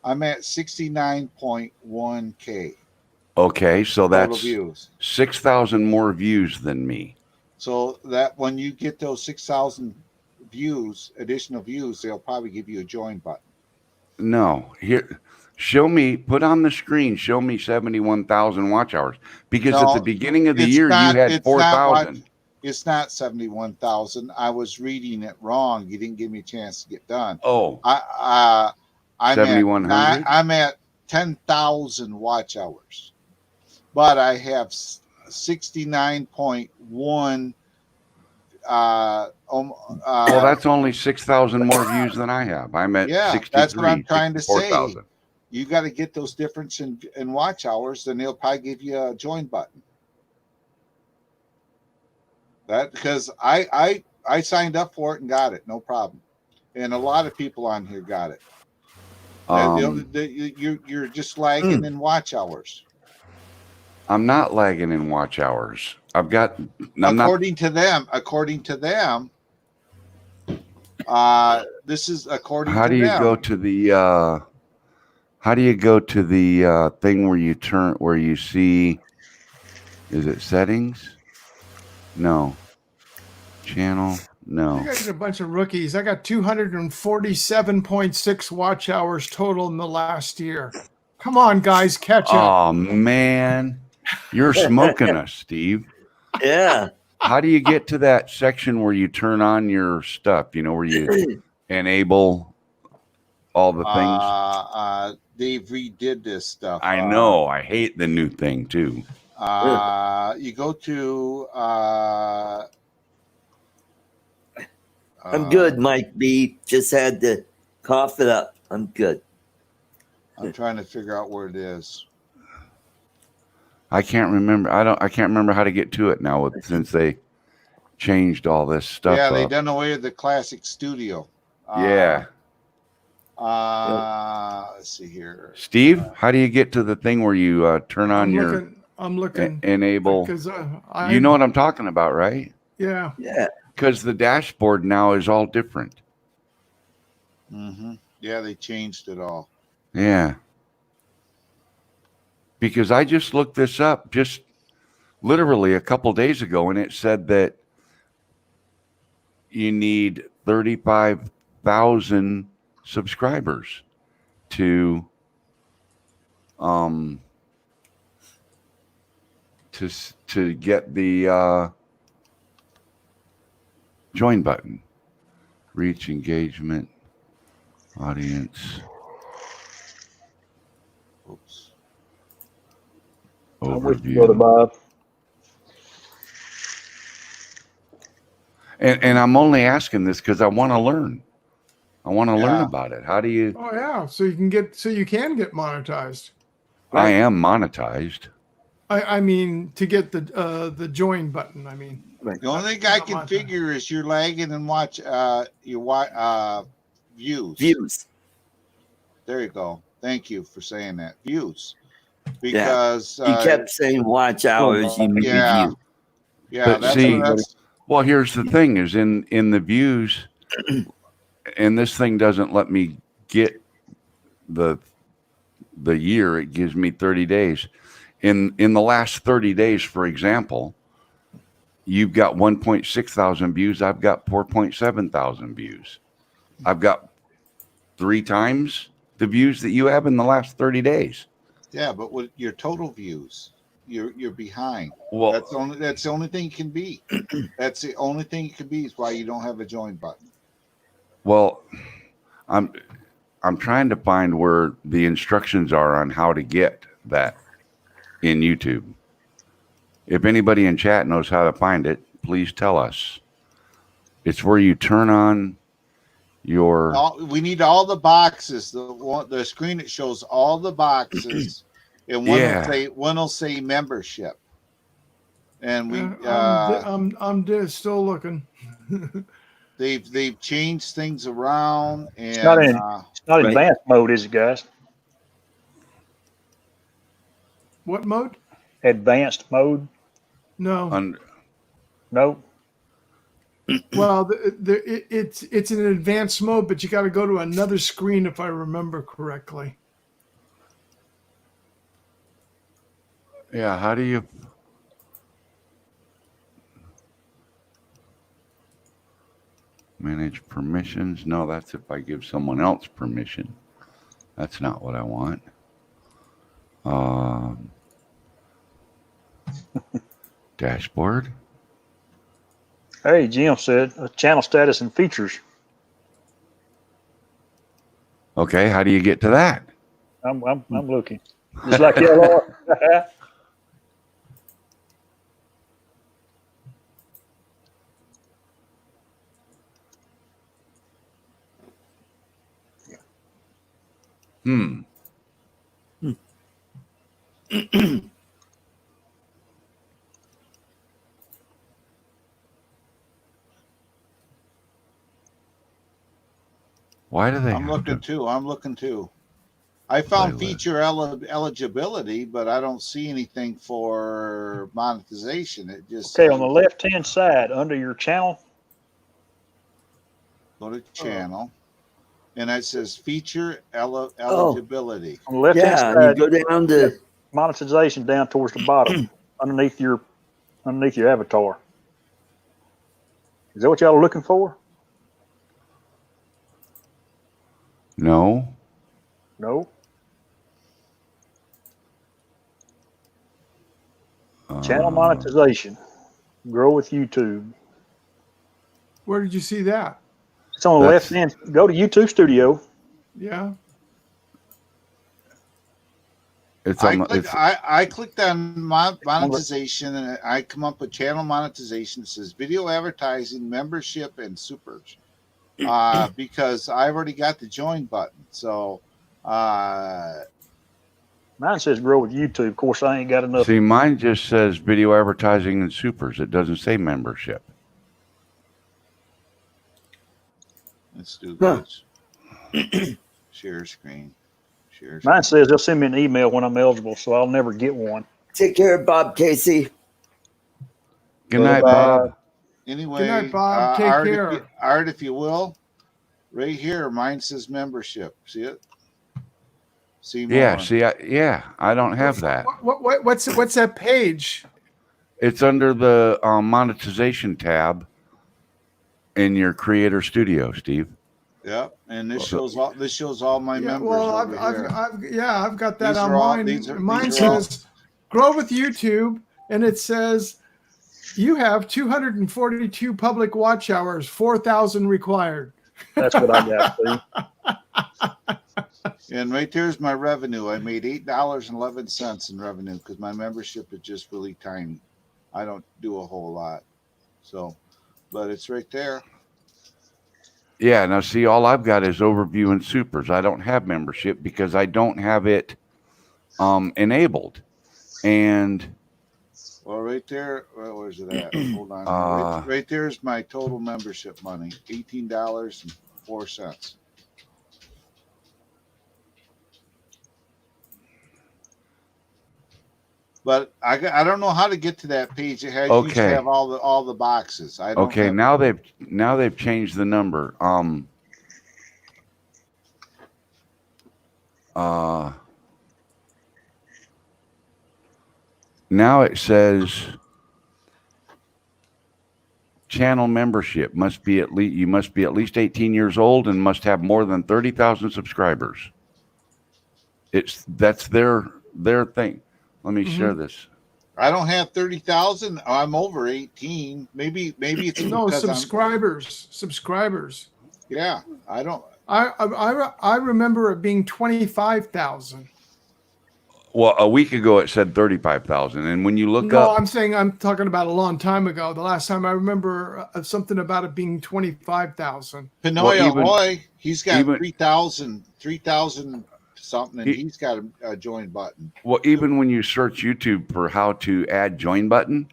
I'm at 69.1K Okay, so total that's views. 6,000 more views than me. So that when you get those 6,000 views, additional views, they'll probably give you a join button. No, here, show me. Put on the screen. Show me 71,000 watch hours because at No, the beginning of the it's year not- you had it's not 4,000. It's not 71,000. I was reading it wrong. You didn't give me a chance to get done. Oh, I'm 7,100? I'm at 10,000 watch hours, but I have 69.1. well, that's only 6,000 more views than I have. I'm at yeah, 63. that's what I'm trying to say. 64,000. You got to get those difference in watch hours, then they'll probably give you a join button. That because I signed up for it and got it, no problem, and a lot of people on here got it. You're just lagging in watch hours. I'm not lagging in watch hours. According to them, this is according How to do you them. go to the how do you go to the thing where you see, is it settings? No. Channel? No. You guys are a bunch of rookies. I got 247.6 watch hours total in the last year. Come on, guys, catch up. Oh man. You're smoking us, Steve. Yeah. How do you get to that section where you turn on your stuff, where you enable all the things? They've redid this stuff. I know. I hate the new thing too. You go to I'm good, Mike B. Just had to cough it up. I'm good. I'm trying to figure out where it is. I can't remember. I can't remember how to get to it now since they changed all this stuff. Yeah, they up. done away with the classic studio. Yeah. Let's see here. Steve, how do you get to the thing where you turn on I'm looking. enable? Because You know what I'm talking about, right? Yeah. Yeah. Because the dashboard now is all different. Mm-hmm. Yeah, they changed it all. Yeah. Because I just looked this up just literally a couple days ago, and it said that you need 35,000 subscribers to get the join button. Reach, engagement, audience. Oops. Overview. And I'm only asking this because I want to learn. I want to learn about it. How do you? Oh yeah. So you can get monetized. I am monetized. I mean to get the join button. I mean. The only thing I can figure is you're lagging and watch your views. Views. There you go. Thank you for saying that. Views. Because You kept saying watch hours. You mean yeah. view. Yeah, But see, well, here's the thing: is in the views, and this thing doesn't let me get the year. It gives me 30 days. In the last 30 days, for example, you've got 1.6 thousand views. I've got 4.7 thousand views. I've got 3 times the views that you have in the last 30 days. Yeah, but with your total views, you're behind. Well, that's the only thing it can be. That's the only thing it can be is why you don't have a join button. Well, I'm trying to find where the instructions are on how to get that in YouTube. If anybody in chat knows how to find it, please tell us. It's where you turn on your. We need all the boxes. The screen that shows all the boxes, and one will say membership. And we I'm still looking. they've changed things around, and It's not advanced mode, is it, guys? What mode? Advanced mode? No. No. Well, it's in advanced mode, but you got to go to another screen if I remember correctly. Yeah, how do you? Manage permissions? No, that's if I give someone else permission. That's not what I want. Dashboard. Hey, Jim said channel status and features. Okay, how do you get to that? I'm looking. Just like y'all are. Why do they? I'm looking too. I found feature eligibility, but I don't see anything for monetization. It just on the left-hand side under your channel. Go to channel, and it says feature eligibility. On the left-hand side, you go down to monetization down towards the bottom, underneath your avatar. Is that what y'all are looking for? No. No. Channel monetization. Grow with YouTube. Where did you see that? It's on the left hand. Go to YouTube Studio. Yeah. I clicked on monetization, and I come up with channel monetization. It says video advertising, membership, and supers. Because I've already got the join button. So mine says grow with YouTube. Of course, I ain't got enough. See, mine just says video advertising and supers. It doesn't say membership. Let's do this. Share screen. Mine says they'll send me an email when I'm eligible, so I'll never get one. Take care, Bob Casey. Good night, Bob. Anyway, good night, Bob. Take care. Art, if you will, right here, mine says membership. See it? See more. Yeah, I don't have that. What's that page? It's under the monetization tab in your Creator Studio, Steve. Yep, and this shows all my members. Well, I've got that on mine. Mine says grow with YouTube, and it says you have 242 public watch hours, 4,000 required. That's what I got. And right there's my revenue. I made $8.11 in revenue because my membership is just really tiny. I don't do a whole lot, so, but it's right there. Yeah, now see, all I've got is overview and supers. I don't have membership because I don't have it enabled. And well, right there, where's it at? Hold on. Right there's my total membership money, $18.04. But I don't know how to get to that page. It has used to have all the boxes. Now they've changed the number. Now it says channel membership must be at least 18 years old and must have more than 30,000 subscribers. That's their thing. Let me share this. I don't have 30,000. I'm over 18. Maybe it's no subscribers. Subscribers. Yeah, I don't. I remember it being 25,000. Well, a week ago it said 35,000, and when you look No, up, I'm talking about a long time ago. The last time I remember something about it being 25,000. Pinoy even- Ahoy, he's got even- 3,000 something, and he's got a join button. well, even when you search YouTube for how to add join button,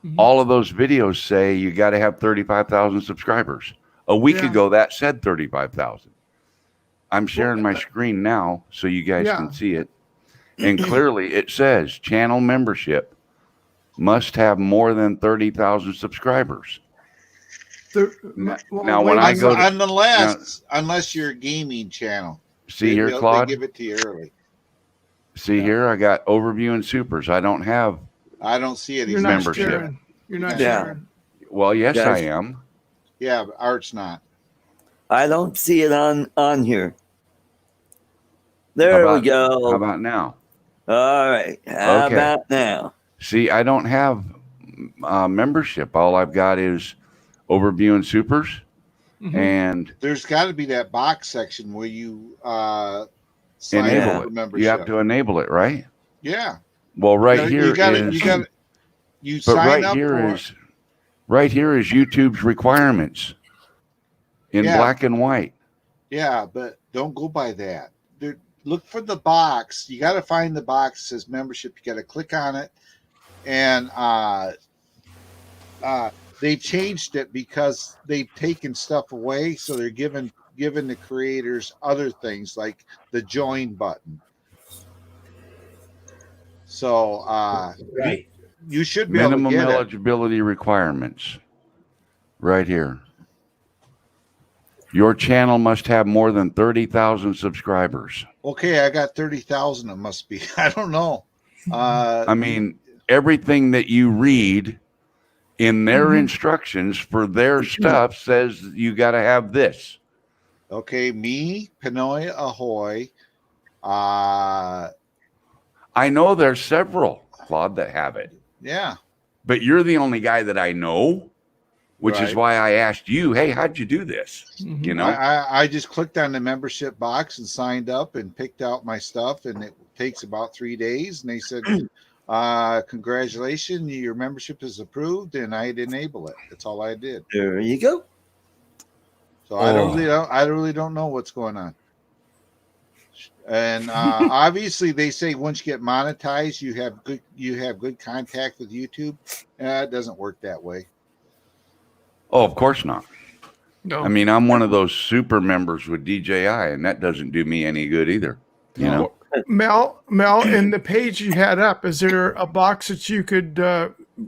Mhm. all of those videos say you got to have 35,000 subscribers. A week Yeah. ago that said 35,000. I'm sharing my screen now so you guys Yeah. can see it. And clearly it says channel membership must have more than 30,000 subscribers. Now, when I go to, unless you're a gaming channel, see here, Claude, they give it to you early. see here, I got overview and supers. I don't have, I don't see it. You're not membership. sharing. You're not Yeah. sharing. well, yes, Yes. I am. Yeah, but Art's not. I don't see it on here. There we How go. about now? All right. How Okay. about now? See, I don't have membership. All I've got is overview and supers. Mhm. And There's got to be that box section where you sign enable up for it. membership. You have to enable it, right? Yeah. Well, right here you got is, you but sign right up here for is, right here is YouTube's requirements in Yeah. black and white. Yeah, but don't go by that. Look for the box. You got to find the box that says membership. You got to click on it, and they changed it because they've taken stuff away. So they're giving the creators other things like the join button. So Right. you should be able Minimum to get it. eligibility requirements. Right here. Your channel must have more than 30,000 subscribers. Okay, I got 30,000. It must be. I don't know. I mean, everything that you read in their instructions for their stuff says you got to have this. Okay, me, Pinoy Ahoy. I know there's several, Claude, that have it, Yeah. but you're the only guy that I know, which is Right. why I asked you, hey, how'd you do this? Mhm. You know, I just clicked on the membership box and signed up and picked out my stuff, and it takes about 3 days. And they said, congratulations, your membership is approved, and I'd enable it. That's all I did. There you go. So I really don't know what's going on. And obviously they say once you get monetized, you have good contact with YouTube. It doesn't work that way. oh, of course not. No. I mean, I'm one of those super members with DJI, and that doesn't do me any good either. You know, Mel, in the page you had up, is there a box that you could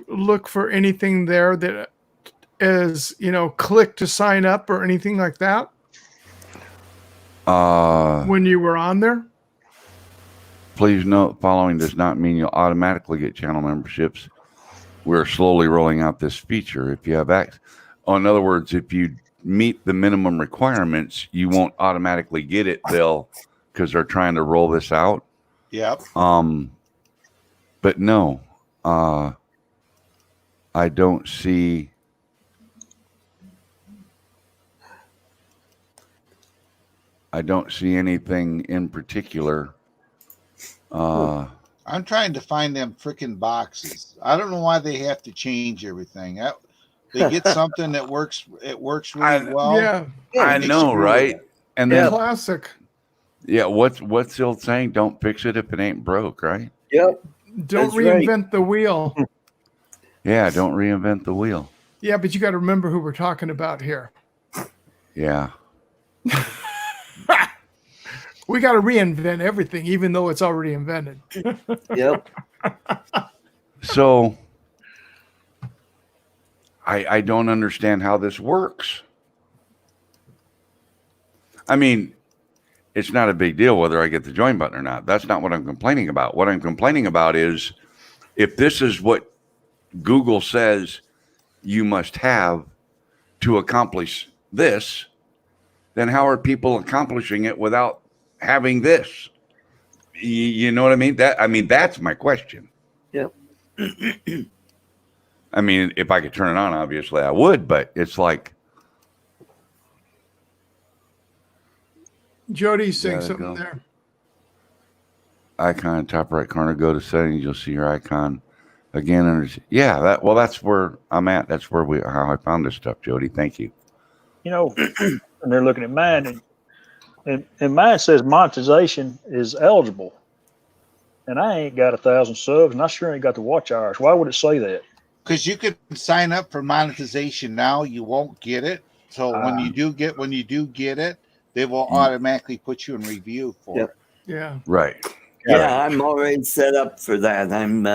look for anything there that is, click to sign up or anything like that when you were on there? please note, following does not mean you'll automatically get channel memberships. We're slowly rolling out this feature. If you have access, in other words, if you meet the minimum requirements, you won't automatically get it. Because they're trying to roll this out. Yep. But no, I don't see. I don't see anything in particular. I'm trying to find them freaking boxes. I don't know why they have to change everything. They get something that works. It works really well. Yeah. I know, right? And then, Classic. yeah, what's the old saying? Don't fix it if it ain't broke, right? Yep. Don't That's right. reinvent the wheel. Yeah, don't reinvent the wheel. Yeah, but you got to remember who we're talking about here. Yeah. We got to reinvent everything, even though it's already invented. Yep. So I don't understand how this works. I mean, it's not a big deal whether I get the join button or not. That's not what I'm complaining about. What I'm complaining about is if this is what Google says you must have to accomplish this, then how are people accomplishing it without having this? You know what I mean? That's my question. Yep. I mean, if I could turn it on, obviously I would, but it's like, Jody's saying Gotta something go. there. Icon, top right corner, go to settings. You'll see your icon again. That's where I'm at. That's where how I found this stuff, Jody. Thank you. You know, and they're looking at mine, and mine says monetization is eligible, and I ain't got 1,000 subs, and I sure ain't got the watch hours. Why would it say that? Because you could sign up for monetization now, you won't get it. So when you do get it, they will automatically put you in review for Yep. it. Yeah. Right. Yeah, I'm already set up for that. I'm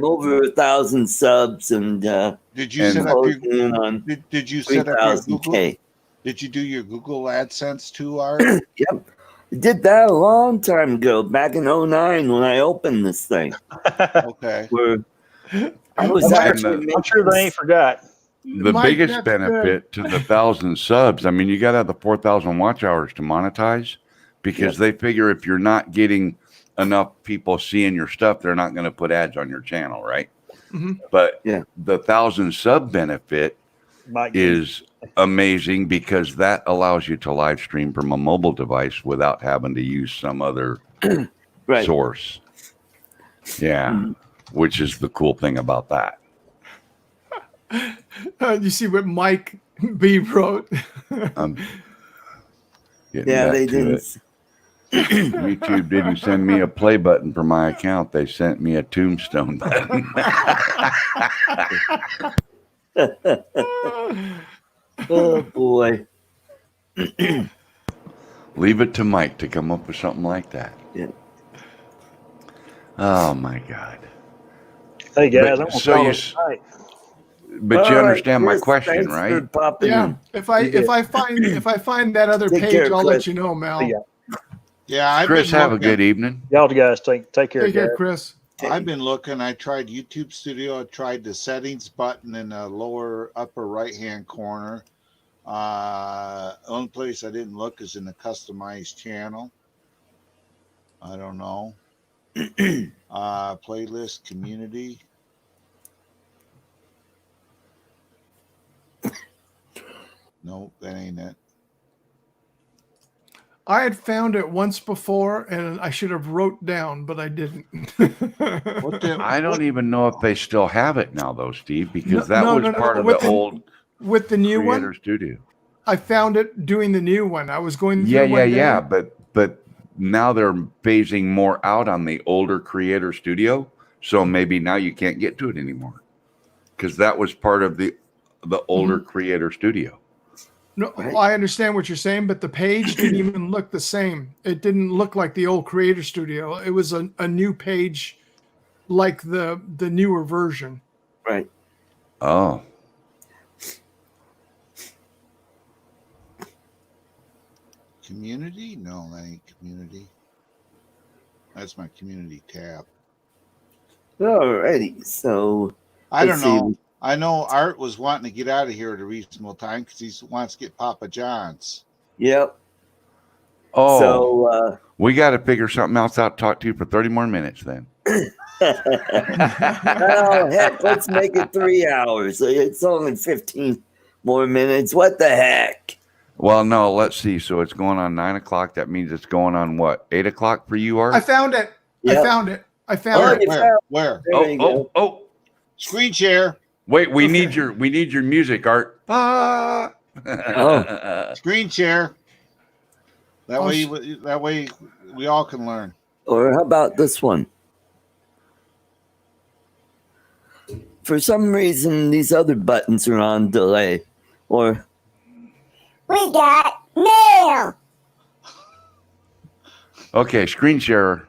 over 1,000 subs, and Did you set up your on? Did you set up your Google? K. Did you do your Google AdSense too, Art? Yep. I did that a long time ago, back in 2009 when I opened this thing. Okay. I'm sure they ain't forgot. The biggest benefit to the 1,000 subs, I mean, you got to have the 4,000 watch hours to monetize, because they figure if you're not getting enough people seeing your stuff, they're not going to put ads on your channel, right? Mm-hmm. But the 1,000 sub benefit is amazing, because that allows you to live stream from a mobile device without having to use some other source. Yeah, which is the cool thing about that. You see what Mike B wrote? They didn't. YouTube didn't send me a play button for my account. They sent me a tombstone button. Oh boy. Leave it to Mike to come up with something like that. Yeah. Oh my God. Hey guys, I'm gonna call it tonight. But you understand my question, right? Yeah. If I find that other page, I'll let you know, Mel. Yeah, Chris, have a good evening. Y'all guys take care. Take care, Chris. I've been looking. I tried YouTube Studio. I tried the settings button in the upper right hand corner. Only place I didn't look is in the customized channel. I don't know. Playlist community. No, that ain't it. I had found it once before, and I should have wrote down, but I didn't. I don't even know if they still have it now, though, Steve, because that was part of the old with the new Creator one Studio. I found it doing the new one. I was going through Yeah. But now they're phasing more out on the older Creator Studio, so maybe now you can't get to it anymore, because that was part of the older Creator Studio. No, I understand what you're saying, but the page didn't even look the same. It didn't look like the old Creator Studio. It was a new page, like the newer version. Right. Oh. Community? No, that ain't community. That's my community tab. Alrighty, so I don't know. I know Art was wanting to get out of here at a reasonable time because he wants to get Papa John's. Yep. Oh, so we got to figure something else out to talk to you for 30 more minutes then. Oh, heck, let's make it 3 hours. It's only 15 more minutes. What the heck? Well, no, let's see. So it's going on 9 o'clock. That means it's going on what? 8 o'clock for you, Art? I found it. Yep. I found it. Where? Oh. Screen share. Wait, we need your music, Art. Screen share. That way we all can learn. Or how about this one? For some reason, these other buttons are on delay. Or we got mail. Okay, screen share.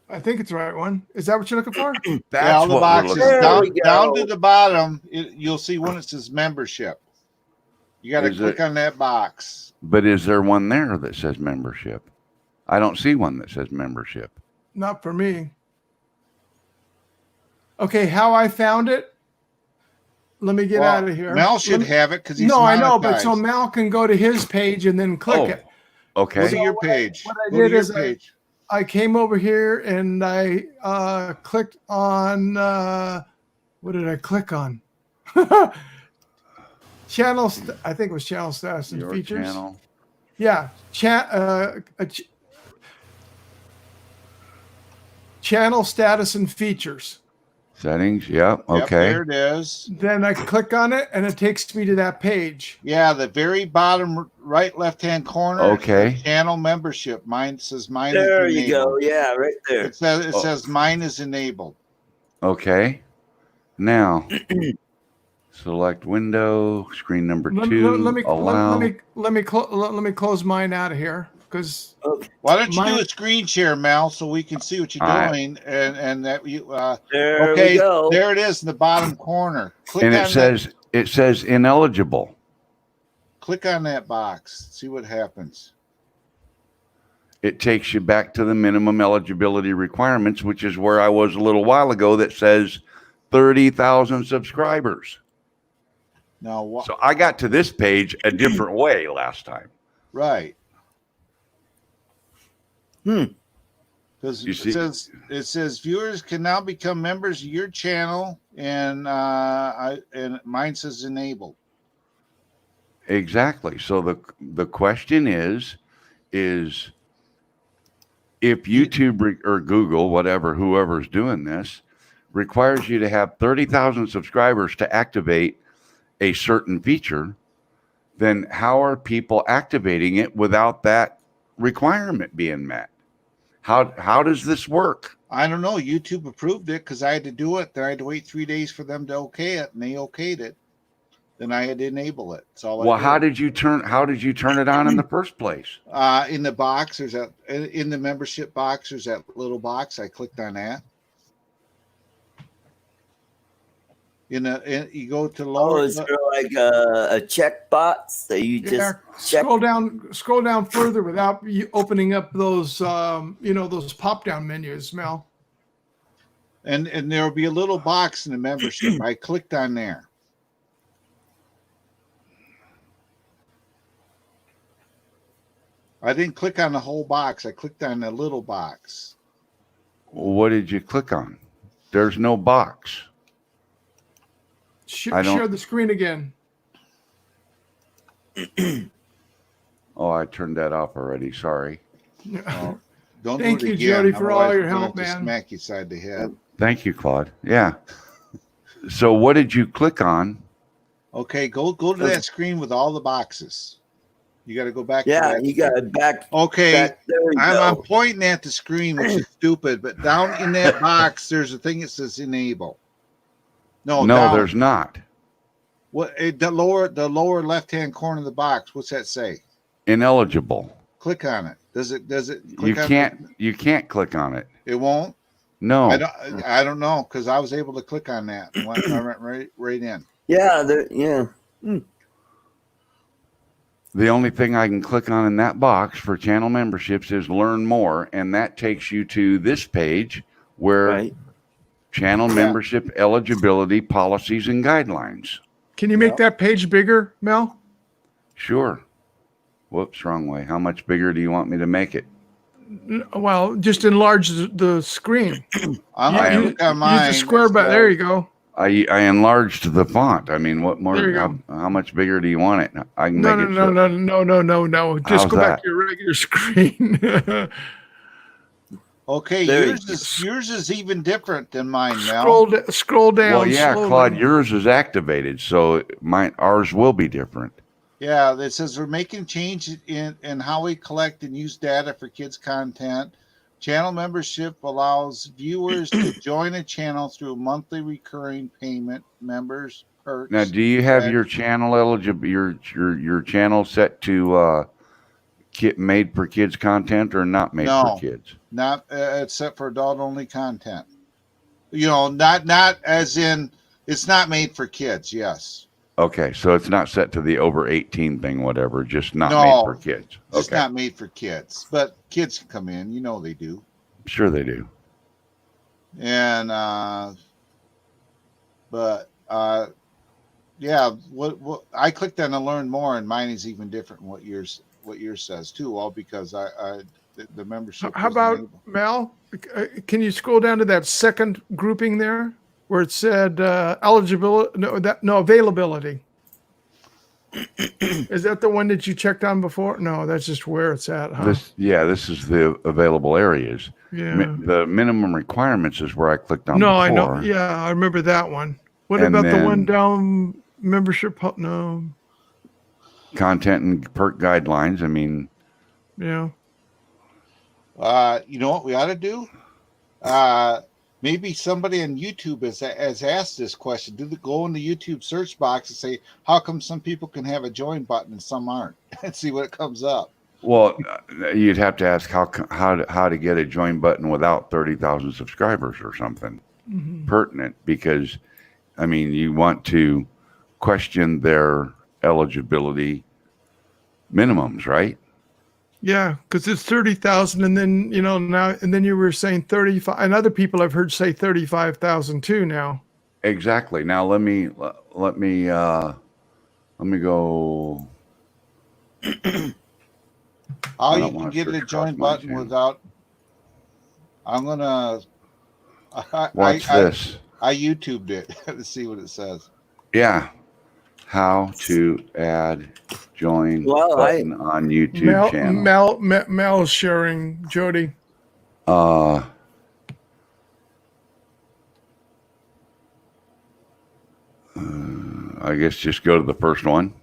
I think it's the right one. Is that what you're looking for? That's all the what boxes we're down to the bottom. You'll see one that says membership. You got to click on that box. But is there one there that says membership? I don't see one that says membership. Not for me. Okay, how I found it? Let me get out of here. Mel should have it because he's I know, but so Mel can go to his page and then click it. Okay. Go to your page. What I did is I came over here and I clicked on what did I click on? I think it was channel status and Your features. channel. Yeah, channel status and features. Settings. Yeah. Yep, Okay. there it is. Then I click on it, and it takes me to that page. Yeah, the very bottom right left-hand corner. Okay. Channel membership. Mine says mine There is you enabled. go. Yeah, right there. It says mine is enabled. Okay. Now, select window, screen number 2. Let me close mine out of here because Why don't you do a screen share, Mel, so we can see what you're All right. doing, and that you. There Okay, we go. there it is in the bottom corner. Click And on it says ineligible. click on that box. See what happens. It takes you back to the minimum eligibility requirements, which is where I was a little while ago, that says 30,000 subscribers. Now what? So I got to this page a different way last time. Right. Because You see- it says viewers can now become members of your channel, and mine says enabled. Exactly. So the question is if YouTube or Google, whoever's doing this, requires you to have 30,000 subscribers to activate a certain feature, then how are people activating it without that requirement being met? How does this work? I don't know. YouTube approved it because I had to do it. Then I had to wait 3 days for them to okay it, and they okayed it. Then I had to enable it. That's all. Well, how did you turn it on in the first place? In the box, in the membership box, there's that little box. I clicked on that. You go to lower. Oh, is there like a check box that you just check? scroll down further without you opening up those those pop down menus, Mel. And there will be a little box in the membership. I clicked on there. I didn't click on the whole box. I clicked on the little box. What did you click on? There's no box. Share the screen again. Oh, I turned that off already. Sorry. Don't Thank do it you, again. Jody, for all Otherwise, your we're gonna help, have to man. Smack you side the head. Thank you, Claude. Yeah. So what did you click on? Okay, go to that screen with all the boxes. You got to go back. Yeah, to that. you got it back. Okay, There you I'm go. pointing at the screen, which is stupid. But down in that box, there's a thing that says enable. No, down. There's not. What the lower left hand corner of the box? What's that say? Ineligible. Click on it. Does it? You can't click on it. It won't. No. I don't know because I was able to click on that. And I went right in. Yeah, The only thing I can click on in that box for channel memberships is learn more, and that takes you to this page where channel membership eligibility policies and guidelines. Can you make that page bigger, Mel? Sure. Whoops, wrong way. How much bigger do you want me to make it? Well, just enlarge the screen. I'm gonna click on mine. Use the square button. There you go. I enlarged the font. I mean, what more? There you go. How much bigger do you want it? I can No. make it. Just How's go back that? to your regular screen. Okay, yours is even different than mine now. Scroll down. Well, yeah, slowly. Claude, yours is activated, so ours will be different. Yeah, it says we're making changes in how we collect and use data for kids' content. Channel membership allows viewers to join a channel through a monthly recurring payment. Members perks. Now, do you have your channel eligible? Your channel set to made for kids content or not made for kids? Not except for adult only content. Not as in it's not made for kids. Yes. Okay, so it's not set to the over 18 thing, whatever. Just not made for kids. It's not made for kids, but kids can come in. They do. Sure, they do. And yeah. What I clicked on to learn more, and mine is even different than what yours says too. All because the membership. How about Mel? Can you scroll down to that second grouping there where it said eligibility? No, availability. Is that the one that you checked on before? No, that's just where it's at, huh? This is the available areas. Yeah. The minimum requirements is where I clicked on No, before. I know. Yeah, I remember that one. What And about the one then- down membership? No. Content and perk guidelines. I mean, Yeah. You know what we ought to do? Maybe somebody on YouTube has asked this question. Go in the YouTube search box and say, how come some people can have a join button and some aren't? And see what comes up. well, you'd have to ask how to get a join button without 30,000 subscribers or something pertinent, because I mean, you want to question their eligibility minimums, right? Yeah, because it's 30,000, and then now, and then you were saying 35, and other people I've heard say 35,000 too now. Exactly. Now let me go. How I you don't can wanna get search a across join my button channel. without? I'm gonna. Watch this. I YouTubed it to see what it says. Yeah. How to add join Well, button on YouTube channel. Mel's sharing, Jody. I guess just go to the first one,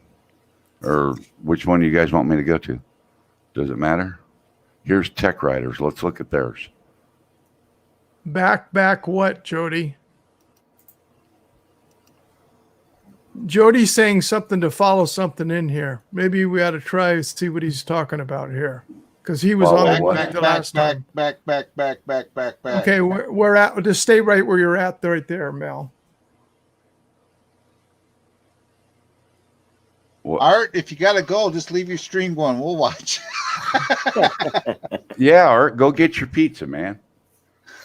or which one do you guys want me to go to? Does it matter? Here's Tech Writers. Let's look at theirs. Back what, Jody? Jody's saying something to follow something in here. Maybe we ought to try to see what he's talking about here, because he was Follow on the what? one the last time. Back. Okay, we're at. Just stay right where you're at, right there, Mel. Art, if you gotta go, just leave your stream going. We'll watch. Yeah, Art, go get your pizza, man.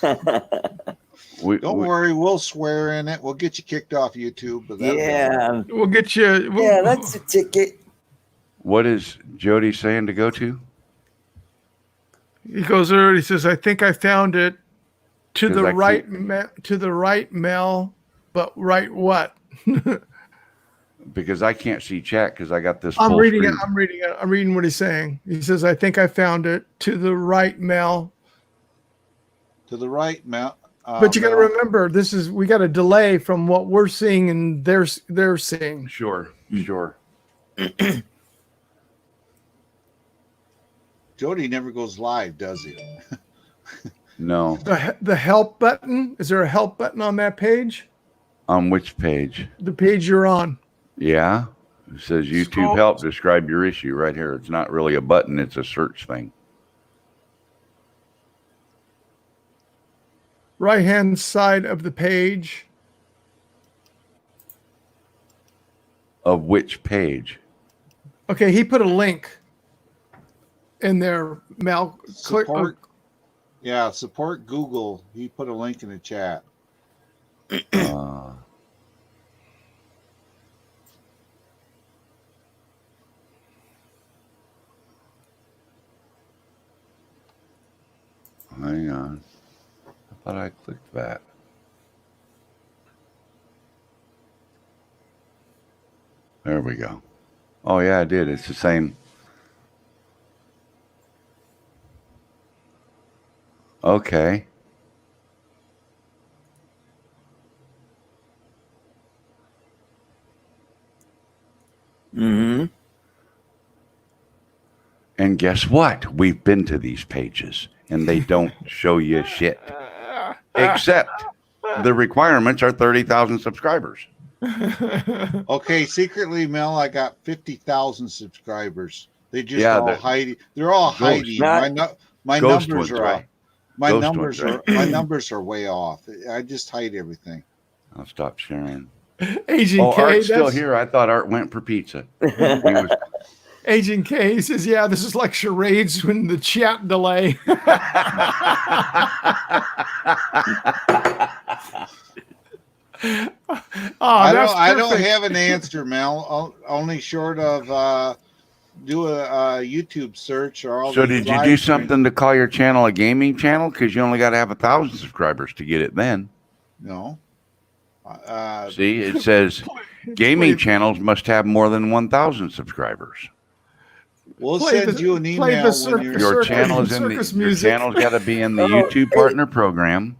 Don't worry, we'll swear in it. We'll get you kicked off YouTube. But Yeah. We'll get you. Yeah, that's a ticket. What is Jody saying to go to? He goes there. He says, "I think I found it." To 'Cause the I right, to the right, Mel. But right what? Because I can't see chat because I got this. I'm full reading screen. it. I'm reading what he's saying. He says, "I think I found it." To the right, Mel. to the right, Mount. But you got to remember, we got a delay from what we're seeing and they're seeing. Sure. Jody never goes live, does he? No. The help button. Is there a help button on that page? On which page? The page you're on. Yeah. It says YouTube Scroll. help, describe your issue right here. It's not really a button, it's a search thing. Right hand side of the page. Of which page? Okay, he put a link in there, Mel. Support. Yeah, support Google. He put a link in the chat. Hang on. I thought I clicked that. There we go. Oh yeah, I did. It's the same. Okay. Mm-hmm. And guess what? We've been to these pages and they don't show you shit. Except the requirements are 30,000 subscribers. Okay, secretly, Mel, I got 50,000 subscribers. They just Yeah, all hiding. They're all hiding. My Ghost numbers ones, are right? my Ghost numbers ones, are my numbers are way off. I just hide everything. I'll stop sharing. Agent Oh, K. Art's still here. I thought Art went for pizza. He was- Agent K he says, "Yeah, this is like charades when the chat delay." I don't have an answer, Mel. Only short of do a YouTube search or all. So these did you live do streams. something to call your channel a gaming channel? Because you only got to have 1,000 subscribers to get it then. No, See, it says gaming channels must have more than 1,000 subscribers. We'll send you an email when your channel is in your channel's got to be in the YouTube partner program.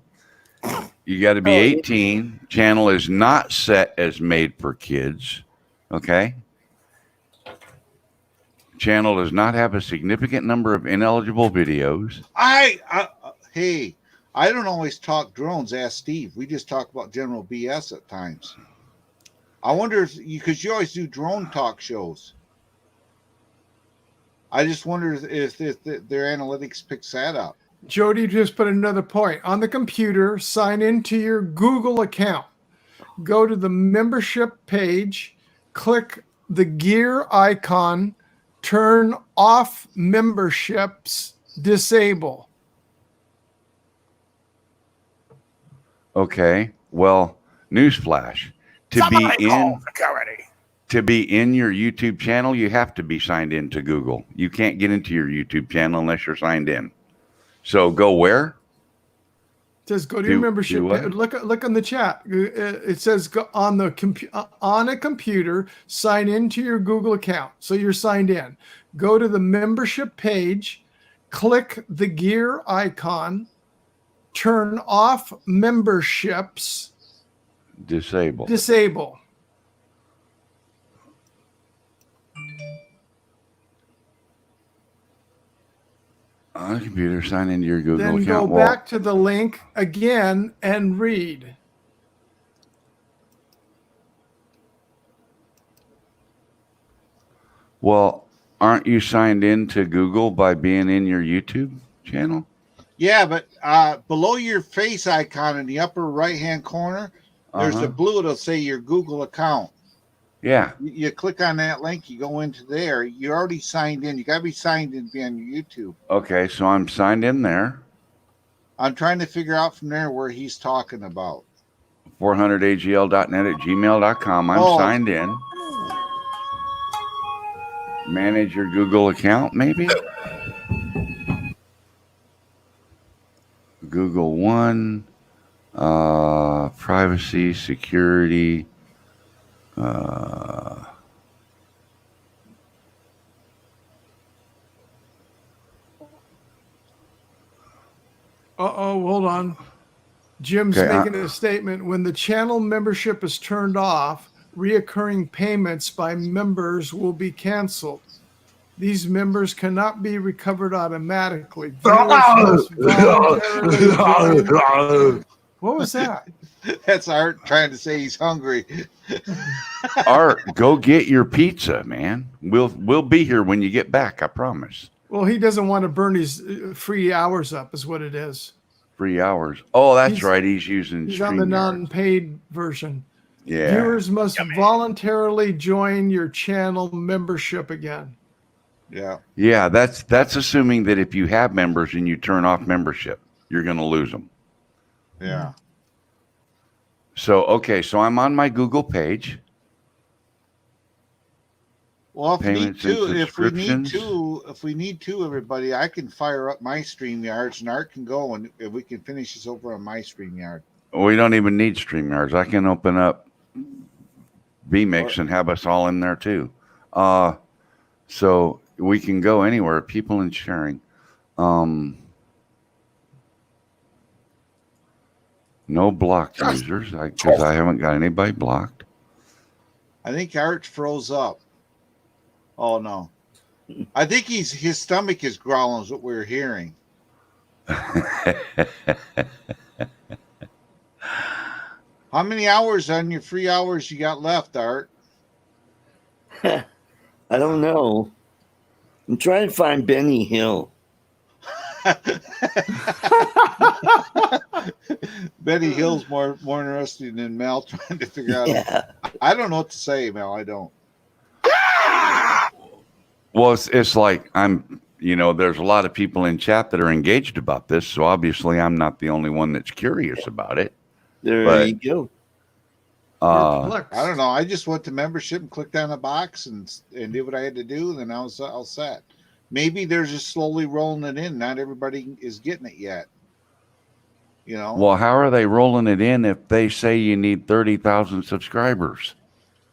You got to be 18. Channel is not set as made for kids. Okay. Channel does not have a significant number of ineligible videos. Hey, I don't always talk drones. Ask Steve. We just talk about general BS at times. I wonder if because you always do drone talk shows. I just wonder if their analytics picks that up. Jody just put another point. On the computer, sign into your Google account. Go to the membership page, click the gear icon, turn off memberships, disable. Okay. Well, newsflash. To be in your YouTube channel, you have to be signed into Google. You can't get into your YouTube channel unless you're signed in. So go where? It says go to your membership. Look on the chat. It says go on a computer, sign into your Google account. So you're signed in. Go to the membership page, click the gear icon, turn off memberships, disable. On a computer, sign into your Google account. Then go back to the link again and read. Well, aren't you signed into Google by being in your YouTube channel? Yeah, but below your face icon in the upper right-hand corner, there's a blue that'll say your Google account. Yeah. You click on that link, you go into there. You're already signed in. You got to be signed in to be on your YouTube. Okay, so I'm signed in there. I'm trying to figure out from there where he's talking about. 400agl.net@gmail.com. I'm signed in. Manage your Google account, maybe? Google One, privacy, security. Hold on. Jim's making a statement. When the channel membership is turned off, reoccurring payments by members will be canceled. These members cannot be recovered automatically. What was that? That's Art trying to say he's hungry. Art, go get your pizza, man. We'll be here when you get back, I promise. Well, he doesn't want to burn his free hours up, is what it is. Free hours. Oh, that's right. He's using. He's on the non-paid version. Yeah. Viewers must voluntarily join your channel membership again. Yeah. Yeah, that's assuming that if you have members and you turn off membership, you're going to lose them. Yeah. So, okay, so I'm on my Google page. Well, if we need to, everybody, I can fire up my StreamYards and Art can go and we can finish this over on my StreamYard. We don't even need StreamYards. I can open up vMix and have us all in there too. So we can go anywhere, people and sharing. No blocked users because I haven't got anybody blocked. I think Art froze up. Oh no. I think his stomach is growling is what we're hearing. How many hours on your free hours you got left, Art? I don't know. I'm trying to find Benny Hill. Benny Hill's more interesting than Mel trying to figure out. Yeah. I don't know what to say, Mel. I don't. Well, it's like there's a lot of people in chat that are engaged about this, so obviously I'm not the only one that's curious about it. There you go. I don't know. I just went to membership and clicked on a box and did what I had to do, and then I was all set. Maybe they're just slowly rolling it in. Not everybody is getting it yet. You know. Well, how are they rolling it in if they say you need 30,000 subscribers?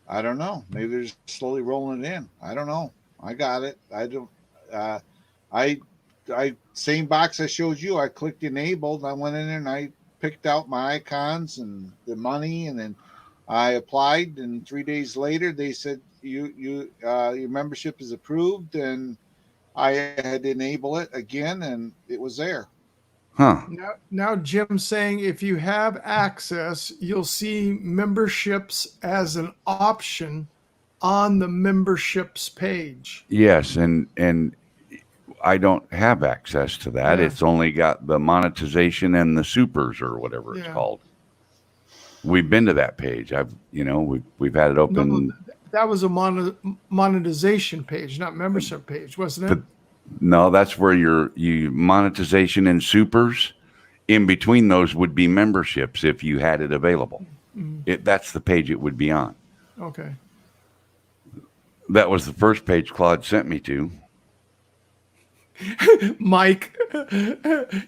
I don't know. Maybe they're just slowly rolling it in. I don't know. I got it. I don't. I same box I showed you. I clicked enabled. I went in there and I picked out my icons and the money, and then I applied. And 3 days later, they said your membership is approved, and I had to enable it again, and it was there. Huh. Now Jim's saying if you have access, you'll see memberships as an option on the memberships page. Yes, and I don't have access to that. Yeah. It's only got the monetization and the supers or whatever it's called. We've been to that page. We've had it open. No, that was a monetization page, not membership page, wasn't it? No, that's where you monetization and supers. In between those would be memberships if you had it available. Mm-hmm. That's the page it would be on. Okay. That was the first page Claude sent me to. Mike,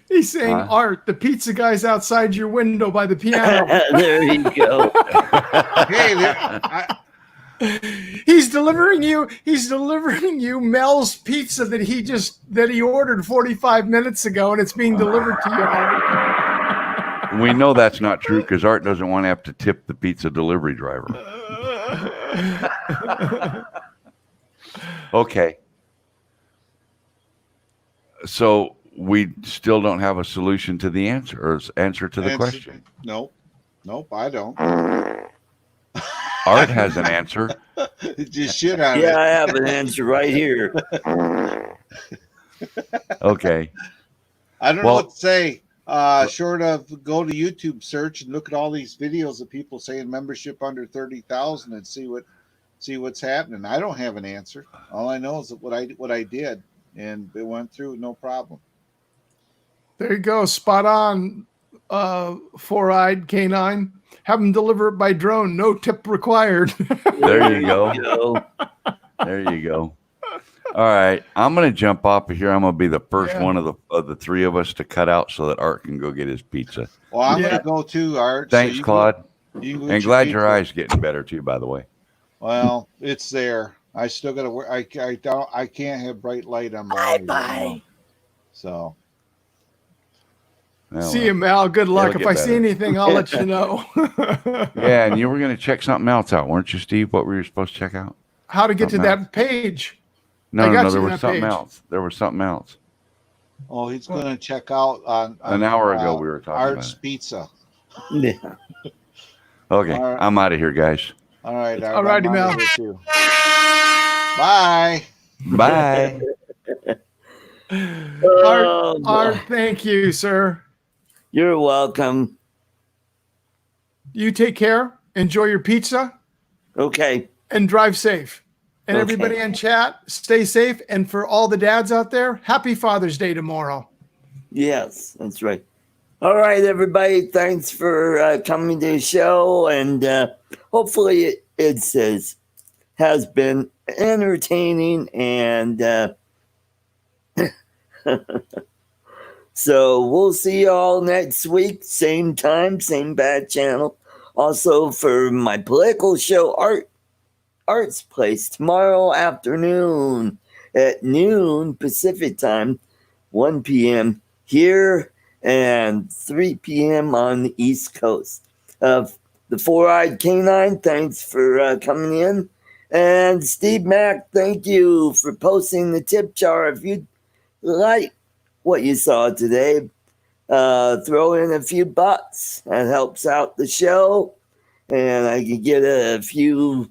he's saying, Art, the pizza guy's outside your window by the piano. There you go. Hey, He's delivering you Mel's pizza that he ordered 45 minutes ago, and it's being delivered to you, Art. We know that's not true because Art doesn't want to have to tip the pizza delivery driver. Okay. So we still don't have a solution to the answer to the question. Nope, I don't. Art has an answer. Just shit on it. Yeah, I have an answer right here. Okay. I don't know what to say. Short of go to YouTube search and look at all these videos of people saying membership under 30,000 and see what's happening. I don't have an answer. All I know is what I did, and it went through no problem. There you go, spot on. Four-eyed canine. Have them deliver it by drone. No tip required. There you go. There you go. All right, I'm going to jump off of here. I'm going to be the first one of the three of us to cut out so that Art can go get his pizza. Well, I'm going to go too, Art. Thanks, Claude. And glad your pizza. eyes getting better too, by the way. Well, it's there. I still got to work. I can't have bright light on my eyes. Bye. So. See you, Mal. Good luck. If I see anything, I'll let you know. Yeah, and you were going to check something else out, weren't you, Steve? What were you supposed to check out? How to get to that page. No, there was something else. There was something else. Oh, he's going to check out on an hour ago we were talking Art's about Pizza. Yeah. Okay, right. I'm out of here, guys. All right. All righty, Mal. Bye. Bye. Art, thank you, sir. You're welcome. You take care. Enjoy your pizza. Okay. And drive safe. And Okay. everybody in chat, stay safe. And for all the dads out there, happy Father's Day tomorrow. Yes, that's right. All right, everybody. Thanks for coming to the show. And hopefully it has been entertaining. And so we'll see you all next week. Same time, same bad channel. Also for my political show, Art's Place, tomorrow afternoon at noon Pacific time, 1 p.m. here and 3 p.m. on the East Coast. The Four-Eyed Canine, thanks for coming in. And Steve Mack, thank you for posting the tip jar. If you like what you saw today, throw in a few bucks. That helps out the show. And I can get a few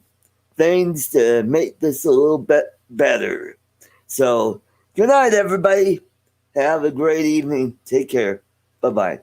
things to make this a little bit better. So good night, everybody. Have a great evening. Take care. Bye-bye.